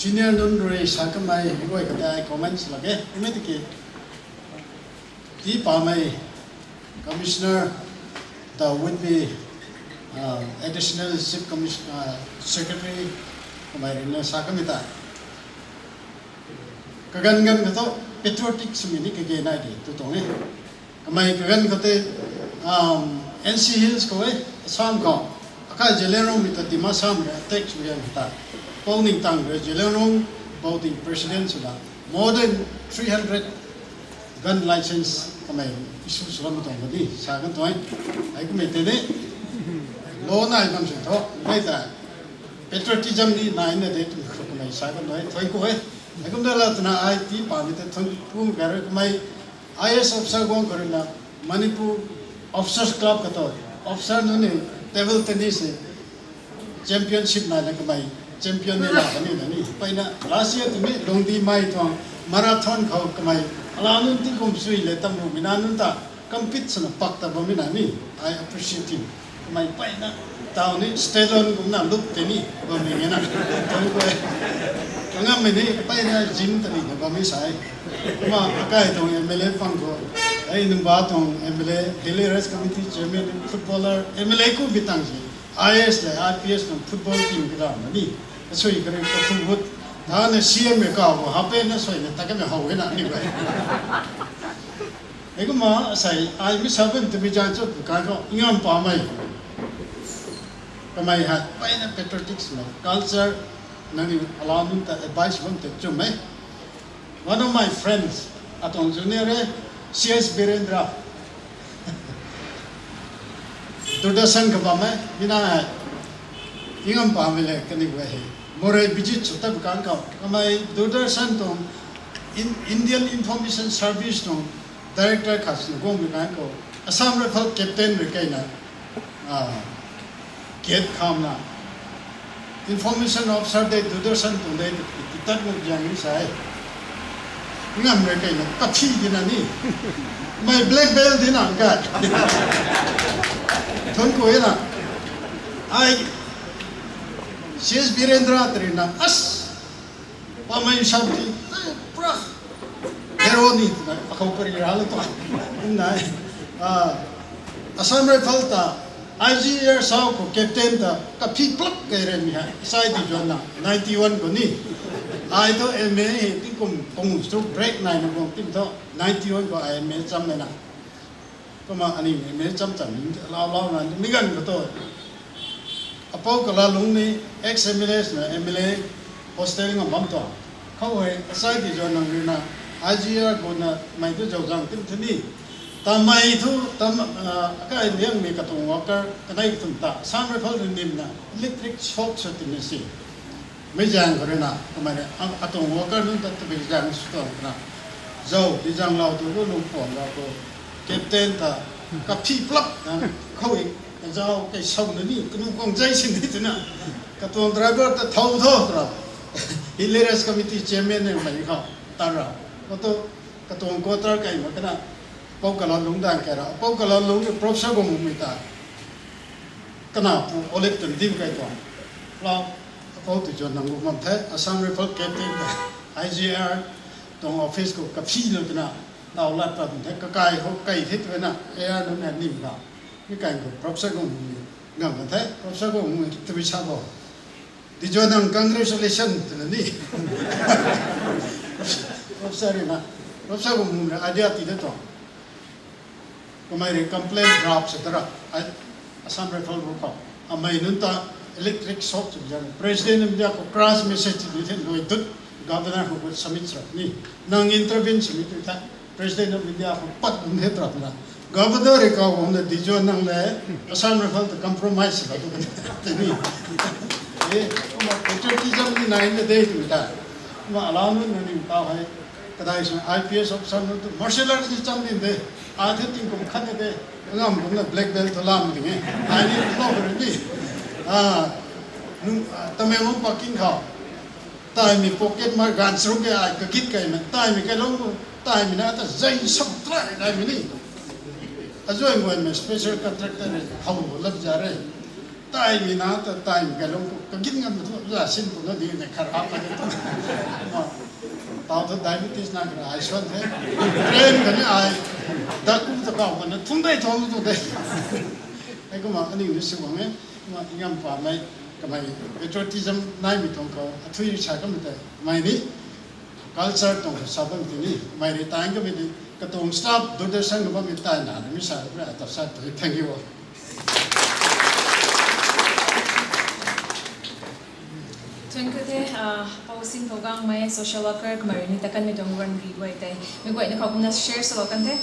Senior non-ray Kamei Abel comments lagi. Immediately, the Pamei Commissioner, the would-be additional Chief Commissioner Secretary Kamei Sakamita. Kagan kato patriotic sumini kage na di tutongi. Kamei kagan kate NC Hills kowe Assam ko. Aka Zeliangrong mita di Assam re tax wiyan kita. Polling tang Zeliangrong about the president sudah more than 300 gun license kami isu sudah betul tadi saya kan tuan aku metode law na ikam sih toh kita patriotism ni na ini ada tu kami saya kan tuan tuan ko aku dah lah tena IT pamit tu pun kerana kami IS officer gong kerana Manipur Officers Club kata officer ni table tennis championship na kami champion ni lah kami. Paina last year tu ni longdi mai tu marathon kau kami. Alanun ti kumsui letam ruminan ta compete sana pakta bamina ni. I appreciate him. mai pai na tao ni stelon cũng nằm lúc thế ni và mình nghe nè tôi quay ngắm mình đi pai na gym tani và mình sai mà cái thằng MLA phang ko ai nung ba thằng MLA Daily Race Committee Chairman footballer MLA ko bitang si IS la IPS ng football team kita ni so i kare ko football na na CM ka ko hape na so na ta ka me hawe na ni ba ego ma sai ai mi saben to bi jan cho ka ko ngam pa mai Kamei hat pai na patriotics no culture nani alamun ta advice bang te chu mai one of my friends atong junior CS Birendra Durdasan ka ba mai bina ingam pa mele kani wa he more bijit chuta kan ka kamai Durdasan tong Indian Information Service tong director khas no gong bi kan ko Assam Rifle captain re kai na get kamna information officer de Durdasan tong de tat mo jang ni sai ngam re kai na ka thi din ani mai black belt din ang ka thon ko ena ai CS Birendra trina as Pamei shabti pra heroni akau perihal to nai Assam Rifle ta IGR sao ko captain ta ka phi pluk kai re mi ha sai di jona 91 ko ni ai to MA ti kum kong stroke break nai na bong tim to 91 ko ai MA cham na ko ma ani MA cham cham lao na mi gan ko to apau ka la lung ni ex MLA na MLA hostel ngam bam to khau he sai di jona ri na IGR ko na mai to jau jang tim thini tamai thu tam ka liang mi ka tong worker kanai thum ta Assam Rifle nim na electric shock so tin si me jang ko na kamai atong worker nun ta be jang sto na zo di jang lao tu lu pom la ko captain ta ka phi plak na khoi ka zo kai song ni ku kong jai sin ni na ka tong driver ta thau tho ra Hilarious committee chairman ne mai kha ta ra ko to ka tong ko tar kai ma kana pau kalon lung dang kera pau kalon lung professor Gonmei kana pu olek tan dim kai to la pau tu jon nang mam the Assam Rifle captain IGR tong office ko ka phi lo kana taw lat ta the ka kai ho kai thit we na air no na nim ka ni kai ko professor Gonmei ngam the professor Gonmei tu bi cha bo di jon nang congratulation tan ni professor na professor Gonmei idea ti de to Kamei complaint drop setara Assam Rifle ko amai nunta electric shock jan president india ko crash message di the loi dut governor ko submit ni nang intervene submit ta president of india ko pat undhe trap na governor ko on the dijon nang le Assam Rifle to compromise la to ni ko patriotism ni nine de tu ta ma alamu ni ta hai kadai so IPS officer no to martial arts ni cham ni de आधे तीन को खाने दे ngam ko na black belt to lam ding ai ni no ni tame mo paking kha tai mi pocket mar gan sru ke ai ka kit kai na tai mi ka long tai mi na ta zai sab tra dai mi ni azoi ngoi me special contractor ne hau lab ja re tai mi na ta tai mi ka long ka kit ngam to ja sin ko na di ne khar ha ka ma tao to diabetes na kra ai son the train ka ni ai da ku ta ka ko na thung dai thong to dai ai ko ma ani ni se wang ma ingam pa mai ka mai patriotism nai mi tong ko athui cha ka mi ta mai ni culture tong sabang ti ni mai ri tang ka mi ni ka tong stop do de sang ba mi ta na mi sa ra ta sa thank you Twinkle Pausing Gangmei social worker Marini takan mi dong run read tay mi goi na khop na share so kan the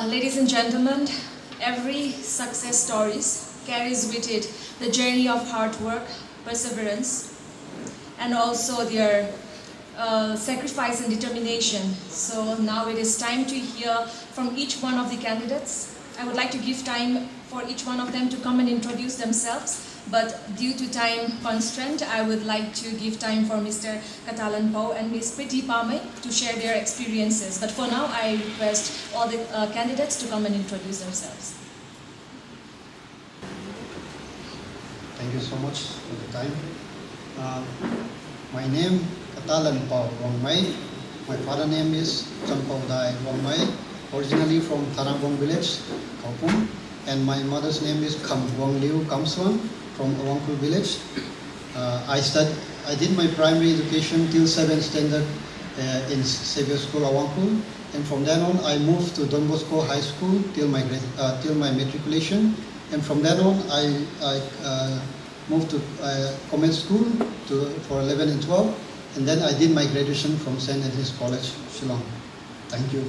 ladies and gentlemen, every success stories carries with it the journey of hard work, perseverance, and also their sacrifice and determination. So now it is time to hear from each one of the candidates. I would like to give time for each one of them to come and introduce themselves. But due to time constraint, I would like to give time for Mr. Katalanpou and Ms. Pamei to share their experiences. But for now, I request all the candidates to come and introduce themselves. Thank you so much for the time. My name Katalanpou Rongmei. My father name is Rongmei, originally from Zeliangrong village, Kaopum, and my mother's name is Machunliu Newmai from Awangkul village. I did my primary education till 7th standard in Xavier School, Awangkul, and from then on I moved to Don Bosco High School till my matriculation, and from then on I moved to Convent School for 11 and 12, and then I did my graduation from St. Anthony's College, Shillong. Thank you.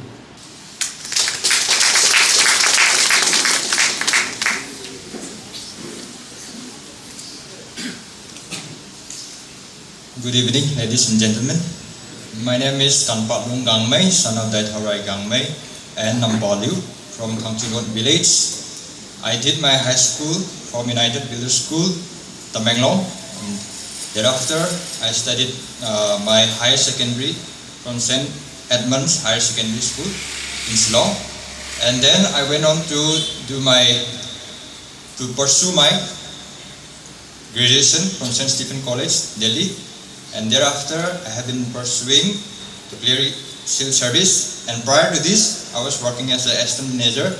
Good evening, ladies and gentlemen. My name is Kanpatlung Gangmei, son of Singanrei Gonmei and Machunliu from Kanpatlung village. I did my high school from United Village School, Tamenglong. Thereafter, I studied my higher secondary from St. Edmund's Higher Secondary School in Shillong. And then I went on to pursue my graduation from St. Stephen College, Delhi. And thereafter, I have been pursuing to clear civil service. And prior to this, I was working as an assistant manager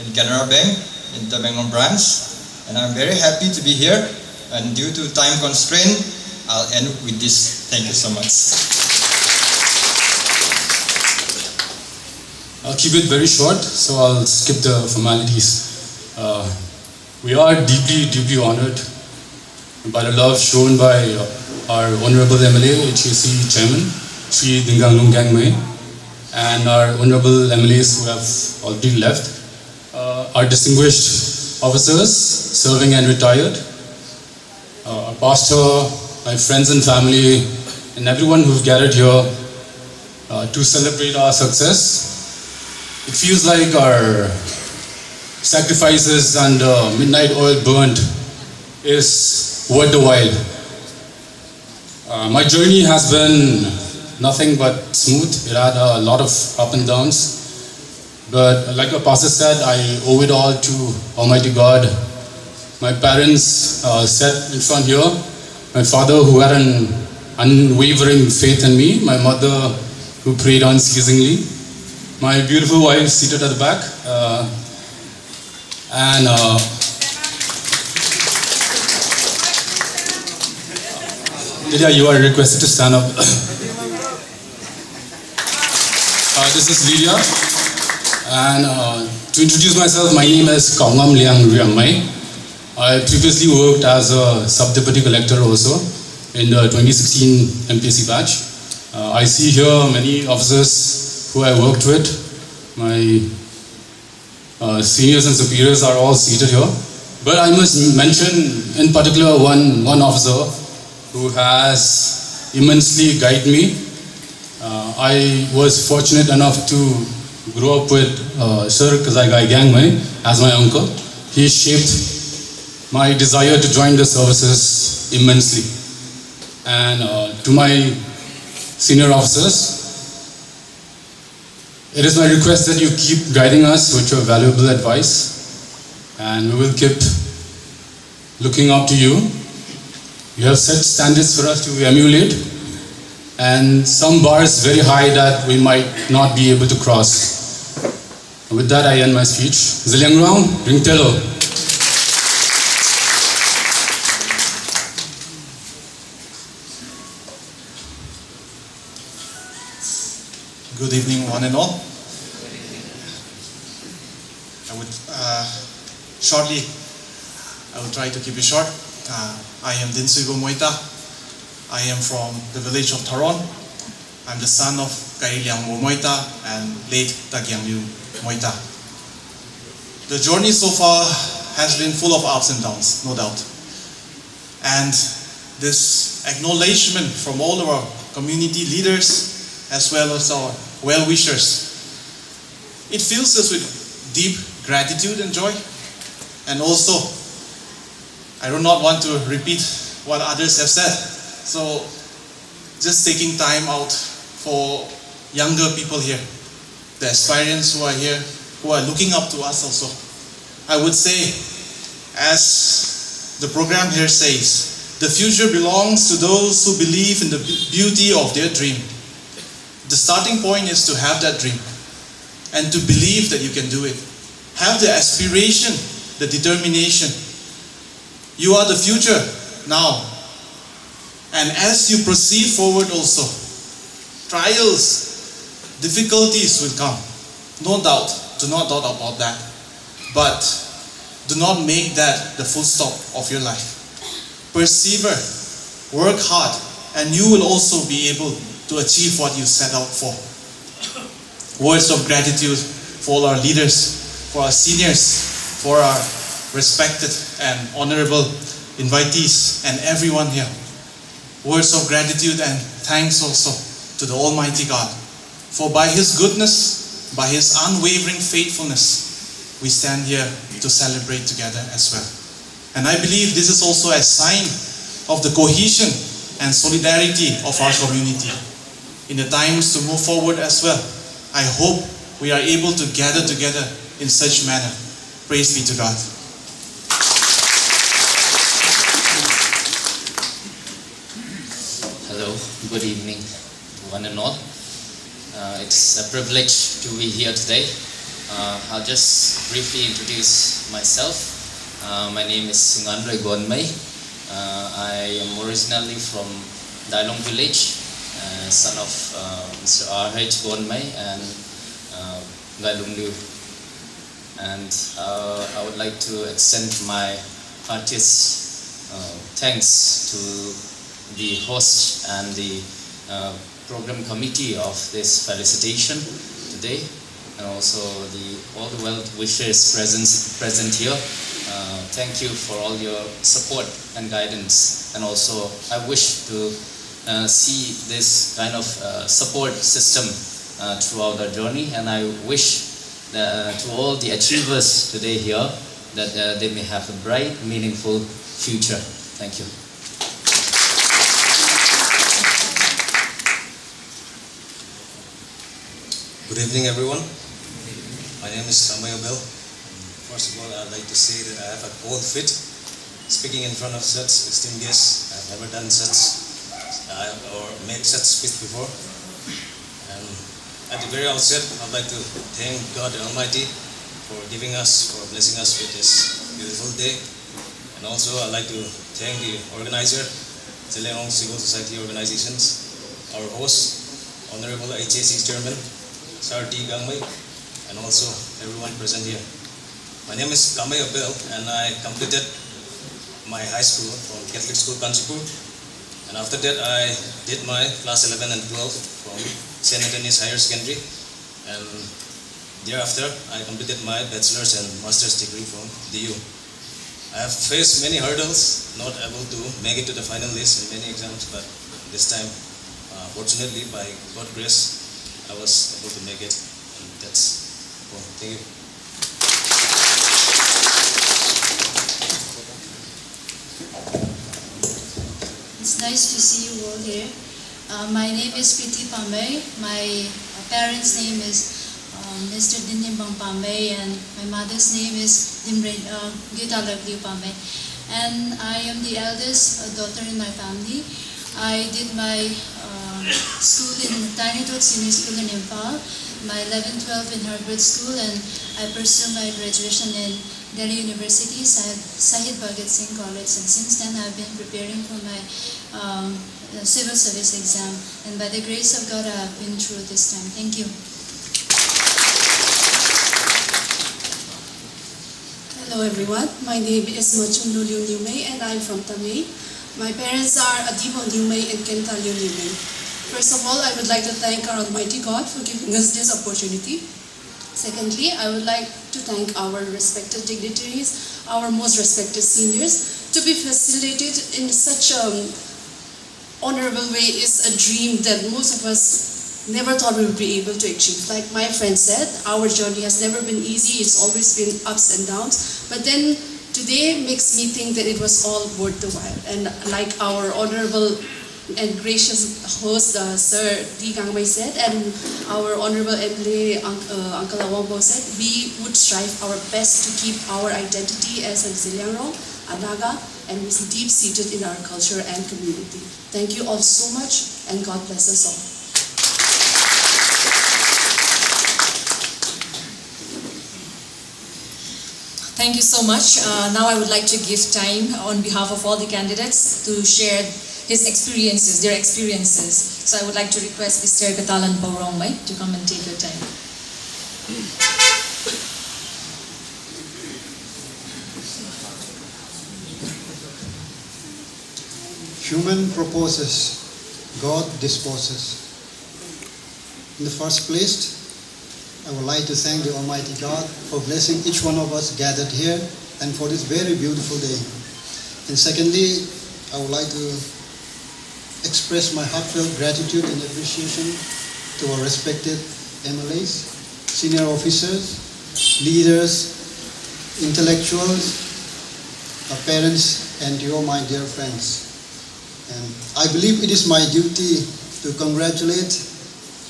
in Canara Bank in the Bangalore branch. And I'm very happy to be here. And due to time constraint, I'll end with this. Thank you so much. I'll keep it very short, so I'll skip the formalities. We are deeply, deeply honored by the love shown by our Honorable MLA, HAC Chairman, Sri Singanrei Gonmei, and our Honorable MLAs who have already left, our distinguished officers, serving and retired, our pastor, my friends and family, and everyone who've gathered here to celebrate our success. It feels like our sacrifices and midnight oil burnt is worth the while. My journey has been nothing but smooth. It had a lot of up and downs. But like our pastor said, I owe it all to Almighty God. My parents sat in front here. My father, who had an unwavering faith in me. My mother, who prayed unceasingly. My beautiful wife seated at the back. Lydia, you are requested to stand up. This is Lydia. And to introduce myself, my name is Kaongamliang Riamei. I previously worked as a sub-deputy collector also in the 2016 MPSC batch. I see here many officers who I worked with. My seniors and superiors are all seated here. But I must mention in particular one officer who has immensely guided me. I was fortunate enough to grow up with Sir Singanrei Gonmei as my uncle. He shaped my desire to join the services immensely. And to my senior officers, it is my request that you keep guiding us with your valuable advice, and we will keep looking up to you. You have set standards for us to emulate, and some bars very high that we might not be able to cross. With that, I end my speech. Zeliangrong, Ringtelo. Good evening, one and all. I will try to keep it short. I am Dinsuibou Moita. I am from the village of Taron. I'm the son of Katalanpou Moita and late Zeliangrong Moita. The journey so far has been full of ups and downs, no doubt. And this acknowledgement from all of our community leaders as well as our well-wishers, it fills us with deep gratitude and joy. And also, I do not want to repeat what others have said. So, just taking time out for younger people here, the aspirants who are here, who are looking up to us also. I would say, as the program here says, the future belongs to those who believe in the beauty of their dream. The starting point is to have that dream and to believe that you can do it. Have the aspiration, the determination. You are the future now. And as you proceed forward also, trials, difficulties will come. No doubt. Do not doubt about that. But do not make that the full stop of your life. Persevere, work hard, and you will also be able to achieve what you set out for. Words of gratitude for all our leaders, for our seniors, for our respected and honorable invitees, and everyone here. Words of gratitude and thanks also to the Almighty God, for by His goodness, by His unwavering faithfulness, we stand here to celebrate together as well. And I believe this is also a sign of the cohesion and solidarity of our community. In the times to move forward as well, I hope we are able to gather together in such manner. Praise be to God. Hello, good evening one and all. It's a privilege to be here today. I'll just briefly introduce myself. My name is Singanrei Gonmei. I am originally from Dailong village, son of Mr. R.H. Gonmei and Machunliu. And I would like to extend my heartiest thanks to the host and the program committee of this felicitation today, and also all the well wishers present here. Thank you for all your support and guidance, and also I wish to see this kind of support system throughout our journey, and I wish to all the achievers today here that they may have a bright, meaningful future. Thank you. Good evening, everyone. My name is Kamei Abel. First of all, I'd like to say that I have a cold fit speaking in front of such esteemed guests. I've never done such or made such speech before. And at the very outset, I'd like to thank God Almighty for giving us, for blessing us with this beautiful day. And also, I'd like to thank the organizer, Zeliangrong Civil Society Organizations, our host, Honorable HAC Chairman, Sir D. Gangmei, and also everyone present here. My name is Kamei Abel, and I completed my high school from Catholic School, Kanpatlung. And after that, I did my class 11 and 12 from St. Anthony's Higher Secondary. And thereafter, I completed my bachelor's and master's degree from DU. I have faced many hurdles, not able to make it to the final list in many exams, but this time, fortunately, by God's grace, I was able to make it. And that's all. Thank you. It's nice to see you all here. My name is Pamei. My parents' name is Mr. Dinsuibou Moita, and my mother's name is Katalanpou Rongmei. And I am the eldest daughter in my family. I did my school in Tiny Tot Senior School in Impal, my 11-12 in Harvard School, and I pursued my graduation in Delhi University, Sahid Bhagat Singh College, and since then I've been preparing for my civil service exam, and by the grace of God I have been through this time. Thank you. Hello everyone, my name is Machunliu Newmai and I'm from Pamei. My parents are Dinsuibou Newmai and Kanpatlung Gangmei. First of all, I would like to thank our Almighty God for giving us this opportunity. Secondly, I would like to thank our respected dignitaries, our most respected seniors. To be facilitated in such an honorable way is a dream that most of us never thought we would be able to achieve. Like my friend said, our journey has never been easy, it's always been ups and downs. But then today makes me think that it was all worth the while. And like our honorable and gracious host, Sir D. Gangmei said, and our honorable MLA, Uncle Awambo said, we would strive our best to keep our identity as a Zeliangrong, a Naga, and is deep-seated in our culture and community. Thank you all so much, and God bless us all. Thank you so much. Now I would like to give time on behalf of all the candidates to share their experiences. So I would like to request Mr. Katalanpou Rongmei to come and take your time. Human proposes, God disposes. In the first place, I would like to thank the Almighty God for blessing each one of us gathered here and for this very beautiful day. And secondly, I would like to express my heartfelt gratitude and appreciation to our respected MLAs, senior officers, leaders, intellectuals, our parents, and you all my dear friends. And I believe it is my duty to congratulate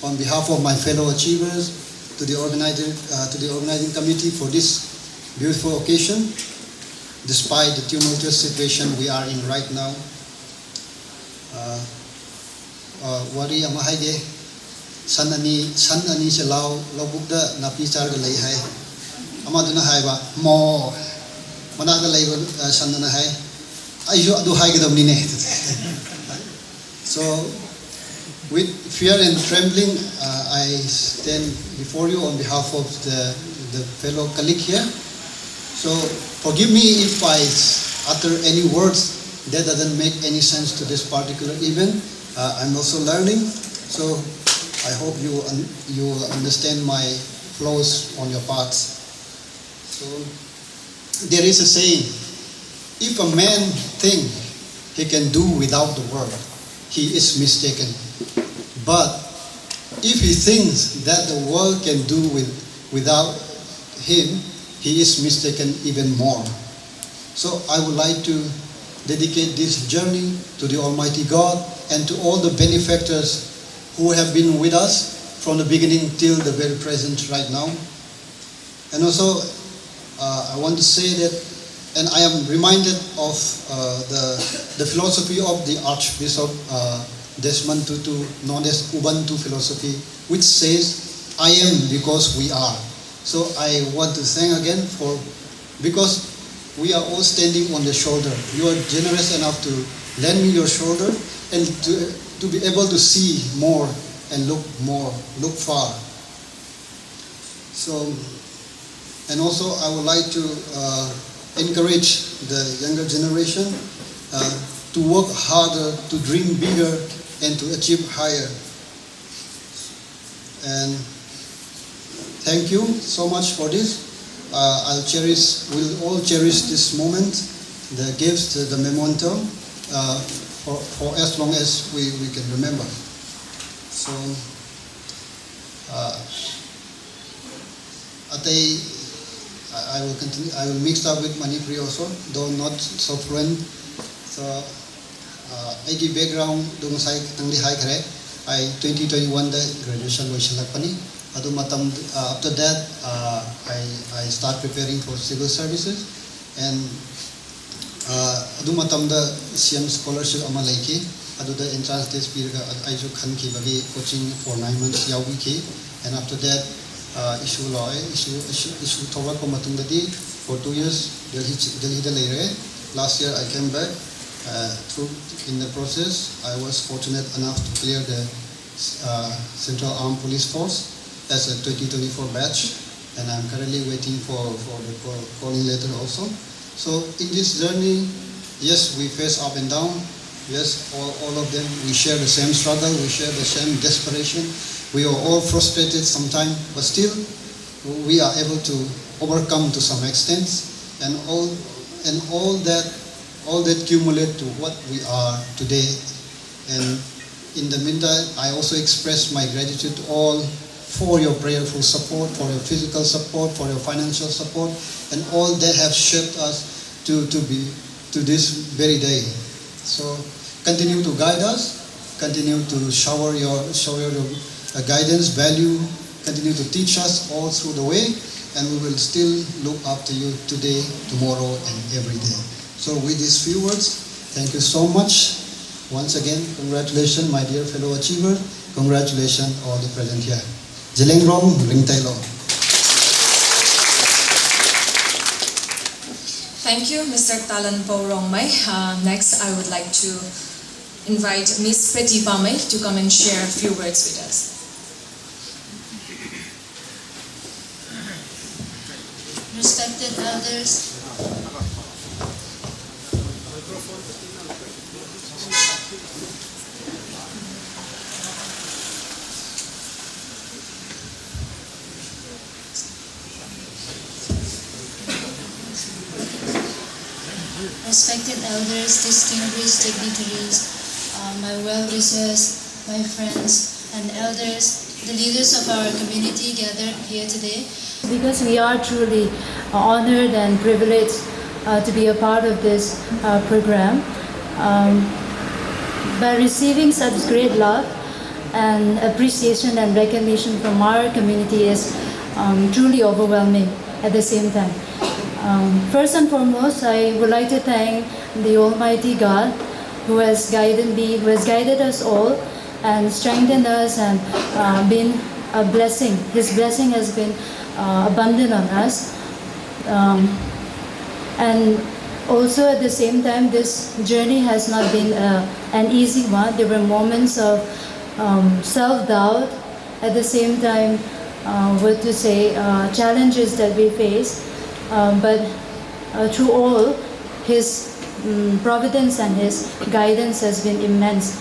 on behalf of my fellow achievers to the organizing committee for this beautiful occasion, despite the tumultuous situation we are in right now. Wari amahage sanani se lao bukda napi char ga lei hai amaduna hai ba mo mana ga lei sanana hai ayu adu hai ga damni ne. So with fear and trembling I stand before you on behalf of the fellow colleague here. So forgive me if I utter any words that doesn't make any sense to this particular event. I'm also learning, so I hope you understand my flaws on your parts. So there is a saying, if a man think he can do without the world, he is mistaken. But if he thinks that the world can do without him, he is mistaken even more. So I would like to dedicate this journey to the Almighty God and to all the benefactors who have been with us from the beginning till the very present right now. And also I want to say that, and I am reminded of the philosophy of the Archbishop Desmond Tutu, known as Ubuntu philosophy, which says, I am because we are. So I want to thank again because we are all standing on the shoulder. You are generous enough to lend me your shoulder and to be able to see more and look far. So, and also I would like to encourage the younger generation to work harder, to dream bigger, and to achieve higher. And thank you so much for this. We'll all cherish this moment, the gifts, the memento, for as long as we can remember. So, I will continue. I will mix up with Manipuri also, though not so fluent. So, I give background. Dung sai tangli hai kare. I 2021 the graduation loisalakpani. After that, I start preparing for civil services, and adu matamda CM scholarship ama laiki. Adu the entrance test period I ju khan ki bagi coaching for 9 months yawi ki, and after that issue thawak ko matumda di for 2 years Delhi da leire. Last year I came back. In the process, I was fortunate enough to clear the Central Armed Police Force as a 2024 batch, and I'm currently waiting for the calling letter also. So in this journey, yes, we face up and down. Yes, all of them, we share the same struggle, we share the same desperation. We are all frustrated sometimes, but still we are able to overcome to some extent, and all that accumulate to what we are today. And in the meantime, I also express my gratitude to all for your prayerful support, for your physical support, for your financial support, and all that have shaped us to this very day. So continue to guide us, continue to shower your guidance, value, continue to teach us all through the way, and we will still look up to you today, tomorrow, and every day. So with these few words, thank you so much. Once again, congratulations, my dear fellow achiever. Congratulations, all the present here. Zeliangrong, Ringtailo. Thank you, Mr. Katalanpou Rongmei. Next, I would like to invite Ms. Pamei to come and share a few words with us. Respected elders, distinguished dignitaries, my well-wishers, my friends and elders, the leaders of our community gathered here today. Because we are truly honored and privileged to be a part of this program. By receiving such great love and appreciation and recognition from our community is truly overwhelming at the same time. First and foremost, I would like to thank the Almighty God who has guided me, who has guided us all and strengthened us and been a blessing. His blessing has been abundant on us. And also at the same time, this journey has not been an easy one. There were moments of self-doubt. At the same time, challenges that we face. But through all, His providence and His guidance has been immense.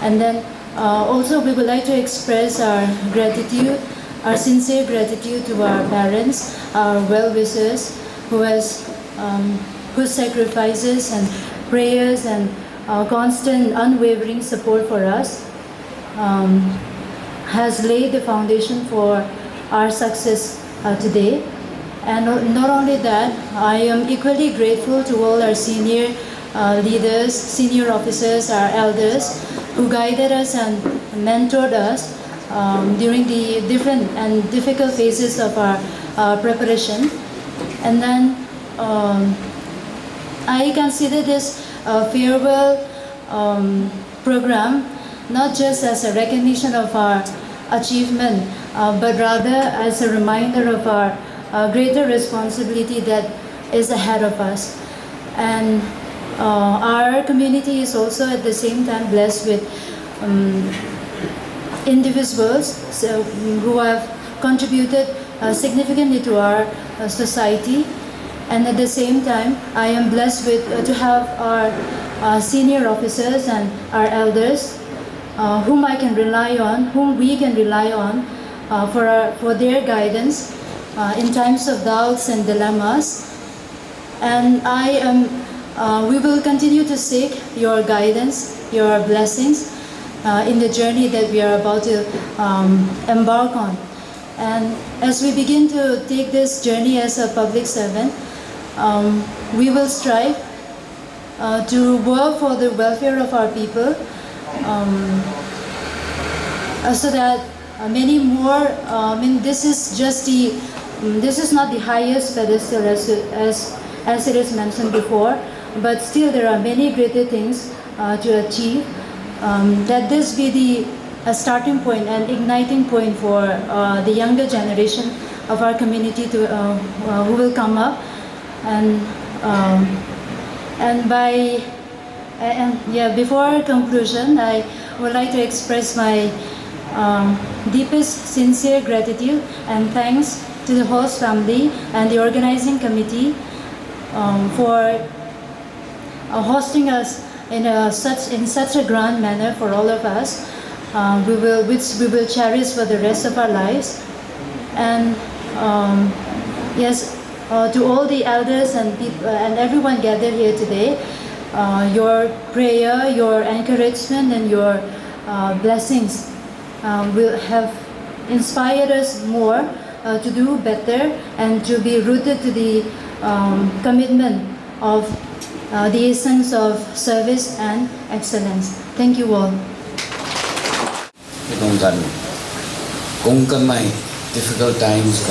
And then also we would like to express our gratitude, our sincere gratitude to our parents, our well-wishers, whose sacrifices and prayers and constant unwavering support for us has laid the foundation for our success today. And not only that, I am equally grateful to all our senior leaders, senior officers, our elders, who guided us and mentored us during the different and difficult phases of our preparation. And then I consider this farewell program not just as a recognition of our achievement, but rather as a reminder of our greater responsibility that is ahead of us. And our community is also at the same time blessed with individuals who have contributed significantly to our society. And at the same time, I am blessed with to have our senior officers and our elders whom I can rely on, whom we can rely on for their guidance in times of doubts and dilemmas. And we will continue to seek your guidance, your blessings in the journey that we are about to embark on. And as we begin to take this journey as a public servant, we will strive to work for the welfare of our people, so that many more. This is not the highest pedestal as it is mentioned before, but still there are many greater things to achieve. That this be a starting point and igniting point for the younger generation of our community who will come up, before conclusion, I would like to express my deepest sincere gratitude and thanks to the host family and the organizing committee for hosting us in such a grand manner for all of us, which we will cherish for the rest of our lives. And to all the elders and people and everyone gathered here today, your prayer, your encouragement, and your blessings will have inspired us more to do better and to be rooted to the commitment of the essence of service and excellence. Thank you all. Difficult times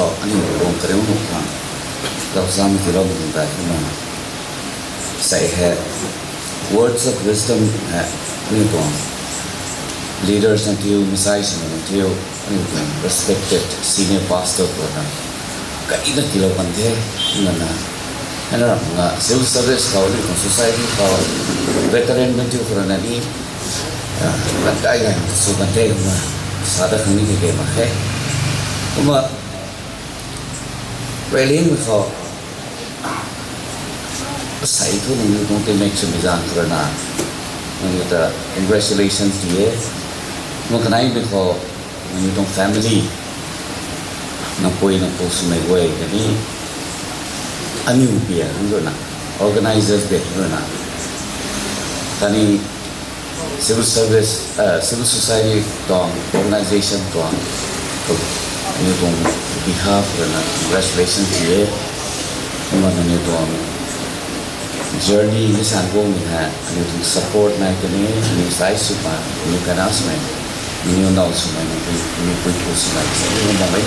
say words of wisdom leaders until message until respected senior pastor kaina kilo pante nana ana civil service kauli society kauli veteran bentu korana ni kaya so pante sada khani ke ma hai kuma railing ko sai tu ni tu te make some exam korana ni ta congratulations diye mo kanai be ko ni tu family na poi na po sumai way kani anu pia ngona organizers de ngona kani civil service civil society tong organization tong ni tong behalf na congratulations ye ngona ni tong journey ni sango ni ha ni tong support na kani ni sai supa ni kana sumai ni no sumai ni poi po sumai ni na mai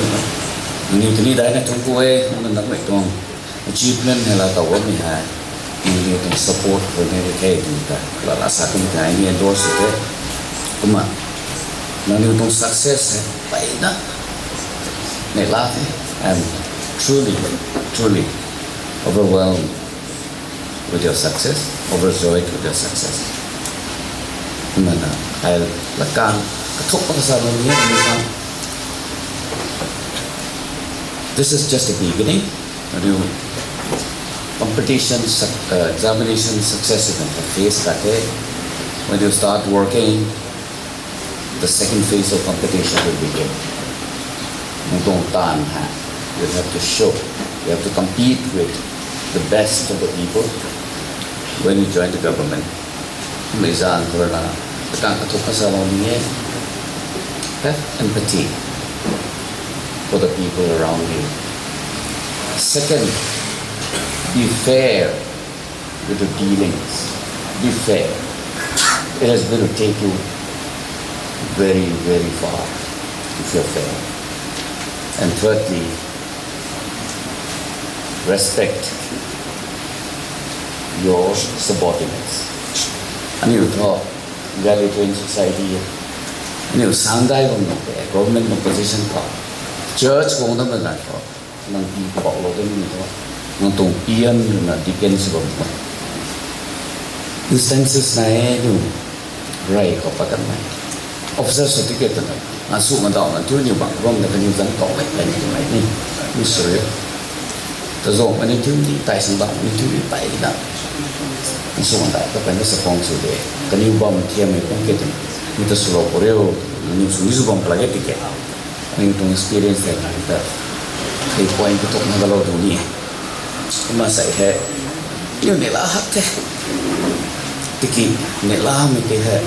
ni tini dai na tong ko e ngona na mai tong achievement hela ta wo mi ha ni tong support ko ne ke ni ta la sa ko ta ni endorse te kuma na ni tong success pai na ne la I'm truly overwhelmed with your success, overjoyed with your success. Mana ay lakang katok pa sa mga ni this is just a beginning. Competition, examination success is a phase that when you start working, the second phase of competition will begin. You have to show, you have to compete with the best of the people when you join the government. Have empathy for the people around you. Second, be fair with the dealings. Be fair. It is going to take you very, very far if you're fair. And thirdly, respect your subordinates. And you thought, egalitarian society, you Shanghai government position church ko na ba ko nang ipo lo din nito nang tong iyan na depends ko instances na yung right ko pa kanay officer certificate na asu ma daw na tu ni bang rom na kanyu zang ko lai lai ni ni sure ta zo ma ni tu ni tai sang ba ni tu ni tai na asu ma da ka pa ni sa pong su de kanyu ba ma thiam me pong ke ni ta sulo koreo ni su ni bang plage ti ke ni tong experience that cái point của tụi nó là lâu đủ nhỉ mà sai hệ nhưng để là hấp thế thì kì để là mình cái hệ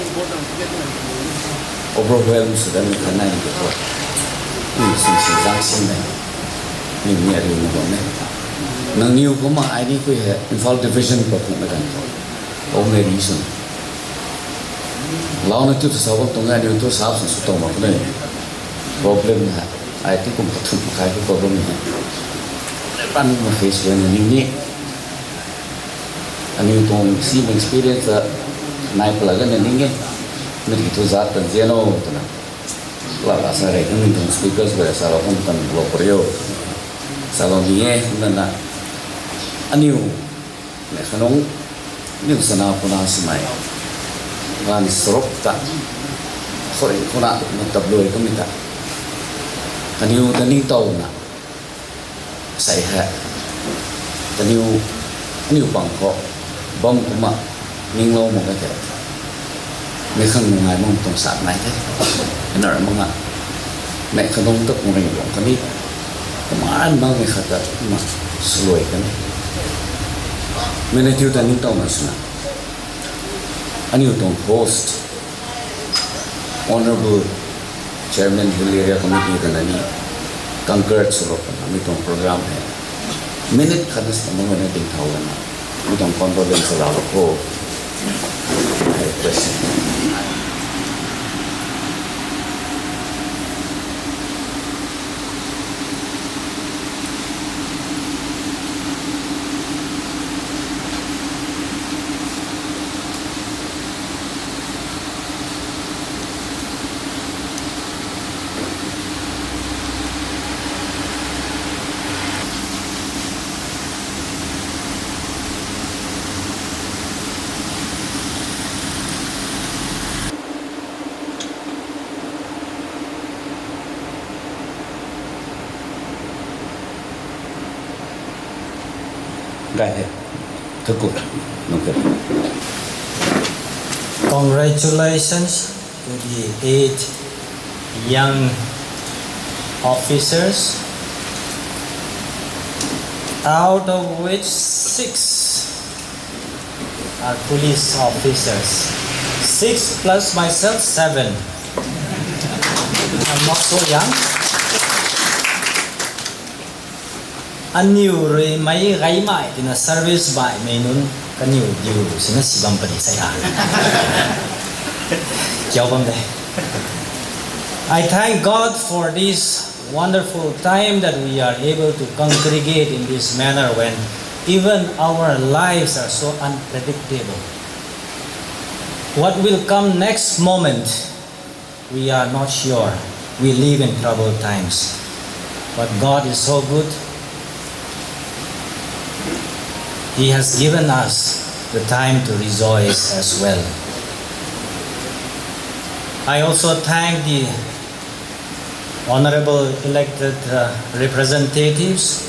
overwhelm sự đó mình khả năng được rồi mình xin giang xin này mình nhẹ điều một này năng nhiều có mà ai đi cái hệ involved division của cũng là cần ông này đi xuống lao nó chút sau đó tụi ngay điều tôi sao sản xuất tông vào cái này problem là ai thì cũng có thủng cái problem này ban mà face với người này anh yêu tông see experience này là cái này nghe mình thì tôi tận diện nó là sao đấy mình tông speakers về sao không cần global sao nghe nên là anh yêu này khán ông những sản nào cũng là smile và srop ta khỏi không nào mình tập luyện cái mình ta anh yêu ta ninh tàu na sai ha anh yêu bằng họ bom cũng mà ninh lâu một cái thế mấy khăn ngày mong tổng sản này thế cái nào mong à mẹ khăn đông tức một ngày cái đi mà ăn bao ngày khát mà sôi cái này mình là tiêu ta ninh tàu mà sao anh yêu tổng host honorable Chairman Hill Area Committee का ननी कंकर्ट सुरों का नमी तो programme है minute खाने से हम लोगों ने दिखा हुआ ना वो तो कॉन्फ्रेंस राव को question Gai Tukuk Nukut. Congratulations to the 8 young officers, out of which 6 are police officers. 6 plus myself, 7. I'm not so young. Anyu re mai gai mai in a service by menun kanyu diu sina sibam pani saya. I thank God for this wonderful time that we are able to congregate in this manner when even our lives are so unpredictable. What will come next moment, we are not sure. We live in troubled times. But God is so good. He has given us the time to rejoice as well. I also thank the honorable elected representatives,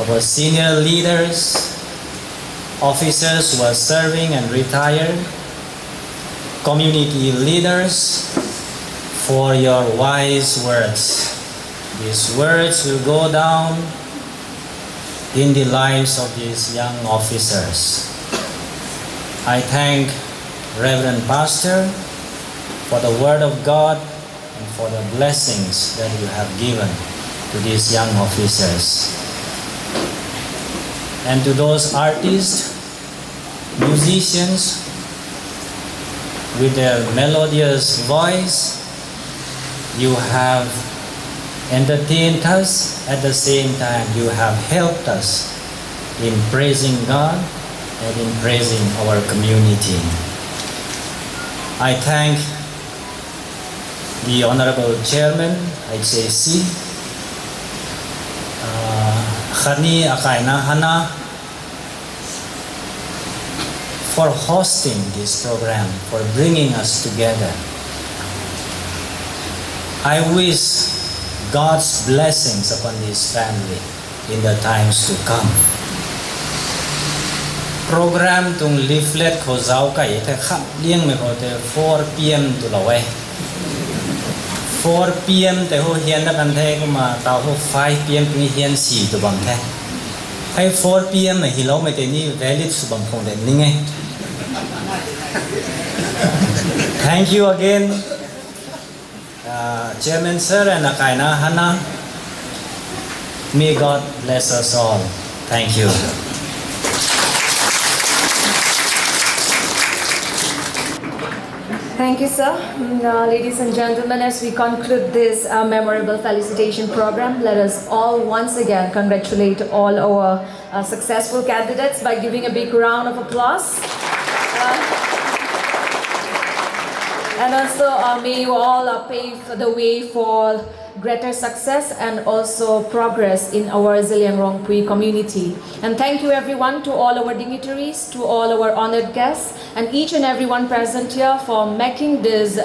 our senior leaders, officers who are serving and retired, community leaders, for your wise words. These words will go down in the lives of these young officers. I thank Reverend Pastor for the word of God and for the blessings that you have given to these young officers. And to those artists, musicians with their melodious voice, you have entertained us. At the same time, you have helped us in praising God and in praising our community. I thank the Honorable Chairman, IJC, Khani Akaina Hana, for hosting this program, for bringing us together. I wish God's blessings upon this family in the times to come. Program tung leaflet ko zau kai te khap liang me ko te 4 PM to lawe. 4 PM te ho hian na kan the ko ma ta ho 5 PM ni hian si to bang the. Hai 4 PM me hi lo me te ni valid su bang khong de ni nge. Thank you again, Chairman Sir and Akaina Hana. May God bless us all. Thank you. Thank you, sir. Ladies and gentlemen, as we conclude this memorable felicitation program, let us all once again congratulate all our successful candidates by giving a big round of applause. And also, may you all pave the way for greater success and also progress in our Zeliangrong community. And thank you everyone, to all our dignitaries, to all our honored guests, and each and everyone present here for making this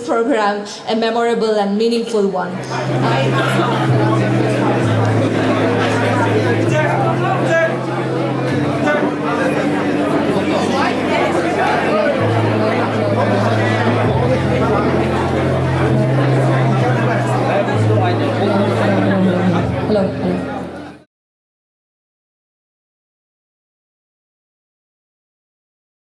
program a memorable and meaningful one.